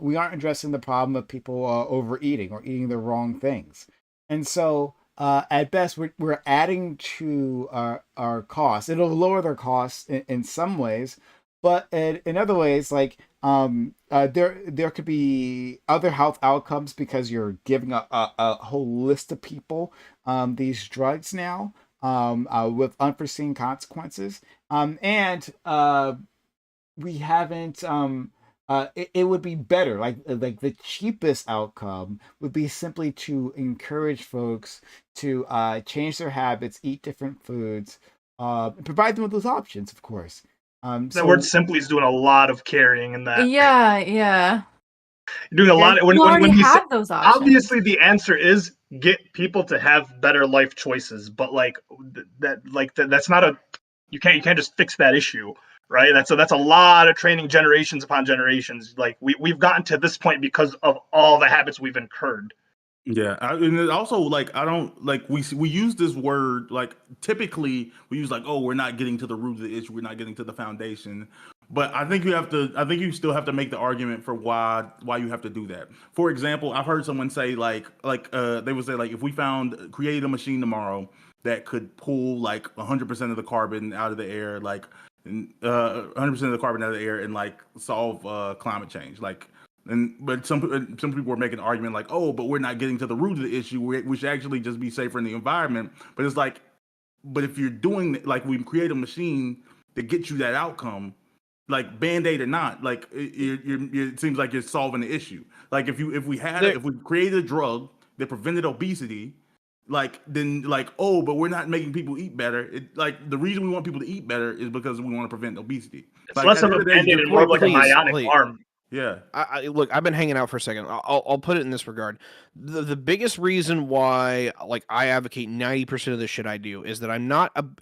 we aren't addressing the problem of people overeating or eating the wrong things. And so, at best, we're adding to our costs. It'll lower their costs in some ways, but in other ways, like there could be other health outcomes because you're giving a whole list of people these drugs now with unforeseen consequences. And we haven't it would be better like the cheapest outcome would be simply to encourage folks to change their habits, eat different foods, provide them with those options, of course. That word simply is doing a lot of carrying in that. Yeah. You're doing a lot. You already you say, have those options. obviously the answer is get people to have better life choices, but that's not a you can't just fix that issue, right? That's a lot of training, generations upon generations. Like we've gotten to this point because of all the habits we've incurred. Yeah, and it also like I don't like we use this word like typically we use like, oh, we're not getting to the root of the issue, we're not getting to the foundation. But I think you still have to make the argument for why you have to do that. For example, I've heard someone say they would say like if we created a machine tomorrow that could pull like 100% of the carbon out of the air, like 100% of the carbon out of the air and like solve climate change, like. But some people were making an argument like, oh, but we're not getting to the root of the issue. We should actually just be safer in the environment. But it's like, but if you're doing like we create a machine that gets you that outcome, like Band-Aid or not, like it seems like you're solving the issue. Like if we created a drug that prevented obesity, like then like, oh, but we're not making people eat better. Like the reason we want people to eat better is because we want to prevent obesity. It's like, less of a Band-Aid and more of like a bionic arm. Yeah. Look, I've been hanging out for a second. I'll put it in this regard. The biggest reason why like I advocate 90% of the shit I do is that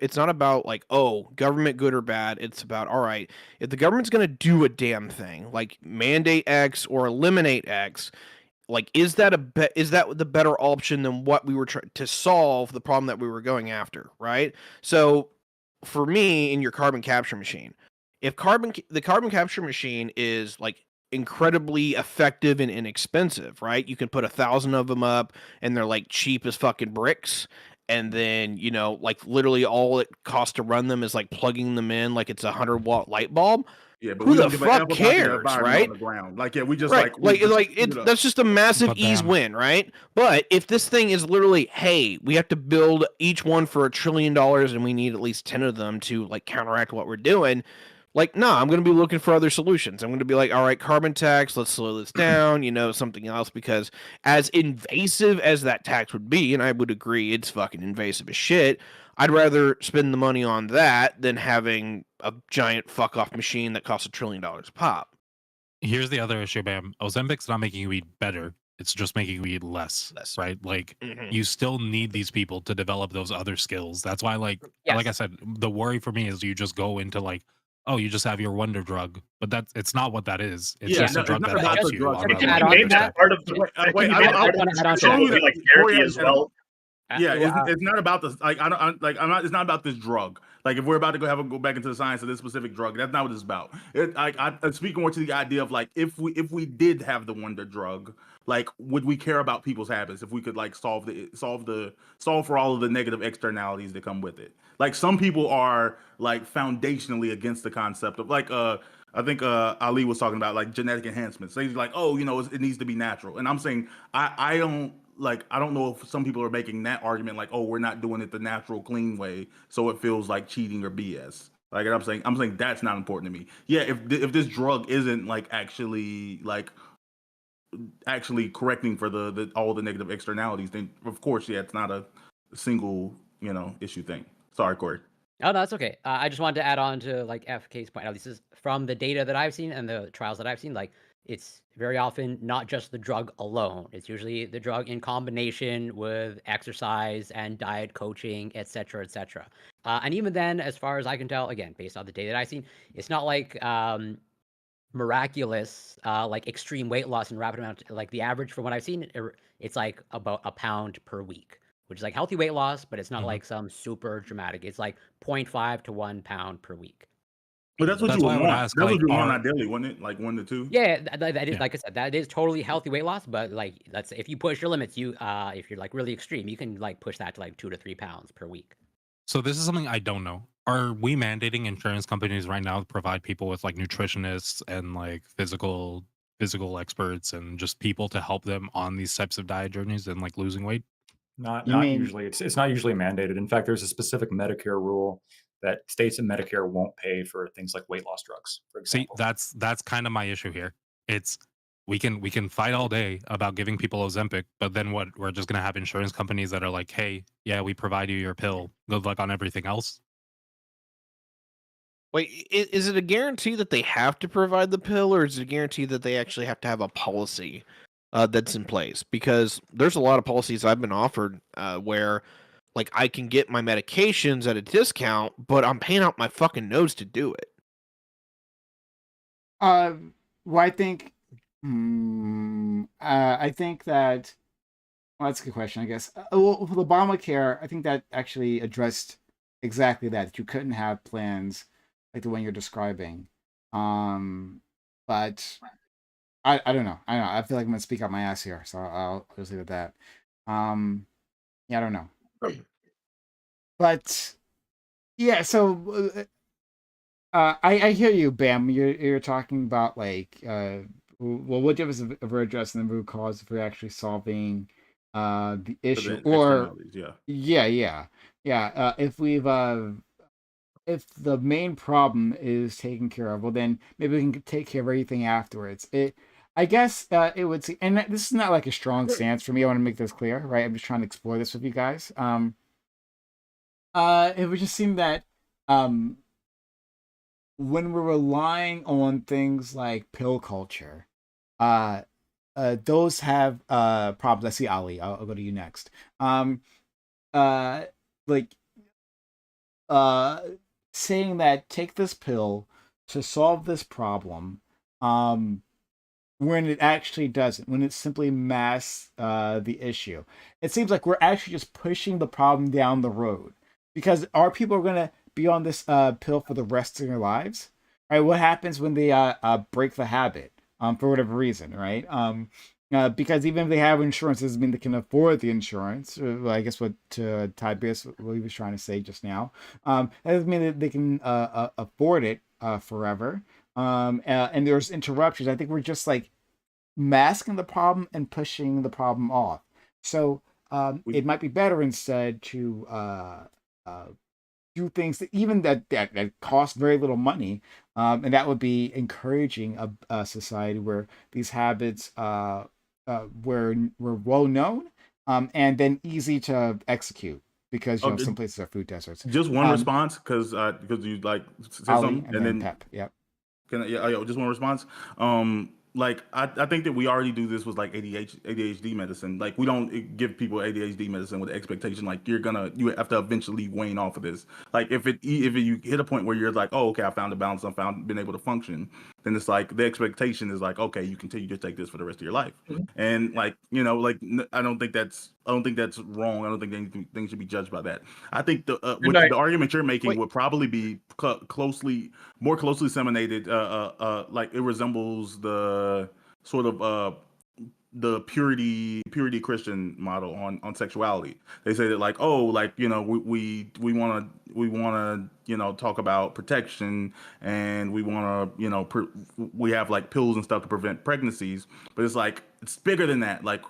it's not about like, oh, government good or bad. It's about, all right, if the government's going to do a damn thing, like mandate X or eliminate X, like, is that the better option than what we were trying to solve the problem that we were going after, right? So for me, in your carbon capture machine, if the carbon capture machine is like incredibly effective and inexpensive, right? You can put 1,000 of them up and they're like cheap as fucking bricks. And then, like literally all it costs to run them is like plugging them in like it's a 100-watt light bulb. Yeah, but Who we the don't give a fuck F about the cares, environment right? on the ground. Like, yeah, we just Right, we just keep it up. that's just a massive But ease damn. win, right? But if this thing is literally, hey, we have to build each one for $1 trillion, and we need at least 10 of them to like counteract what we're doing, like, no, I'm going to be looking for other solutions. I'm going to be like, all right, carbon tax, let's slow this down, something else, because as invasive as that tax would be, and I would agree it's fucking invasive as shit, I'd rather spend the money on that than having a giant fuck off machine that costs $1 trillion a pop. Here's the other issue, Bam. Ozempic's not making weed better. It's just making weed less, right? Like, you still need these people to develop those other skills. That's why, like I said, the worry for me is you just go into like, oh, you just have your wonder drug, but it's not what that is. It's just a drug that helps you. It can be made that part of the like therapy as well. Yeah, it's not about this. Like, I'm not. It's not about this drug. Like, if we're about to go back into the science of this specific drug, that's not what it's about. I'm speaking more to the idea of like, if we did have the wonder drug, like, would we care about people's habits if we could like solve for all of the negative externalities that come with it? Like, some people are like foundationally against the concept of like I think Ali was talking about like genetic enhancements. They're like, oh, it needs to be natural, and I'm saying I don't know if some people are making that argument like, oh, we're not doing it the natural, clean way, so it feels like cheating or BS. Like, I'm saying that's not important to me. Yeah, if this drug isn't like actually correcting for the all the negative externalities, then of course, yeah, it's not a single issue thing. Sorry, Corey. Oh, no, that's okay. I just wanted to add on to like FK's point. At least is from the data that I've seen and the trials that I've seen, like, it's very often not just the drug alone. It's usually the drug in combination with exercise and diet coaching, et cetera, et cetera. And even then, as far as I can tell, again, based on the data that I've seen, it's not like miraculous, like extreme weight loss and rapid amount. Like, the average from what I've seen, it's like about a pound per week, which is like healthy weight loss, but it's not like some super dramatic. It's like 0.5 to 1 pound per week. But that's what That's you why I would would want. ask, That's like, what you want ideally, wouldn't it? Like 1 to 2. Yeah, that is, Yeah. like I said, that is totally healthy weight loss. But like, let's say if you push your limits, if you're like really extreme, you can like push that to like 2 to 3 pounds per week. So this is something I don't know. Are we mandating insurance companies right now to provide people with like nutritionists and like physical experts and just people to help them on these types of diet journeys and like losing weight? Not You mean- usually. It's not usually mandated. In fact, there's a specific Medicare rule that states that Medicare won't pay for things like weight loss drugs, for See, example. that's kind of my issue here. It's we can fight all day about giving people Ozempic, but then what? We're just gonna have insurance companies that are like, hey, yeah, we provide you your pill. Good luck on everything else. Wait, is it a guarantee that they have to provide the pill, or is it a guarantee that they actually have to have a policy that's in place? Because there's a lot of policies I've been offered where, like, I can get my medications at a discount, but I'm paying out my fucking nose to do it. Well, I think, I think that. Well, that's a good question, I guess. Well, with Obamacare, I think that actually addressed exactly that. You couldn't have plans like the one you're describing. But I don't know. I feel like I'm gonna speak out my ass here, so I'll just leave it at that. Yeah, I don't know. But yeah, so I hear you, Bam. You're talking about like well, what difference if we're addressing the root cause if we're actually solving the issue, or yeah. If we've if the main problem is taken care of, well, then maybe we can take care of everything afterwards. I guess it would see, and this is not like a strong stance for me. I want to make this clear, right? I'm just trying to explore this with you guys. It would just seem that when we're relying on things like pill culture, those have problems. I see Ali. I'll go to you next. Like saying that take this pill to solve this problem, when it actually doesn't, when it simply masks the issue. It seems like we're actually just pushing the problem down the road, because our people are going to be on this pill for the rest of their lives, right? What happens when they break the habit for whatever reason, right? Because even if they have insurance, doesn't mean they can afford the insurance. I guess what Tiberius, what he was trying to say just now, that doesn't mean that they can afford it forever. And there's interruptions. I think we're just like masking the problem and pushing the problem off. So it might be better instead to do things that even that cost very little money, and that would be encouraging a society where these habits were well known, and then easy to execute, because some places are food deserts. Just one response, because you like said Ali, something, and then Pep. Yep. Just one response. Like I think that we already do this with like ADHD medicine. Like we don't give people ADHD medicine with the expectation like you have to eventually wane off of this. Like if you hit a point where you're like, oh, okay, I found a balance, been able to function, then it's like the expectation is like, okay, you continue to take this for the rest of your life. And like, like I don't think that's wrong. I don't think anything should be judged by that. I think the argument you're making would probably be more closely disseminated. Like it resembles the sort of the purity Christian model on sexuality. They say that like, oh, like, we want to talk about protection, and we want to we have like pills and stuff to prevent pregnancies, but it's like it's bigger than that. Like,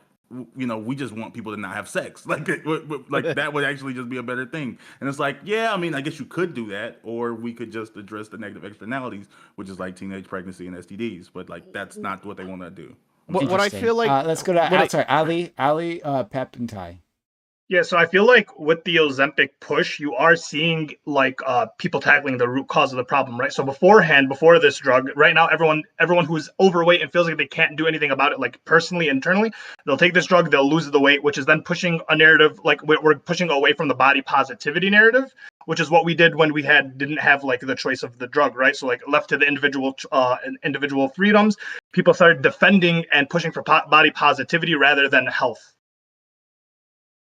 we just want people to not have sex. Like that would actually just be a better thing. And it's like, yeah, I mean, I guess you could do that, or we could just address the negative externalities, which is like teenage pregnancy and STDs. But like that's not what they want to do. What I feel like, let's go to Ali, Pep, and Ty. Yeah, so I feel like with the Ozempic push, you are seeing like people tackling the root cause of the problem, right? So before this drug, right now, everyone who's overweight and feels like they can't do anything about it, like personally, internally, they'll take this drug, they'll lose the weight, which is then pushing a narrative, like we're pushing away from the body positivity narrative, which is what we did when we didn't have like the choice of the drug, right? So like left to the individual freedoms, people started defending and pushing for body positivity rather than health.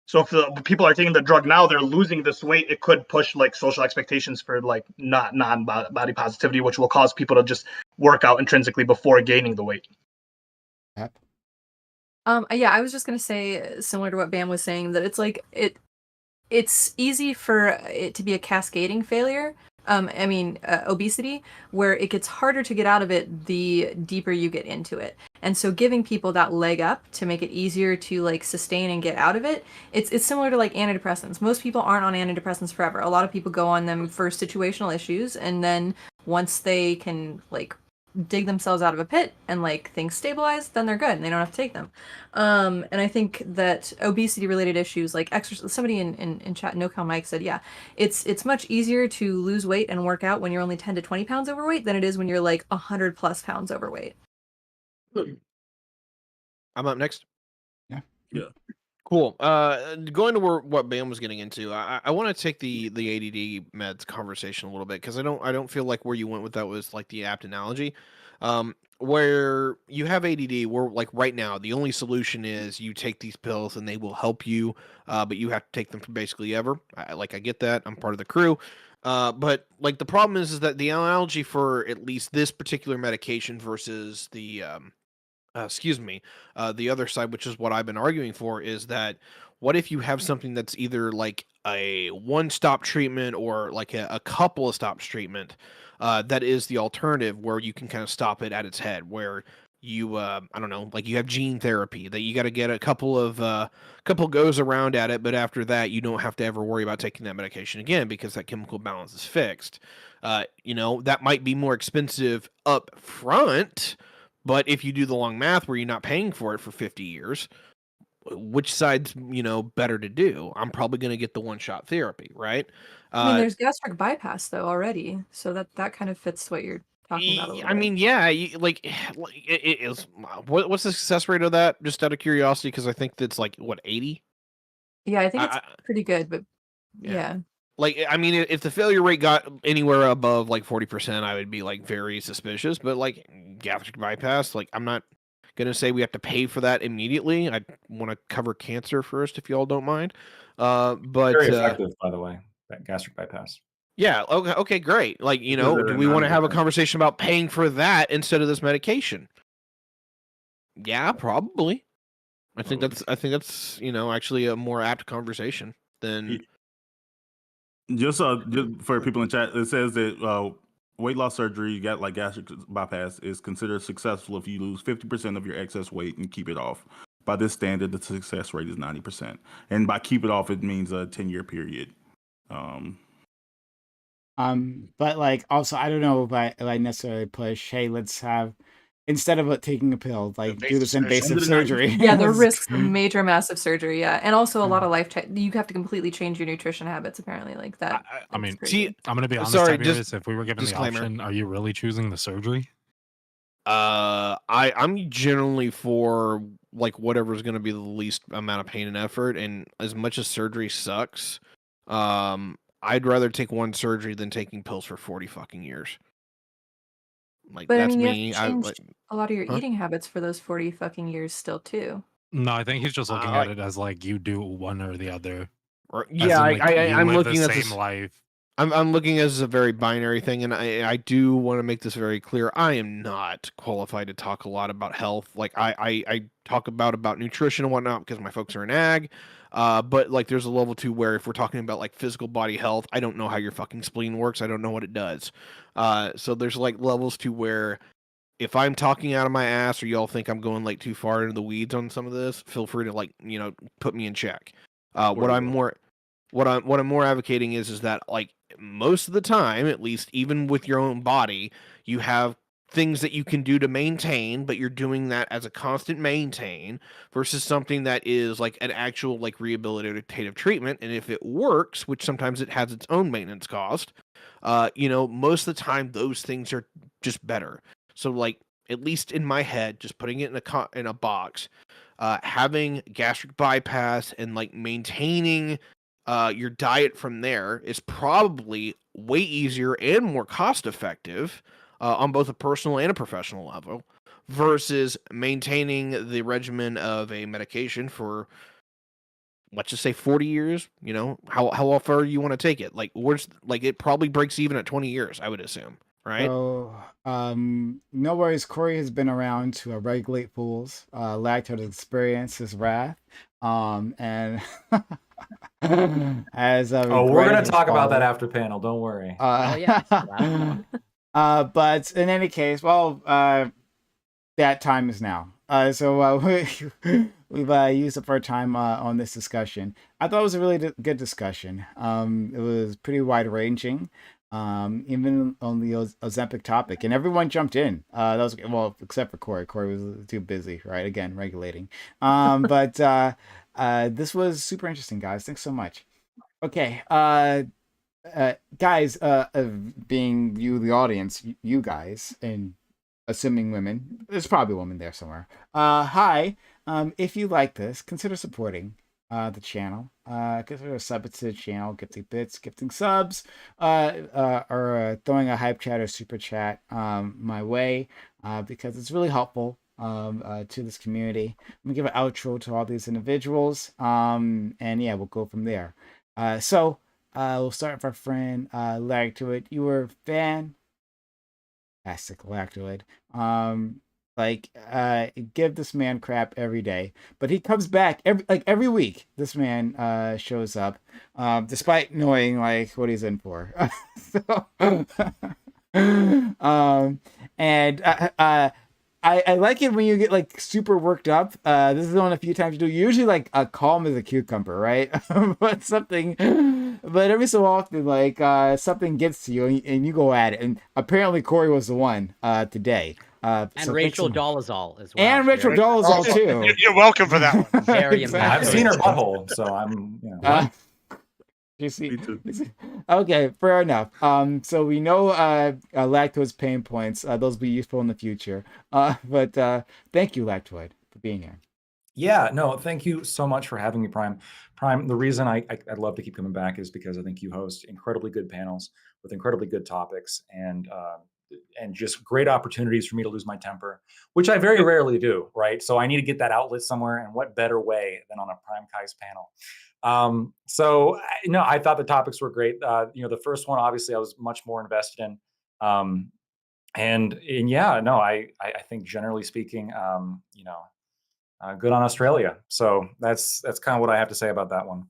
So if the people are taking the drug now, they're losing this weight. It could push like social expectations for like not non-body positivity, which will cause people to just work out intrinsically before gaining the weight. Pep? Yeah, I was just gonna say, similar to what Bam was saying, that it's like it's easy for it to be a cascading failure. Obesity, where it gets harder to get out of it the deeper you get into it. And so giving people that leg up to make it easier to like sustain and get out of it, it's similar to like antidepressants. Most people aren't on antidepressants forever. A lot of people go on them for situational issues, and then once they can like dig themselves out of a pit and like things stabilize, then they're good and they don't have to take them. And I think that obesity related issues like exercise, somebody in chat, NoCal Mike said, yeah, it's much easier to lose weight and work out when you're only 10 to 20 pounds overweight than it is when you're like 100 plus pounds overweight. I'm up next. Yeah. Cool. Going to what Bam was getting into, I want to take the ADD meds conversation a little bit, because I don't feel like where you went with that was like the apt analogy. Where you have ADD, where like right now the only solution is you take these pills and they will help you, but you have to take them for basically ever. I get that. I'm part of the crew. But like the problem is that the analogy for at least this particular medication versus the the other side, which is what I've been arguing for, is that what if you have something that's either like a one-stop treatment or like a couple of stops treatment, that is the alternative, where you can kind of stop it at its head, where you I don't know, like you have gene therapy that you got to get a couple goes around at it, but after that you don't have to ever worry about taking that medication again because that chemical balance is fixed. That might be more expensive up front, but if you do the long math where you're not paying for it for 50 years, which side's, better to do? I'm probably going to get the one-shot therapy, right? I mean, there's gastric bypass though already, so that kind of fits what you're talking about a little bit. Yeah, it is. What's the success rate of that? Just out of curiosity, because I think that's like what, 80? Yeah, I think it's pretty good, but yeah. Like, I mean, if the failure rate got anywhere above like 40%, I would be like very suspicious. But like gastric bypass, like I'm not. gonna say we have to pay for that immediately. I want to cover cancer first, if you all don't mind. But Very effective, by the way, that gastric bypass. yeah, okay, great. Like, you Because know, of do the we want to have a 90%. conversation about paying for that instead of this medication? Yeah, probably. I think that's actually a more apt conversation than Just for people in chat, it says that weight loss surgery, you got like gastric bypass, is considered successful if you lose 50% of your excess weight and keep it off. By this standard, the success rate is 90%, and by keep it off, it means a 10-year period. But like also, I don't know if I necessarily push. Hey, let's have instead of taking a pill, like do this invasive surgery. Yeah, the risks of major massive surgery. Yeah, and also a lot of you have to completely change your nutrition habits. Apparently, like that. I mean, crazy. I'm gonna be honest. Sorry, Tiberius, if we were given disclaimer. the option, are you really choosing the surgery? I'm generally for like whatever's going to be the least amount of pain and effort, and as much as surgery sucks, I'd rather take one surgery than taking pills for 40 fucking years. Like, But I that's mean, you me. have to change a lot of your eating habits for those 40 fucking years still too. No, I think he's just looking at it as like you do one or the other. Yeah, I'm looking at the this same life. I'm looking at this as a very binary thing, and I do want to make this very clear. I am not qualified to talk a lot about health. Like I talk about nutrition and whatnot because my folks are in ag. But like there's a level 2 where if we're talking about like physical body health, I don't know how your fucking spleen works. I don't know what it does. So there's like levels to where if I'm talking out of my ass or y'all think I'm going like too far into the weeds on some of this, feel free to like, put me in check. What I'm more advocating is that like most of the time, at least even with your own body, you have things that you can do to maintain, but you're doing that as a constant maintain versus something that is like an actual like rehabilitative treatment. And if it works, which sometimes it has its own maintenance cost, most of the time those things are just better. So like at least in my head, just putting it in a box, having gastric bypass and like maintaining your diet from there is probably way easier and more cost effective on both a personal and a professional level versus maintaining the regimen of a medication for, let's just say 40 years. How far you want to take it? Like it probably breaks even at 20 years, I would assume. Right. So, no worries. Corey has been around to regulate fools. Lactose experience his wrath. And as we're gonna talk about that after panel. Don't worry. But in any case, that time is now. We've used up our time on this discussion. I thought it was a really good discussion. It was pretty wide ranging. Even on the Ozempic topic, and everyone jumped in. That was except for Corey. Corey was too busy, right? Again, regulating. But this was super interesting, guys. Thanks so much. Okay, guys, being you, the audience, you guys, and assuming women, there's probably a woman there somewhere. Hi, if you like this, consider supporting the channel. Consider subbing to the channel, gifting bits, gifting subs, or throwing a hype chat or super chat my way, because it's really helpful to this community. I'm gonna give an outro to all these individuals, and yeah, we'll go from there. So we'll start with our friend Lactoid. You were fantastic, Lactoid. Give this man crap every day, but he comes back every week. This man shows up, despite knowing like what he's in for. I like it when you get like super worked up. This is one of the few times you do. Usually like calm as a cucumber, right? but every so often like something gets to you and you go at it. And apparently Corey was the one today. And Rachel Dolezal as well. And Rachel Dolezal too. You're welcome for that one. Very I've seen her butthole, so I'm. You see? Okay, fair enough. So we know lactose pain points. Those will be useful in the future. But thank you, Lactoid, for being here. Yeah, no, thank you so much for having me, Prime. Prime, the reason I'd love to keep coming back is because I think you host incredibly good panels with incredibly good topics, and and just great opportunities for me to lose my temper, which I very rarely do, right? So I need to get that outlet somewhere, and what better way than on a Prime Kai's panel? No, I thought the topics were great. The first one, obviously, I was much more invested in. And yeah, no, I think generally speaking, good on Australia. So that's kind of what I have to say about that one.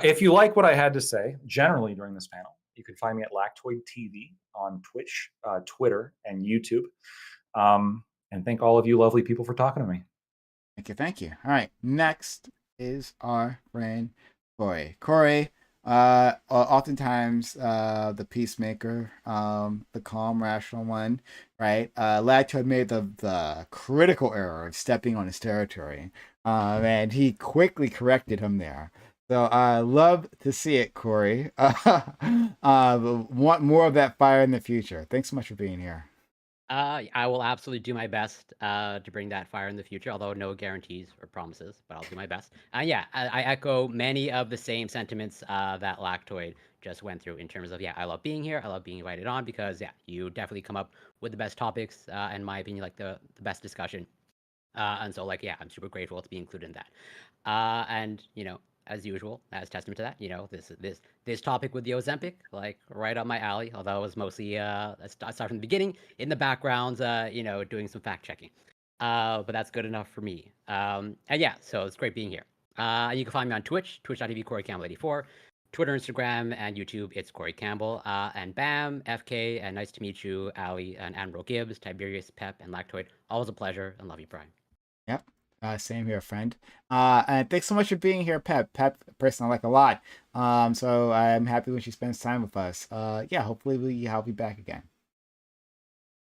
If you like what I had to say generally during this panel, you can find me at Lactoid TV on Twitch, Twitter, and YouTube. And thank all of you lovely people for talking to me. Thank you, thank you. All right, next is our friend Corey. Corey, oftentimes the peacemaker, the calm, rational one, right? Lactoid made the critical error of stepping on his territory, and he quickly corrected him there. So I love to see it, Corey. Want more of that fire in the future. Thanks so much for being here. I will absolutely do my best to bring that fire in the future, although no guarantees or promises, but I'll do my best. Yeah, I echo many of the same sentiments that Lactoid just went through in terms of, yeah, I love being here. I love being invited on because, yeah, you definitely come up with the best topics, in my opinion, like the best discussion. And so, like, yeah, I'm super grateful to be included in that. And, as usual, as testament to that, this topic with the Ozempic, like right up my alley. Although it was mostly I start from the beginning in the background, doing some fact checking. But that's good enough for me. And yeah, so it's great being here. You can find me on Twitch, twitch.tv Corey Campbell 84, Twitter, Instagram, and YouTube. It's Corey Campbell. And Bam, FK, and nice to meet you, Ali, and Admiral Gibbs, Tiberius, Pep, and Lactoid. Always a pleasure, and love you, Brian. Yep. Same here, friend. And thanks so much for being here, Pep. Pep, a person I like a lot. So I'm happy when she spends time with us. Yeah, hopefully I'll be back again.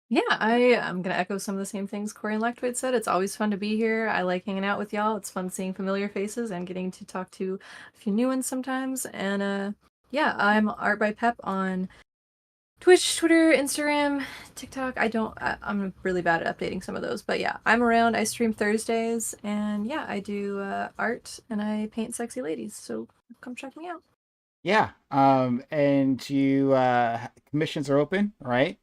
Yeah, I'm gonna echo some of the same things Corey and Lactoid said. It's always fun to be here. I like hanging out with y'all. It's fun seeing familiar faces and getting to talk to a few new ones sometimes. And yeah, I'm Art by Pep on Twitch, Twitter, Instagram, TikTok. I'm really bad at updating some of those, but yeah, I'm around. I stream Thursdays, and yeah, I do art and I paint sexy ladies. So come check me out. Yeah. And you commissions are open, right?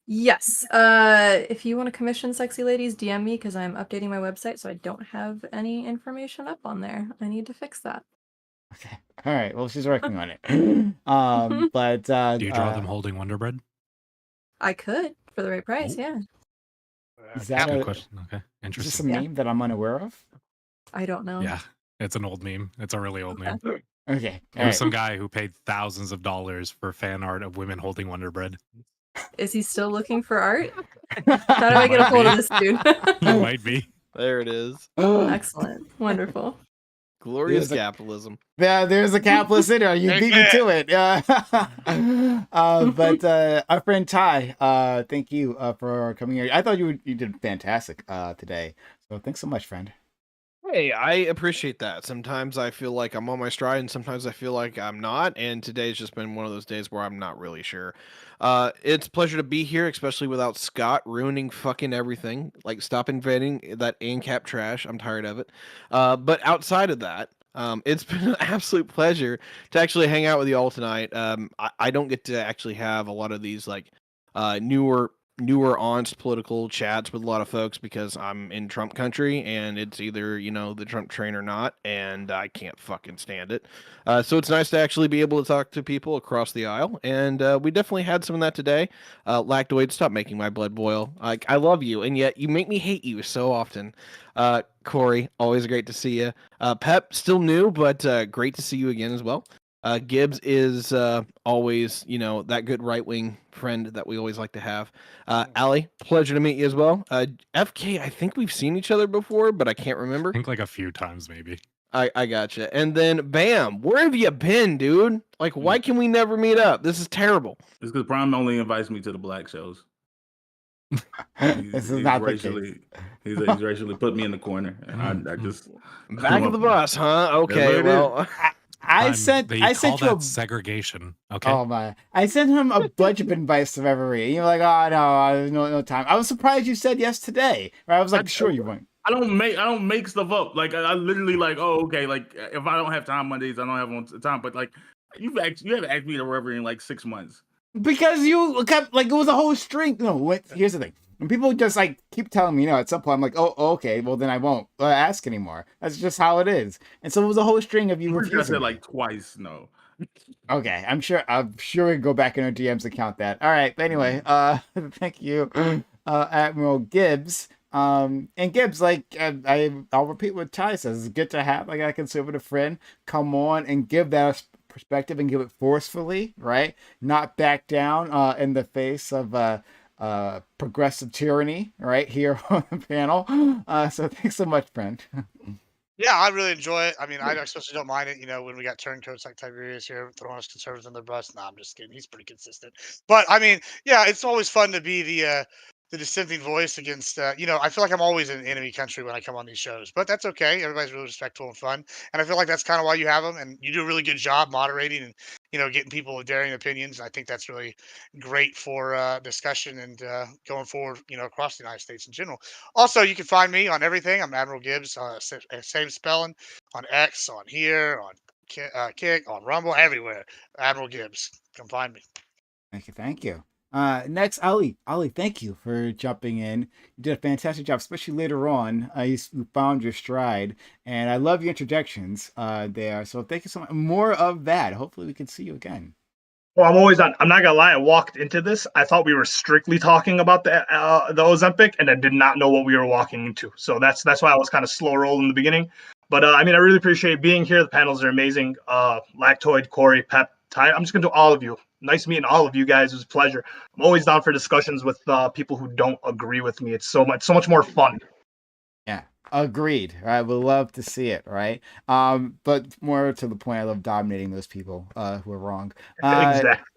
Yes. If you want to commission sexy ladies, DM me because I'm updating my website, so I don't have any information up on there. I need to fix that. Okay. All right. Well, she's working on it. But do you draw them holding Wonder Bread? I could for the right price. Yeah. Is that Good a question? Okay, Is interesting. this a meme that I'm unaware of? I don't know. Yeah, it's an old meme. It's a really old meme. Okay. There's some guy who paid thousands of dollars for fan art of women holding Wonder Bread. Is he still looking for art? How do I get a hold of this dude? He might be. There it is. Excellent. Wonderful. Glorious There's capitalism. Yeah, there's a capitalist in there. You beat me to it. But our friend Ty, thank you for coming here. I thought you did fantastic today. So thanks so much, friend. Hey, I appreciate that. Sometimes I feel like I'm on my stride, and sometimes I feel like I'm not. And today's just been one of those days where I'm not really sure. It's a pleasure to be here, especially without Scott ruining fucking everything. Like, stop inventing that ANCAP trash. I'm tired of it. But outside of that, it's been an absolute pleasure to actually hang out with you all tonight. I don't get to actually have a lot of these like newer honest political chats with a lot of folks because I'm in Trump country and it's either, the Trump train or not, and I can't fucking stand it. So it's nice to actually be able to talk to people across the aisle, and we definitely had some of that today. Lactoid, stop making my blood boil. I love you, and yet you make me hate you so often. Corey, always great to see you. Pep, still new, but great to see you again as well. Gibbs is always, that good right-wing friend that we always like to have. Ali, pleasure to meet you as well. FK, I think we've seen each other before, but I can't remember. I think like a few times, maybe. I gotcha. And then, Bam, where have you been, dude? Like, why can we never meet up? This is terrible. It's because Prime only invites me to the black shows. This is not He's racially put me in the corner, and I just back of the bus, huh? Okay, well. I sent you segregation. Okay. Oh my! I sent him a bunch of invites to Reverie. And you're like, oh no, no time. I was surprised you said yes today. Right? I was like, sure you won't. I don't make stuff up. Like I literally like, oh okay. Like if I don't have time Mondays, I don't have time. But like you haven't asked me to Reverie in like 6 months. Because you kept like it was a whole string. No, here's the thing. When people just like keep telling me, at some point I'm like, oh, okay, well then I won't ask anymore. That's just how it is. And so it was a whole string of you I'm pretty sure I refusing said me. like twice. No. Okay, I'm sure we can go back in our DMs to count that. All right, but anyway, thank you, Admiral Gibbs. And Gibbs, like I'll repeat what Ty says. It's good to have like a conservative friend come on and give that perspective and give it forcefully, right? Not back down in the face of progressive tyranny, right here on the panel. So thanks so much, friend. Yeah, I really enjoy it. I mean, I especially don't mind it, when we got turncoats like Tiberius here throwing us conservatives on the bus. Nah, I'm just kidding. He's pretty consistent. But I mean, yeah, it's always fun to be the dissenting voice against I feel like I'm always in enemy country when I come on these shows. But that's okay. Everybody's really respectful and fun. And I feel like that's kind of why you have them, and you do a really good job moderating and getting people with daring opinions. I think that's really great for discussion and going forward, across the United States in general. Also, you can find me on everything. I'm Admiral Gibbs, same spelling, on X, on here, on Kick, on Rumble, everywhere. Admiral Gibbs. Come find me. Thank you. Next, Ali. Ali, thank you for jumping in. You did a fantastic job, especially later on. You found your stride, and I love your introductions there. So thank you so much. More of that. Hopefully, we can see you again. Well, I'm always on. I'm not gonna lie. I walked into this. I thought we were strictly talking about the Ozempic, and I did not know what we were walking into. So that's why I was kind of slow roll in the beginning. But I mean, I really appreciate being here. The panels are amazing. Lactoid, Corey, Pep, Ty. I'm just gonna do all of you. Nice meeting all of you guys. It was a pleasure. I'm always down for discussions with people who don't agree with me. It's so much more fun. Yeah, agreed. Right, we'd love to see it. Right. But more to the point, I love dominating those people who are wrong. Exactly.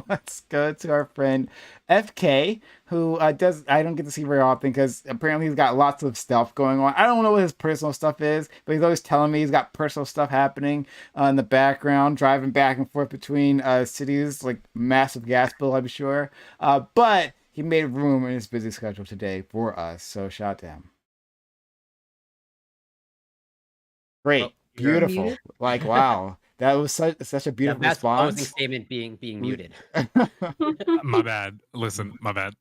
Let's go to our friend FK, who does I don't get to see very often because apparently he's got lots of stuff going on. I don't know what his personal stuff is, but he's always telling me he's got personal stuff happening in the background, driving back and forth between cities, like massive gas bill, I'm sure. But he made room in his busy schedule today for us, so shout out to him. Great, beautiful, Muted? like wow. That was such a beautiful That's closing response. statement being muted. My bad. Listen, my bad.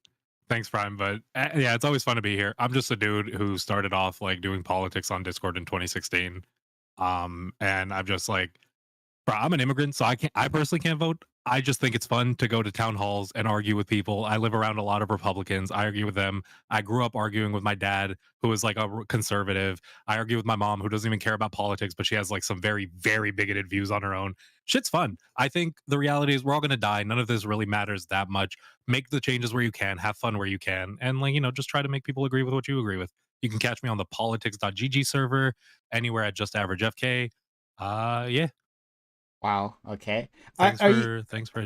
Thanks, Prime. But yeah, it's always fun to be here. I'm just a dude who started off like doing politics on Discord in 2016. And I'm just like, bro, I'm an immigrant, so I personally can't vote. I just think it's fun to go to town halls and argue with people. I live around a lot of Republicans. I argue with them. I grew up arguing with my dad, who is like a conservative. I argue with my mom, who doesn't even care about politics, but she has like some very, very bigoted views on her own. Shit's fun. I think the reality is we're all gonna die. None of this really matters that much. Make the changes where you can, have fun where you can, and like, just try to make people agree with what you agree with. You can catch me on the politics.gg server, anywhere at Just Average FK. Yeah. Wow. Okay. Thanks for.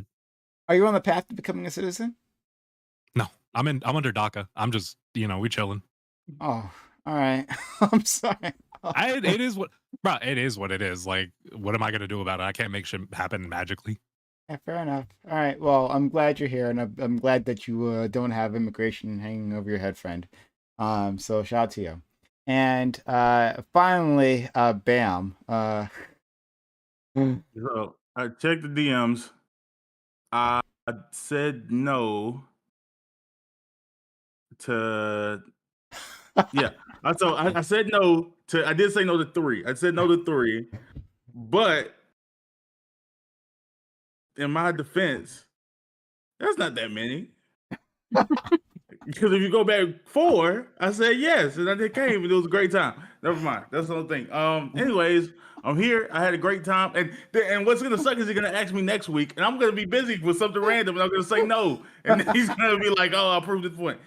Are you on the path to becoming a citizen? No, I'm under DACA. I'm just, we chilling. Oh, all right. I'm sorry. It is what, bro. It is what it is. Like, what am I gonna do about it? I can't make shit happen magically. Yeah, fair enough. All right. Well, I'm glad you're here, and I'm glad that you don't have immigration hanging over your head, friend. So shout out to you. And finally, Bam. So I checked the DMs. I said no to yeah. I said no to. I did say no to 3. I said no to 3, but in my defense, that's not that many. Because if you go back 4, I said yes, and I did came, and it was a great time. Never mind. That's the whole thing. Anyways, I'm here. I had a great time, and what's gonna suck is he's gonna ask me next week, and I'm gonna be busy with something random, and I'm gonna say no, and then he's gonna be like, "Oh, I proved this point."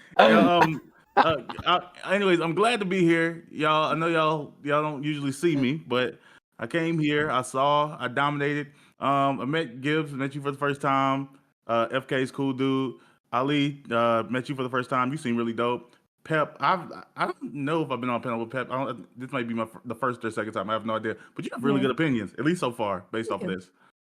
Anyways, I'm glad to be here, y'all. I know y'all don't usually see me, but I came here. I dominated. I met Gibbs, met you for the first time. FK's cool dude. Ali, met you for the first time. You seem really dope. Pep, I don't know if I've been on a panel with Pep. This might be the first or second time. I have no idea. But you have really good opinions, at least so far, based off of this.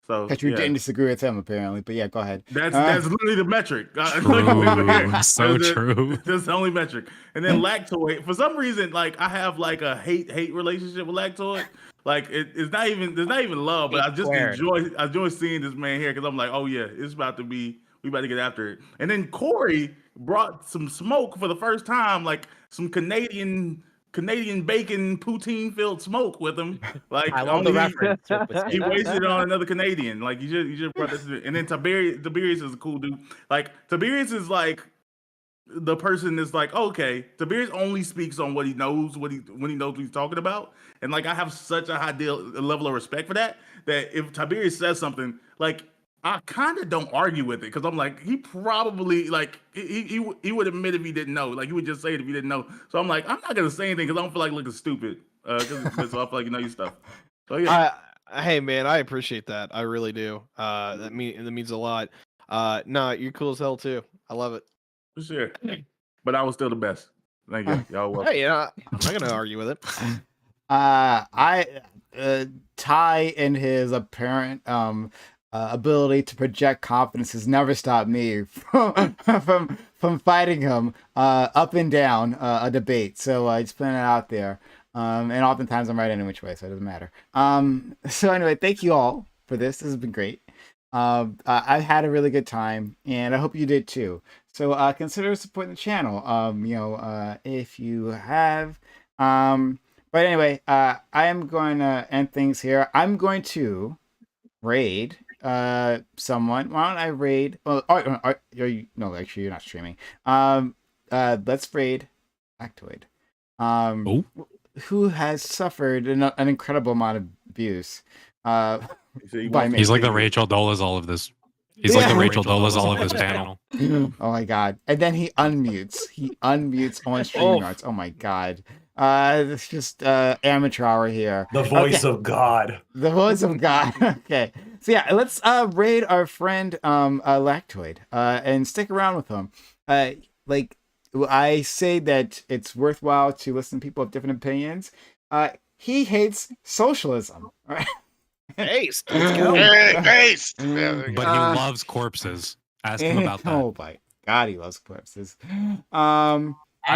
So Because you didn't disagree with him, apparently. But yeah, go ahead. That's literally the metric. True. So true. That's the only metric. And then Lactoid, for some reason, like I have like a hate relationship with Lactoid. Like it's not even there's not even love, but I just enjoy seeing this man here because I'm like, oh yeah, it's about to be we about to get after it. And then Corey brought some smoke for the first time, like some Canadian bacon poutine filled smoke with him. Like I love the reference. he wasted it on another Canadian. Like you just brought this. And then Tiberius is a cool dude. Like Tiberius is like the person is like, okay, Tiberius only speaks on what he knows, when he knows what he's talking about. And like I have such a high level of respect for that if Tiberius says something, like I kind of don't argue with it because I'm like, he probably like he would admit if he didn't know. Like he would just say it if he didn't know. So I'm like, I'm not gonna say anything because I don't feel like looking stupid. So I feel like you know your stuff. So yeah. Hey man, I appreciate that. I really do. That means a lot. No, you're cool as hell too. I love it. For sure. But I was still the best. Thank you. Y'all welcome. Hey, I'm not gonna argue with it. Ty and his apparent ability to project confidence has never stopped me from fighting him up and down a debate. So I just put it out there. And oftentimes I'm right any which way, so it doesn't matter. So anyway, thank you all for this. This has been great. I've had a really good time, and I hope you did too. So consider supporting the channel. If you have. But anyway, I am going to end things here. I'm going to raid someone. Why don't I raid? Well, no, actually, you're not streaming. Let's raid Factoid. Who has suffered an incredible amount of abuse. He's like the Rachel Dolezal of this. He's like the Rachel Dolezal of this panel. Oh my god! And then he unmutes. He unmutes on StreamYards. Oh my god! It's just amateur hour here. The voice of God. The voice of God. Okay. So yeah, let's raid our friend Lactoid and stick around with him. Like I say that it's worthwhile to listen to people of different opinions. He hates socialism. Right? Let's go. Based. But he loves corpses. Ask him about that. Oh my god, he loves corpses. I'm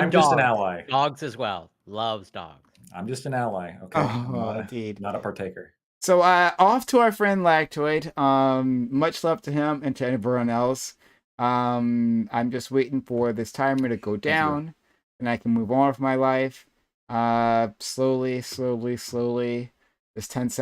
just an ally. Dogs as well. Loves dogs. I'm just an ally. Okay. Indeed. Not a partaker. So off to our friend Lactoid. Much love to him and to everyone else. I'm just waiting for this timer to go down and I can move on with my life. Slowly. This 10 seconds.